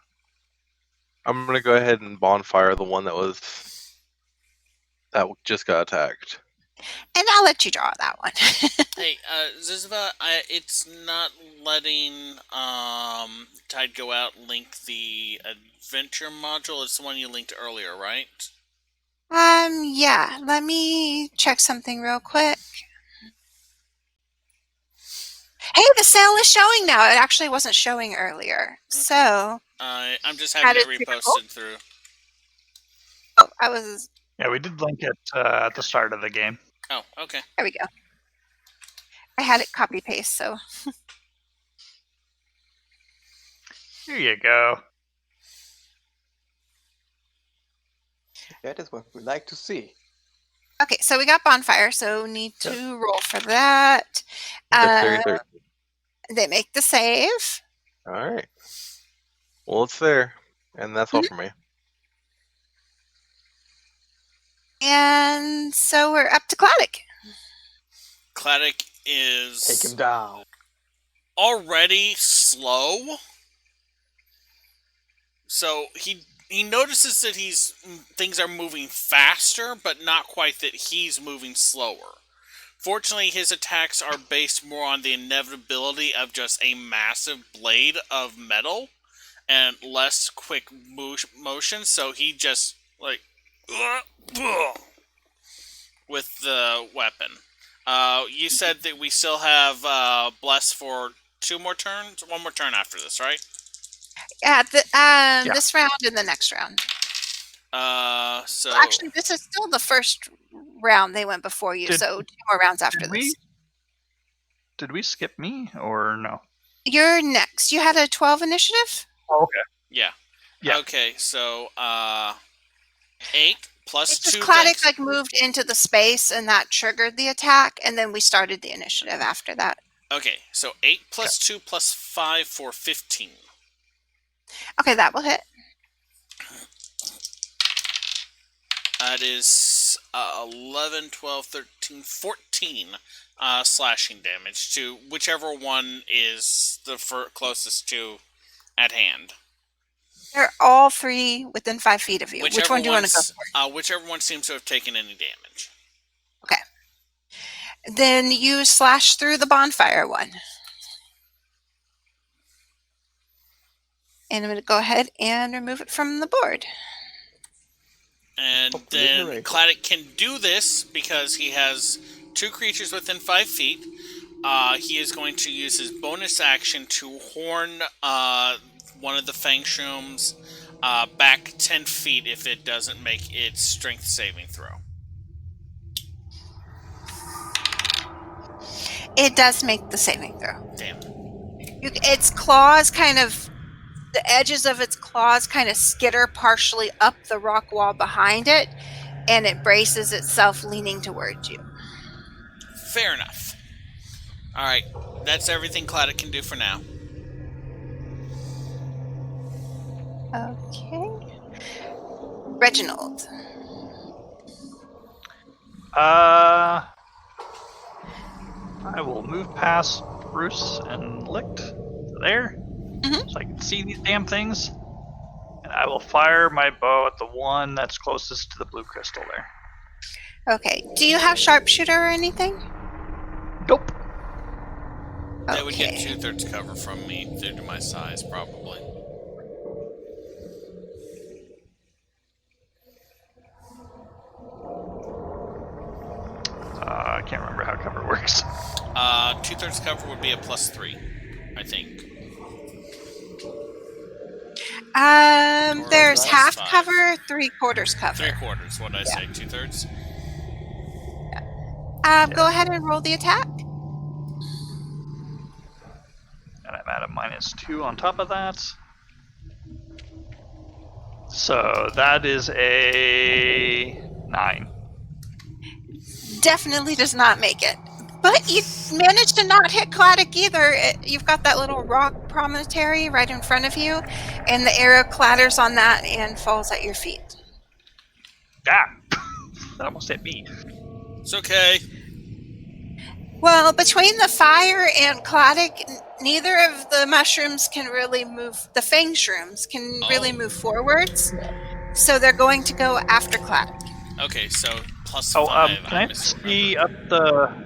I'm gonna go ahead and bonfire the one that just got attacked. And I'll let you draw that one. Hey, Zizva, it's not letting Tide Go Out link the adventure module. It's the one you linked earlier, right? Yeah, let me check something real quick. Hey, the sale is showing now. It actually wasn't showing earlier. Okay. So I'm just having it reposted through. Oh, I was. Yeah, we did link it at the start of the game. Oh, okay. There we go. I had it copy paste, so. Here you go. That is what we like to see. Okay, so we got bonfire, so need to roll for that. Dexterity 13. They make the save. All right. Well, it's there, and that's all for me. And so we're up to Claddick. Claddick is Take him down. already slow. So he notices that things are moving faster, but not quite that he's moving slower. Fortunately, his attacks are based more on the inevitability of just a massive blade of metal and less quick motion, so he just, like, with the weapon. You said that we still have Bless for 2 more turns? 1 more turn after this, right? Yeah, Yeah. this round and the next round. So... Actually, this is still the first round. They went before you, so 2 more rounds after this. Did we skip me, or no? You're next. You had a 12 initiative? Oh, okay. Yeah. Yeah. Okay, so 8 plus It's just 2 Claddick like moved into the space and that triggered the attack, and then we started the initiative after that. Okay, so 8 plus 2 plus 5 for 15. Okay, that will hit. That is 11, 12, 13, 14 slashing damage to whichever one is the closest to at hand. They're all 3 within 5 feet of you. Which one do you want to go for? Whichever one seems to have taken any damage. Okay. Then you slash through the bonfire one. And I'm going to go ahead and remove it from the board. And then Claddick can do this because he has 2 creatures within 5 feet. He is going to use his bonus action to horn one of the Fangshrooms back 10 feet if it doesn't make its strength saving throw. It does make the saving throw. Damn. Its claws kind of... The edges of its claws kind of skitter partially up the rock wall behind it, and it braces itself leaning towards you. Fair enough. Alright, that's everything Claddick can do for now. Okay. Reginald. I will move past Bruce and Licht there, so I can see these damn things. And I will fire my bow at the one that's closest to the blue crystal there. Okay. Do you have sharpshooter or anything? Nope. They would get 2/3 cover from me due to my size, probably. I can't remember how cover works. 2/3 cover would be a +3, I think. There's half 5. cover, 3/4 cover. 3/4. What did I say? 2/3. Go ahead and roll the attack. And I'm at a -2 on top of that. So that is a 9. Definitely does not make it. But you managed to not hit Claddick either. You've got that little rock promontory right in front of you, and the arrow clatters on that and falls at your feet. Ah! That almost hit me. It's okay. Well, between the fire and Claddick, neither of the mushrooms can really move. The Fangshrooms can really move forwards, so they're going to go after Claddick. Okay, so +5. Can I see up the...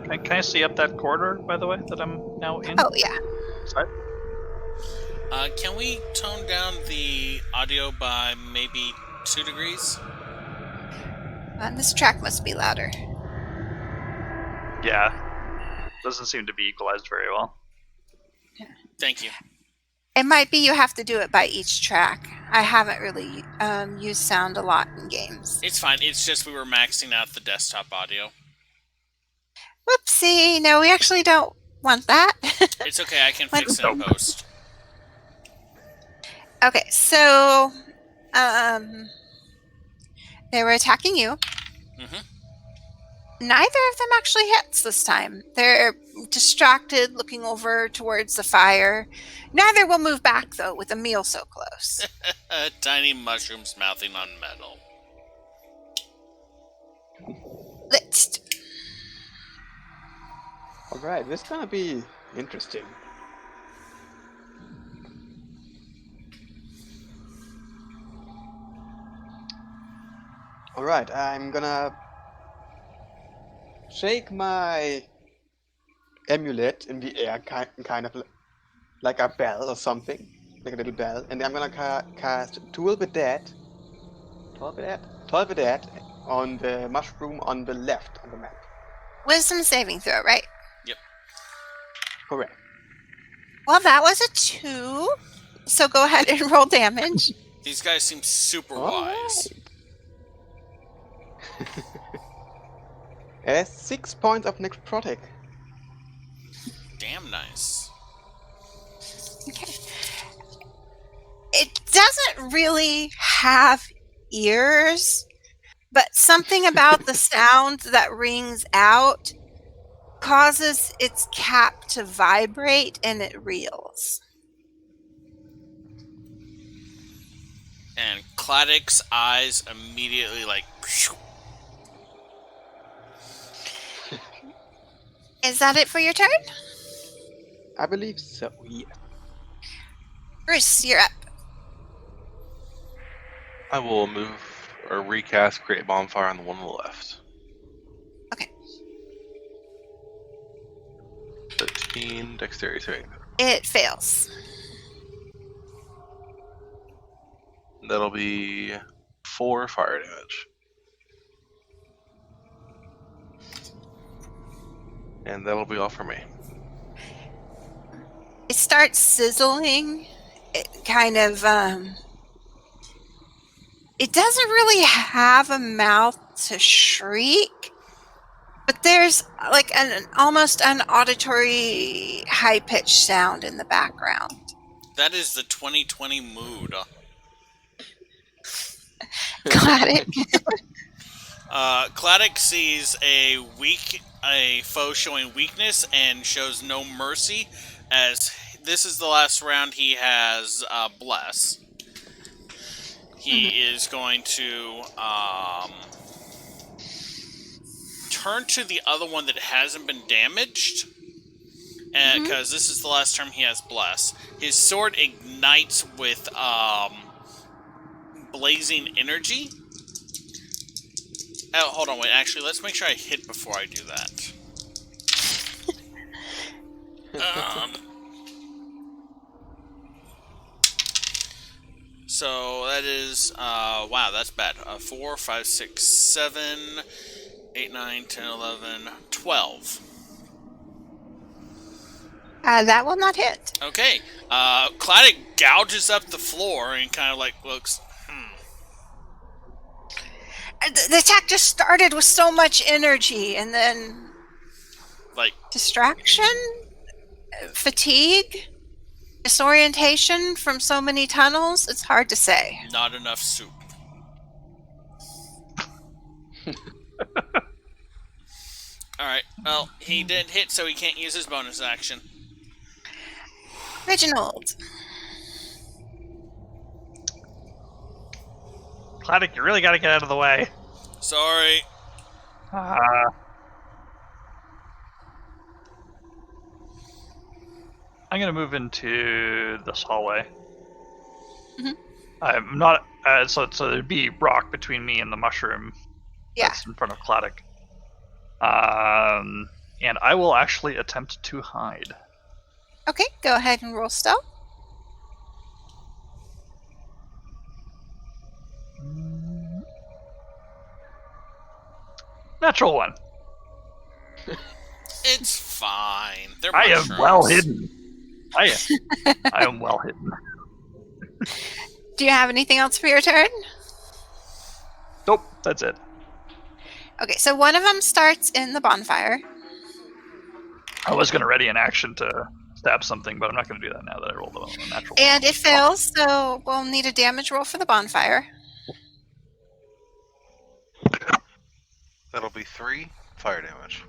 Can I see up that corridor, by the way, that I'm now in? Oh, yeah. Sorry? Can we tone down the audio by maybe 2 degrees? This track must be louder. Yeah. Doesn't seem to be equalized very well. Thank you. It might be you have to do it by each track. I haven't really used sound a lot in games. It's fine. It's just we were maxing out the desktop audio. Whoopsie. No, we actually don't want that. It's okay. I can fix it in post. Okay, so they were attacking you. Mm-hmm. Neither of them actually hits this time. They're distracted, looking over towards the fire. Neither will move back, though, with a meal so close. Tiny mushrooms mouthing on metal. Let's... Alright, this is gonna be interesting. Alright, I'm gonna shake my amulet in the air, kind of like a bell or something, like a little bell, and I'm gonna cast Tool the Dead on the mushroom on the left on the map. Wisdom saving throw, right? Yep. Correct. Well, that was a 2. So go ahead and roll damage. These guys seem super All wise. Right. 6 points of necrotic. Damn nice. Okay. It doesn't really have ears, but something about the sound that rings out causes its cap to vibrate and it reels. And Cladic's eyes immediately phew. Is that it for your turn? I believe so, yeah. Bruce, you're up. I will move or recast Create Bonfire on the one on the left. Okay. 13 Dexterity saving. It fails. That'll be 4 fire damage. And that'll be all for me. It starts sizzling. It kind of, it doesn't really have a mouth to shriek, but there's like an almost an auditory high-pitched sound in the background. That is the 2020 mood. Cladic. Cladic sees a foe showing weakness and shows no mercy, as this is the last round he has Bless. He is going to turn to the other one that hasn't been damaged, because this is the last time he has Bless. His sword ignites with blazing energy. Oh, hold on, wait, actually, let's make sure I hit before I do that. So that is, wow, that's bad. 4, 5, 6, 7, 8, 9, 10, 11, 12. That will not hit. Okay, Cladic gouges up the floor and kind of looks, The attack just started with so much energy, and then distraction, fatigue, disorientation from so many tunnels. It's hard to say. Not enough soup. Alright, well, he didn't hit, so he can't use his bonus action. Reginald. Cladic, you really got to get out of the way. Sorry. I'm going to move into this hallway. I'm not... so there'd be rock between me and the mushroom that's in front of Cladic. And I will actually attempt to hide. Okay, go ahead and roll stealth. Natural 1. It's fine. They're I mushrooms. am well hidden. I am well hidden. Do you have anything else for your turn? Nope, that's it. Okay, so one of them starts in the bonfire. I was going to ready an action to stab something, but I'm not going to do that now that I rolled a natural. And it fails, so we'll need a damage roll for the bonfire. That'll be 3 fire damage.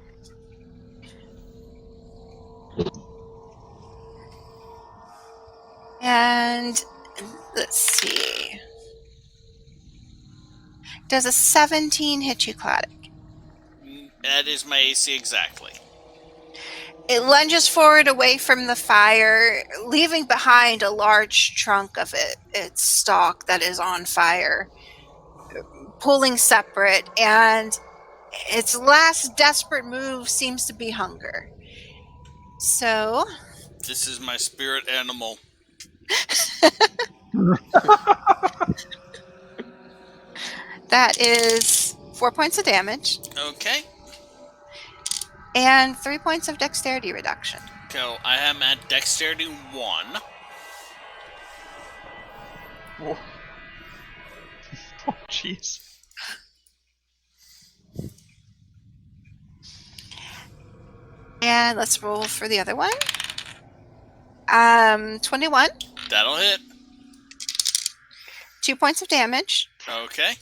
And let's see. Does a 17 hit you, Claudic? That is my AC exactly. It lunges forward away from the fire, leaving behind a large trunk of its stalk that is on fire, pulling separate, and its last desperate move seems to be hunger. So, This is my spirit animal. that is 4 points of damage Okay. and 3 points of dexterity reduction. So I am at dexterity 1. Whoa. Oh, jeez. And let's roll for the other one. 21, That'll hit. 2 points of damage, Okay.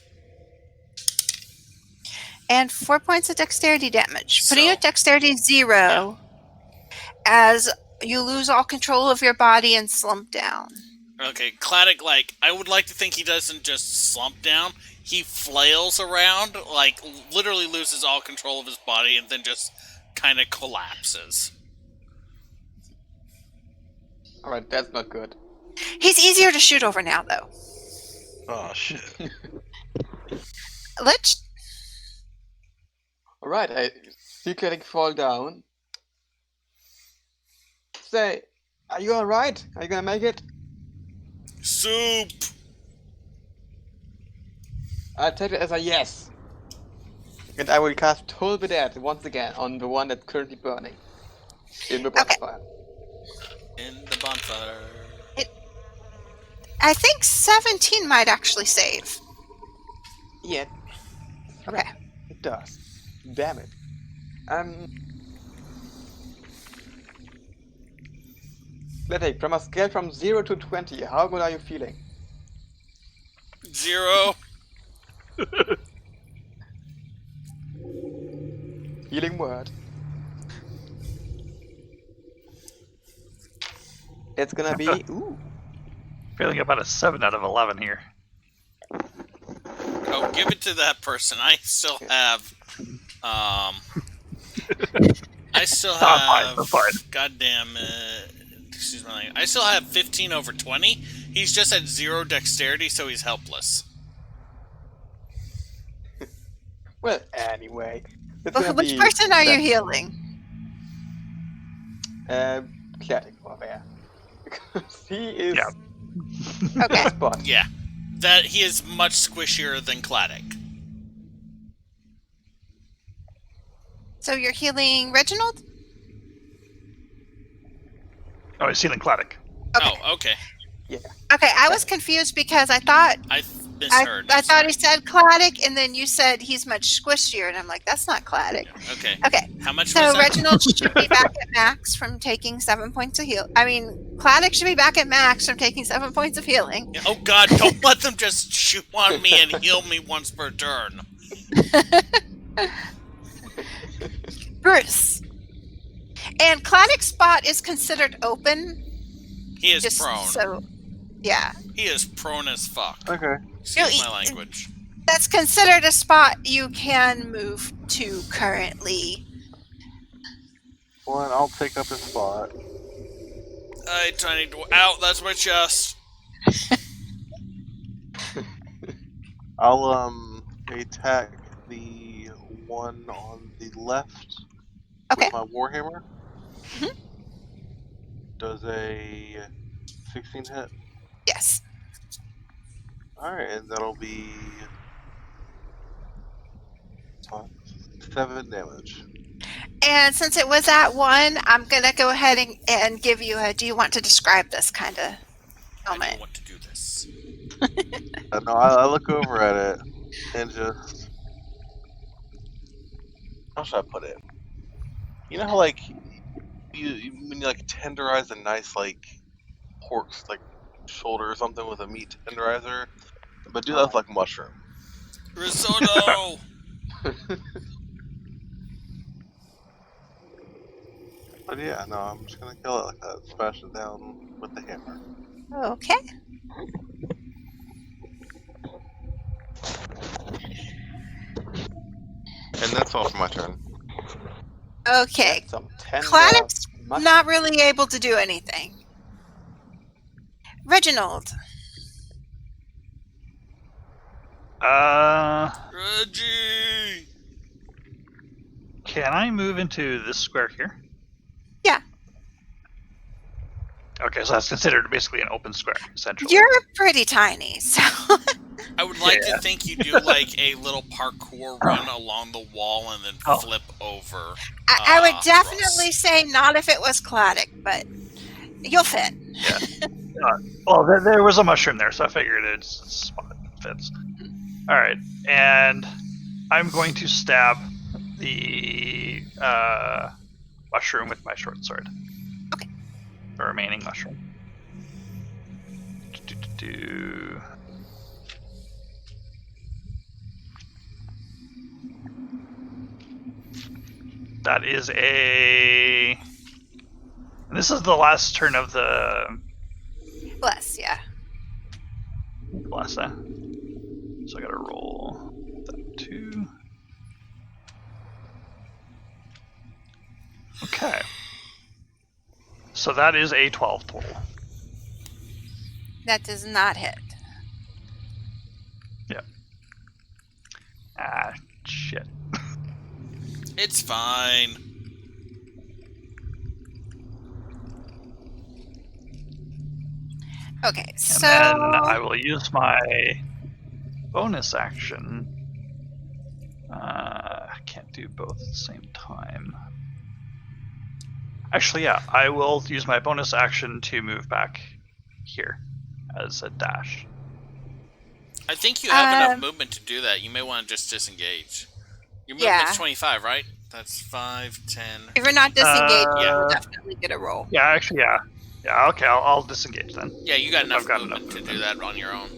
and 4 points of dexterity damage. Putting So- your dexterity 0 as you lose all control of your body and slump down. Okay, Cladic, I would like to think he doesn't just slump down. He flails around, literally loses all control of his body, and then just kind of collapses. Alright, that's not good. He's easier to shoot over now, though. Oh shit. Let's. Alright, I see Cleric fall down. Say, are you alright? Are you gonna make it? Soup! I'll take it as a yes. And I will cast Toll the Dead once again on the one that's currently burning. In the bonfire. In the bonfire. I think 17 might actually save. Yeah, Okay. it does. Damn it. Let's take from a scale from 0 to 20, how good are you feeling? 0. Healing word. It's gonna be ooh. Feeling about a 7 out of 11 here. Oh, give it to that person. I still have, I still have, I'm fine. goddamn, excuse me, I still have 15 over 20. He's just at 0 dexterity, so he's helpless. Well, anyway. It's gonna Which be person are you that, healing? Cleric Warfare. Because he is Yeah. Okay. spot. Yeah, that he is much squishier than Cladic. So you're healing Reginald? Oh, he's healing Cladic. Okay. Oh, okay. Okay, I was confused because I thought I misheard. I thought he said Cladic, and then you said he's much squishier, and I'm like, that's not Cladic. Okay. Okay, How much so was that? Reginald should be back at max from taking 7 points of heal. I mean, Cladic should be back at max from taking 7 points of healing. Oh god, don't let them just shoot on me and heal me once per turn. Bruce. And Cladic's spot is considered open. He is Just prone. so, yeah. He is prone as fuck. Okay. Excuse No, my language. That's considered a spot you can move to currently. Well, I'll take up his spot. I need to. Ow, that's my chest. I'll attack the one on the left Okay. with my warhammer. Mhm. Does a 16 hit? Yes. Alright, and that'll be 7 damage. And since it was at 1, I'm going to go ahead and give you a do you want to describe this kind of I moment? don't want to do this. No, I look over at it and just. How should I put it? You know how, when you like tenderize a nice like pork's like shoulder or something with a meat tenderizer, but do that with like mushroom. Risotto! But yeah, no, I'm just gonna kill it like that. Smash it down with the hammer. Okay. And that's all for my turn. Okay. That's some tender Claddock's mushroom. not really able to do anything. Reginald. Reggie! Can I move into this square here? Yeah. Okay, so that's considered basically an open square, essentially. You're pretty tiny, so I would like to think you do like a little parkour run along the wall and then flip over. I would definitely Ross. say not if it was Claddock, but you'll fit. Yeah. Well, there was a mushroom there, so I figured it's spot fits. All right, and I'm going to stab the mushroom with my short sword. Okay. The remaining mushroom. That is a. And this is the last turn of the. Bless, yeah. Bless that. So I gotta roll that 2. Okay. So that is a 12 total. That does not hit. Ah, shit. It's fine. Okay, And so then I will use my bonus action. I can't do both at the same time. Actually, yeah, I will use my bonus action to move back here as a dash. I think you have enough movement to do that. You may want to just disengage. Your movement's Yeah. 25, right? That's 5, 10. if you're not disengaged, Yeah. you'll definitely get a roll. Yeah, actually, yeah. Yeah, okay, I'll disengage then. Yeah, you got enough I've got movement enough to do movement. that on your own.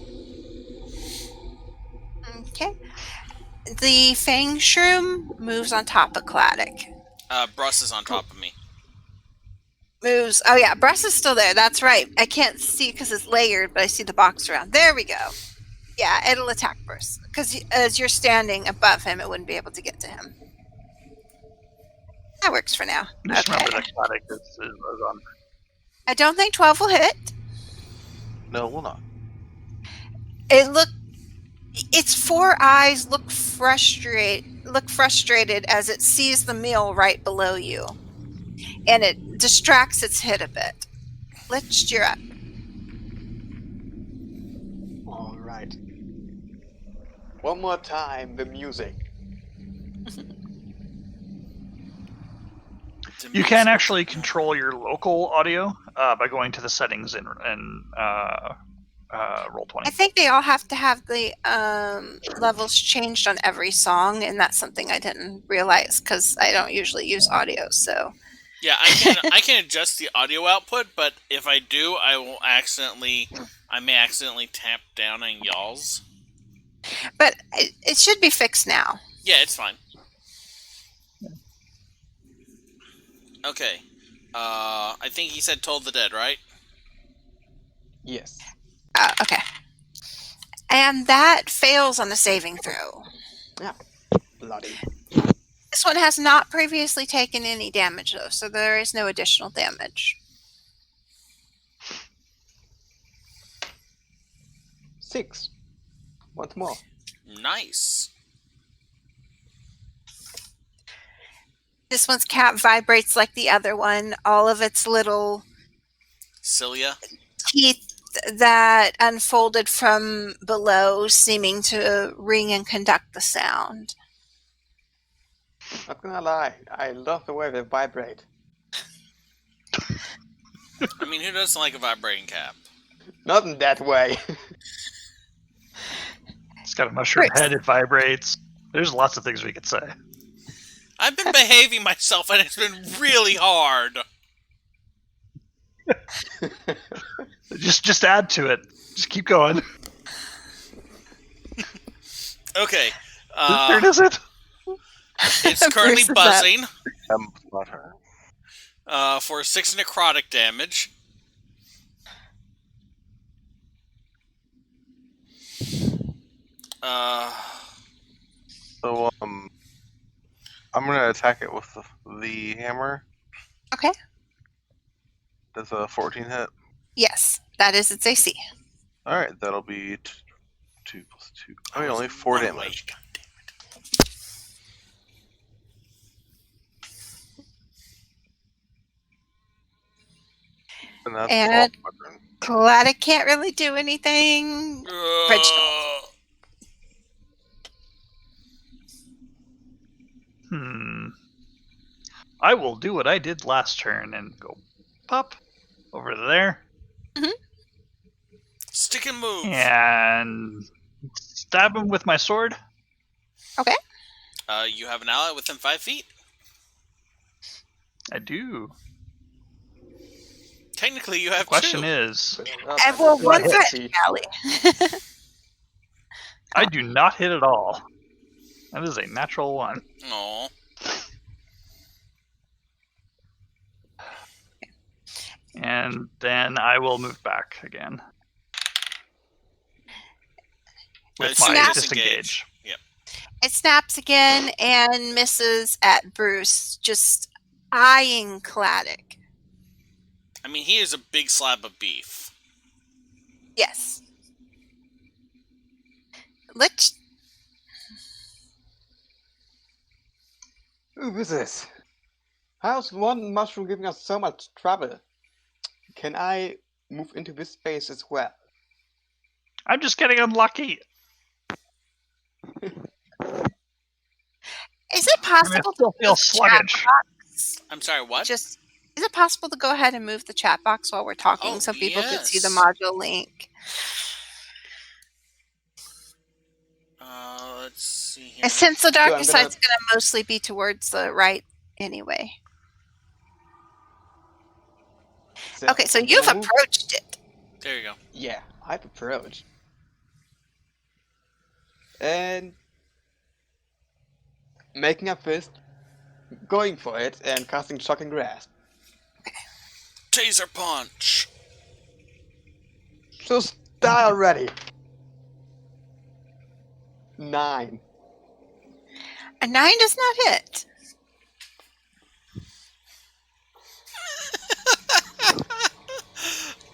Okay. The Fang Shroom moves on top of Claddock. Bruss is on top of me. Moves. Oh, yeah, Bruss is still there. That's right. I can't see because it's layered, but I see the box around. There we go. Yeah, it'll attack Bruss. Because as you're standing above him, it wouldn't be able to get to him. That works for now. Just Okay. remember that Claddock is on. I don't think 12 will hit. No, we'll not. Its 4 eyes look frustrated as it sees the meal right below you. And it distracts its hit a bit. Lich, you're up. All right. One more time, the music. You can actually control your local audio by going to the settings and roll 20. I think they all have to have the levels changed on every song, and that's something I didn't realize because I don't usually use audio. So Yeah, I can adjust the audio output, but if I do, I may accidentally tap down on y'all's. but it should be fixed now. Yeah, it's fine. Okay. I think he said Toll the Dead, right? Yes. Okay. And that fails on the saving throw. Bloody. This one has not previously taken any damage, though, so there is no additional damage. 6. Once more. Nice. This one's cap vibrates like the other one. All of its little Cilia. teeth that unfolded from below seeming to ring and conduct the sound. Not gonna lie, I love the way they vibrate. I mean, who doesn't like a vibrating cap? Not in that way. It's got a mushroom Chris. head, it vibrates. There's lots of things we could say. I've been behaving myself, and it's been really hard. Just add to it. Just keep going. Okay. Whose turn is it? It's currently Bruce is up. buzzing Not her. for 6 necrotic damage. So I'm gonna attack it with the hammer. Okay. Does a 14 hit? Yes, that is its AC. All right, that'll be 2 plus 2. I was only 4 one away, damage. God damn it. And that's And- all my turn. Claudic can't really do anything. Reginald. I will do what I did last turn and go pop over there Stick and move. and stab him with my sword. You have an ally within 5 feet. I do. Technically, you have Question 2. is, And well, Well, one I threat, see. Allie. I do not hit at all. That is a natural 1. Aw. And then I will move back again. With my Snap. disengage. Yep. It snaps again and misses at Bruce, just eyeing Cladic. I mean, he is a big slab of beef. Yes. Let's. Who is this? How's one mushroom giving us so much trouble? Can I move into this space as well? I'm just getting unlucky. Is it possible still to feel move the chat sluggish. box? I'm sorry, what? Just is it possible to go ahead and move the chat box while we're talking Oh, so people can see the yes. module link? Let's see here. And since the darker I'm side's going to mostly be towards the right anyway. Okay, so I'm you've gonna move- approached it. There you go. Yeah, I've approached. And making a fist, going for it, and casting Shocking Grasp. Taser punch. Just die already! 9. A 9 does not hit.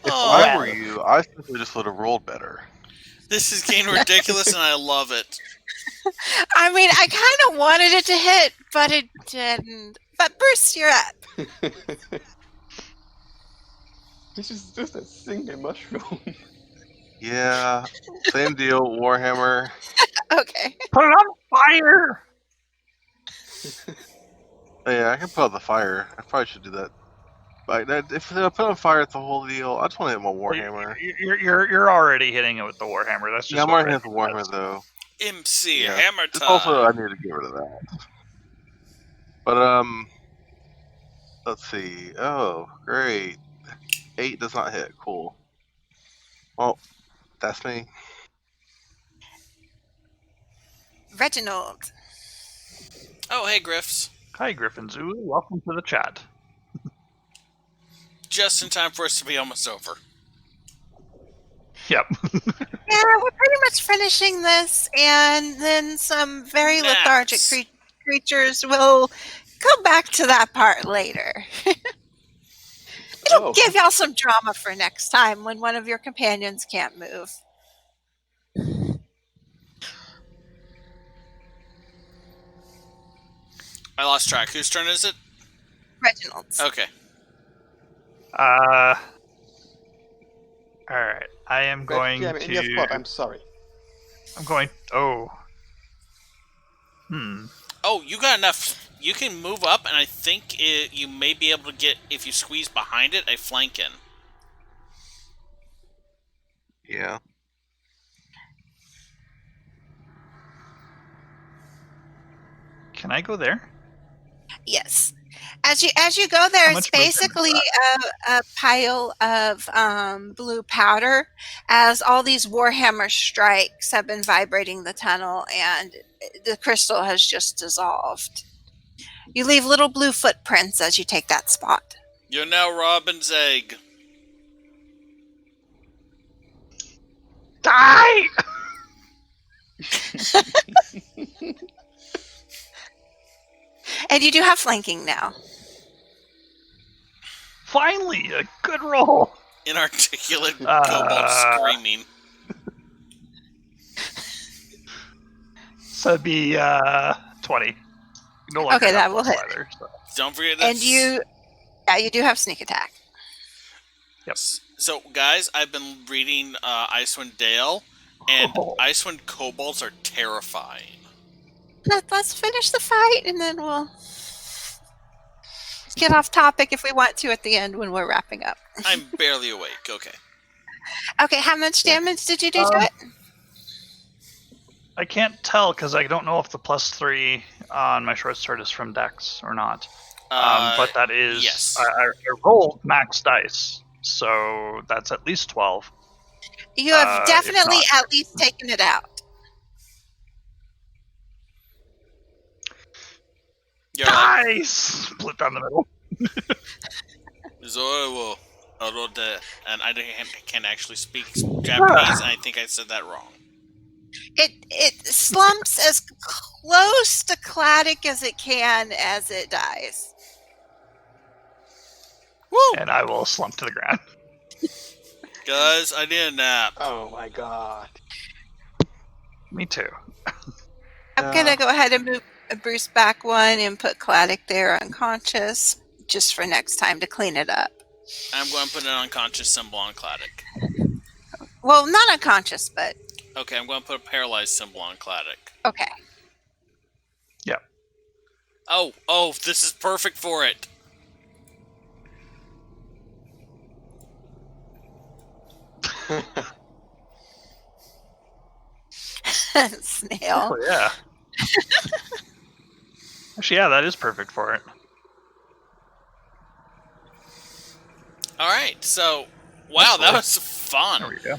If Oh, I were you, I simply just would have rolled better. this is getting ridiculous, and I love it. I mean, I kind of wanted it to hit, but it didn't. But Bruce, you're up. This is just a single mushroom. Yeah, same deal. Warhammer. Okay. Put it on fire! Yeah, I can put out the fire. I probably should do that. Like that, if I put on fire, it's the whole deal. I just want to hit my Warhammer. You're already hitting it with the Warhammer. That's just Yeah, I'm what already hitting the Red Warhammer does. though. MC Yeah. Hammer Just time. also, I need to get rid of that. But let's see. Oh, great. 8 does not hit. Cool. Well, that's me. Reginald. Oh, hey, Griffs. Hi, Griffins. Ooh, welcome to the chat. Just in time for us to be almost over. Yep. Yeah, we're pretty much finishing this, and then some very lethargic Naps. creatures will come back to that part later. It'll Oh. give y'all some drama for next time when one of your companions can't move. I lost track. Whose turn is it? Reginald's. Okay. All right. I am going Yeah, I'm in your to. spot, I'm sorry. I'm going. Oh. Oh, you got enough. You can move up, and I think you may be able to get, if you squeeze behind it, a flank in. Yeah. Can I go there? Yes. As you go there, How it's much movement is basically a pile of blue powder, as all these Warhammer strikes have been vibrating the tunnel, and the crystal has just dissolved. You leave little blue footprints as you take that spot. You're now Robin's egg. Die! And you do have flanking now. Finally, a good roll. Inarticulate kobold screaming. So it'd be 20. No longer Okay, that have will plus hit. either, so. Don't forget that. And you do have sneak attack. Yep. So, guys, I've been reading Icewind Dale, and Oh. Icewind kobolds are terrifying. Let's finish the fight, and then we'll get off topic if we want to at the end when we're wrapping up. I'm barely awake. Okay. Okay, how much damage did you do to it? I can't tell because I don't know if the +3 on my short sword is from Dex or not. But that is... yes. I rolled max dice, so that's at least 12. You have if definitely not- at least taken it out. You're like, Dice! Split down the middle. Zoro, and I can't actually speak Japanese, and I think I said that wrong. It slumps as close to Claddick as it can as it dies. Woo! And I will slump to the ground. Guys, I need a nap. Oh my god. Me too. I'm going to go ahead and move Bruce back one and put Claddick there unconscious, just for next time to clean it up. I'm going to put an unconscious symbol on Claddick. Well, not unconscious, but Okay, I'm going to put a paralyzed symbol on Claddick. okay. Yep. Oh, this is perfect for it. Snail. Oh, yeah. Actually, yeah, that is perfect for it. Alright, so, wow, that was fun. There we go.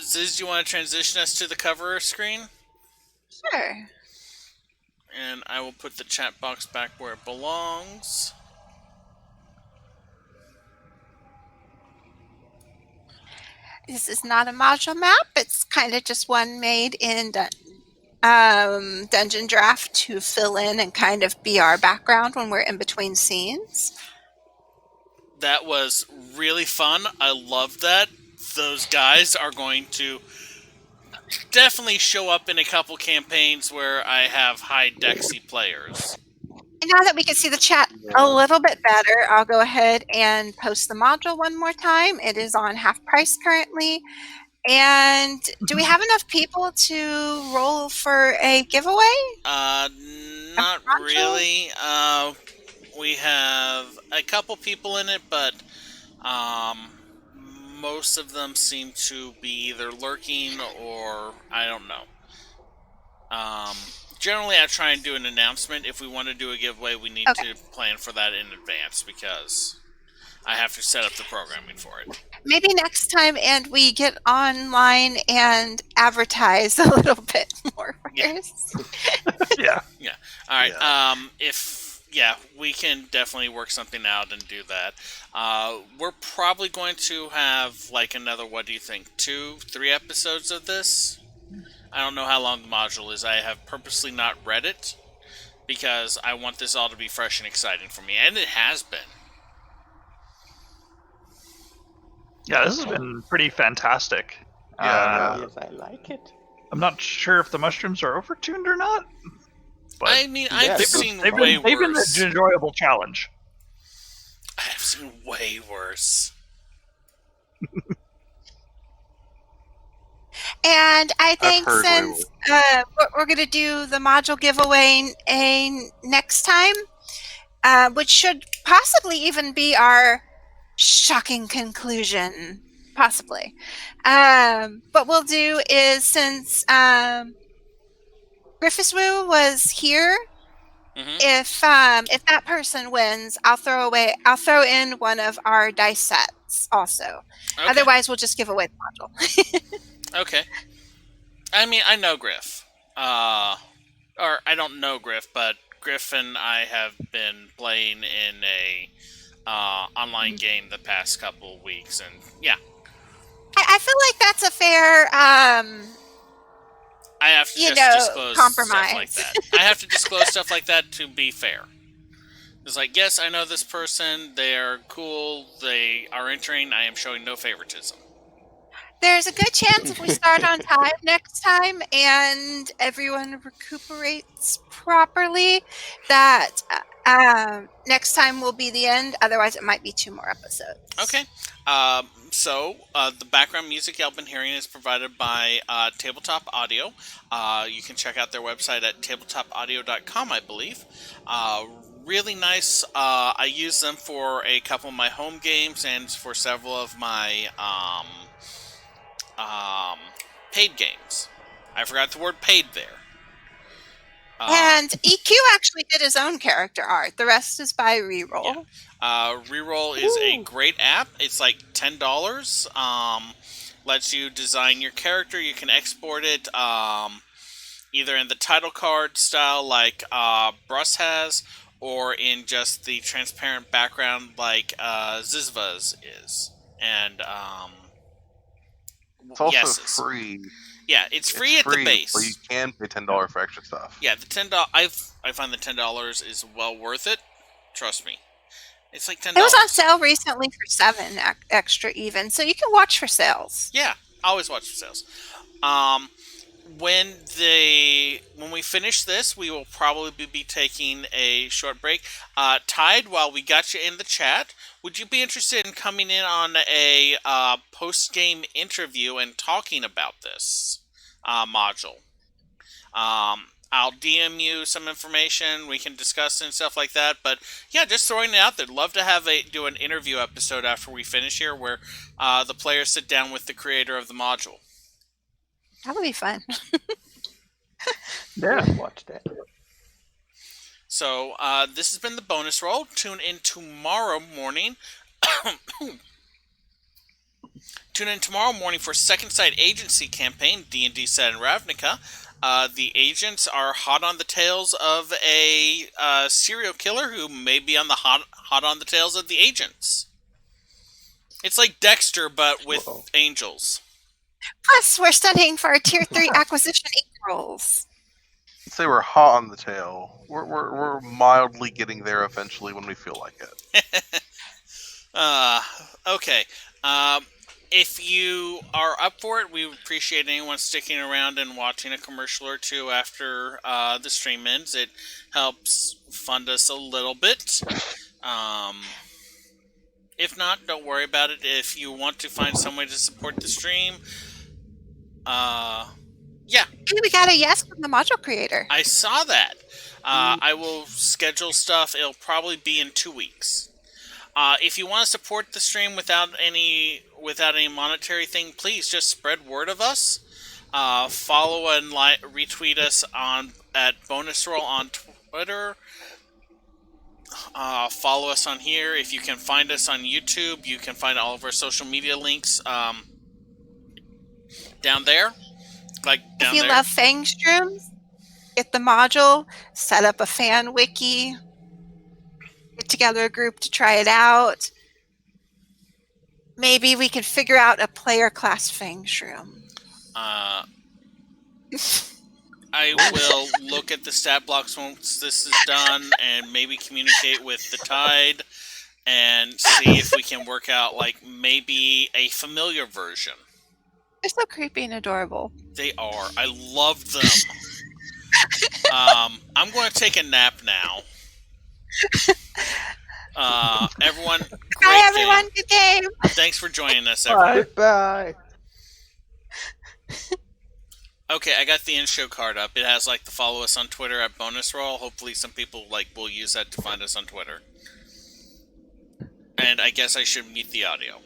Ziz, do you want to transition us to the cover screen? Sure. And I will put the chat box back where it belongs. This is not a module map. It's kind of just one made in Dungeon Draft to fill in and kind of be our background when we're in between scenes. That was really fun. I loved that. Those guys are going to definitely show up in a couple campaigns where I have high Dexy players. And now that we can see the chat a little bit better, I'll go ahead and post the module one more time. It is on half price currently. And do we have enough people to roll for a giveaway? Not really. We have a couple people in it, but most of them seem to be either lurking or I don't know. Generally, I try and do an announcement. If we want to do a giveaway, we need to plan for that in advance because I have to set up the programming for it. Maybe next time, and we get online and advertise a little bit more first. Yeah. Yeah. All right. Yeah. We can definitely work something out and do that. We're probably going to have like another, what do you think, 2-3 episodes of this? I don't know how long the module is. I have purposely not read it because I want this all to be fresh and exciting for me, and it has been. Yeah, this has been pretty fantastic. Yeah, Yes, I like it. I'm not sure if the mushrooms are overtuned or not. But I mean, Yeah, I've they've seen they've way been worse. an enjoyable challenge. I've seen way worse. And I think heard way since we're going to do the module giveaway next time, which should possibly even be our shocking conclusion, possibly. What we'll do is, since Griffithswoo was here If that person wins, I'll throw in one of our dice sets also. Okay. Otherwise, we'll just give away the module. Okay. I mean, I know Griff. Or I don't know Griff, but Griff and I have been playing in a online game the past couple of weeks, and yeah. I feel like that's a fair, I have to disclose compromise. stuff like that. I have to disclose stuff like that to be fair. It's like, yes, I know this person. They are cool. They are entering. I am showing no favoritism. There's a good chance if we start on time next time and everyone recuperates properly, that next time will be the end. Otherwise, it might be 2 more episodes. Okay. So the background music y'all been hearing is provided by Tabletop Audio. You can check out their website at tabletopaudio.com, I believe. Really nice. I use them for a couple of my home games and for several of my paid games. I forgot the word paid there. And EQ actually did his own character art. The rest is by Reroll. Yeah. Reroll is a great app. It's like $10. Lets you design your character. You can export it either in the title card style like Brus has, or in just the transparent background like Zizva's is. And It's also Yes. free. Yeah, it's free at the base. But you can pay $10 for extra stuff. Yeah, the $10. I find the $10 is well worth it. Trust me, it's like $10. It was on sale recently for $7 extra even, so you can watch for sales. Yeah, I always watch for sales. When we finish this, we will probably be taking a short break. Tide, while we got you in the chat, would you be interested in coming in on a post-game interview and talking about this module? I'll DM you some information. We can discuss and stuff like that. But yeah, just throwing it out there. Love to do an interview episode after we finish here, where the players sit down with the creator of the module. That would be fun. Yeah. Watch that. So this has been the bonus roll. Tune in tomorrow morning. Tune in tomorrow morning for Second Sight Agency campaign, D&D set in Ravnica. The agents are hot on the tails of a serial killer who may be on the hot on the tails of the agents. It's like Dexter, but with angels. Plus, we're studying for our Tier 3 acquisition rolls. Let's say we're hot on the tail. We're mildly getting there eventually when we feel like it. Okay. If you are up for it, we would appreciate anyone sticking around and watching a commercial or two after the stream ends. It helps fund us a little bit. If not, don't worry about it. If you want to find some way to support the stream, yeah. Hey, we got a yes from the module creator. I saw that. I will schedule stuff. It'll probably be in 2 weeks. If you want to support the stream without any monetary thing, please just spread word of us. Follow and retweet us at Bonus Roll on Twitter. Follow us on here. If you can find us on YouTube, you can find all of our social media links down there. If you love Fangshrooms, get the module, set up a fan wiki, get together a group to try it out. Maybe we could figure out a player class Fangshroom. I will look at the stat blocks once this is done and maybe communicate with the Tide and see if we can work out maybe a familiar version. They're so creepy and adorable. They are. I love them. I'm going to take a nap now. Everyone, great Bye, everyone. game. Good game. Thanks for joining us, everyone. Goodbye. Okay, I got the in-show card up. It has the follow us on Twitter at Bonus Roll. Hopefully some people will use that to find us on Twitter. And I guess I should mute the audio.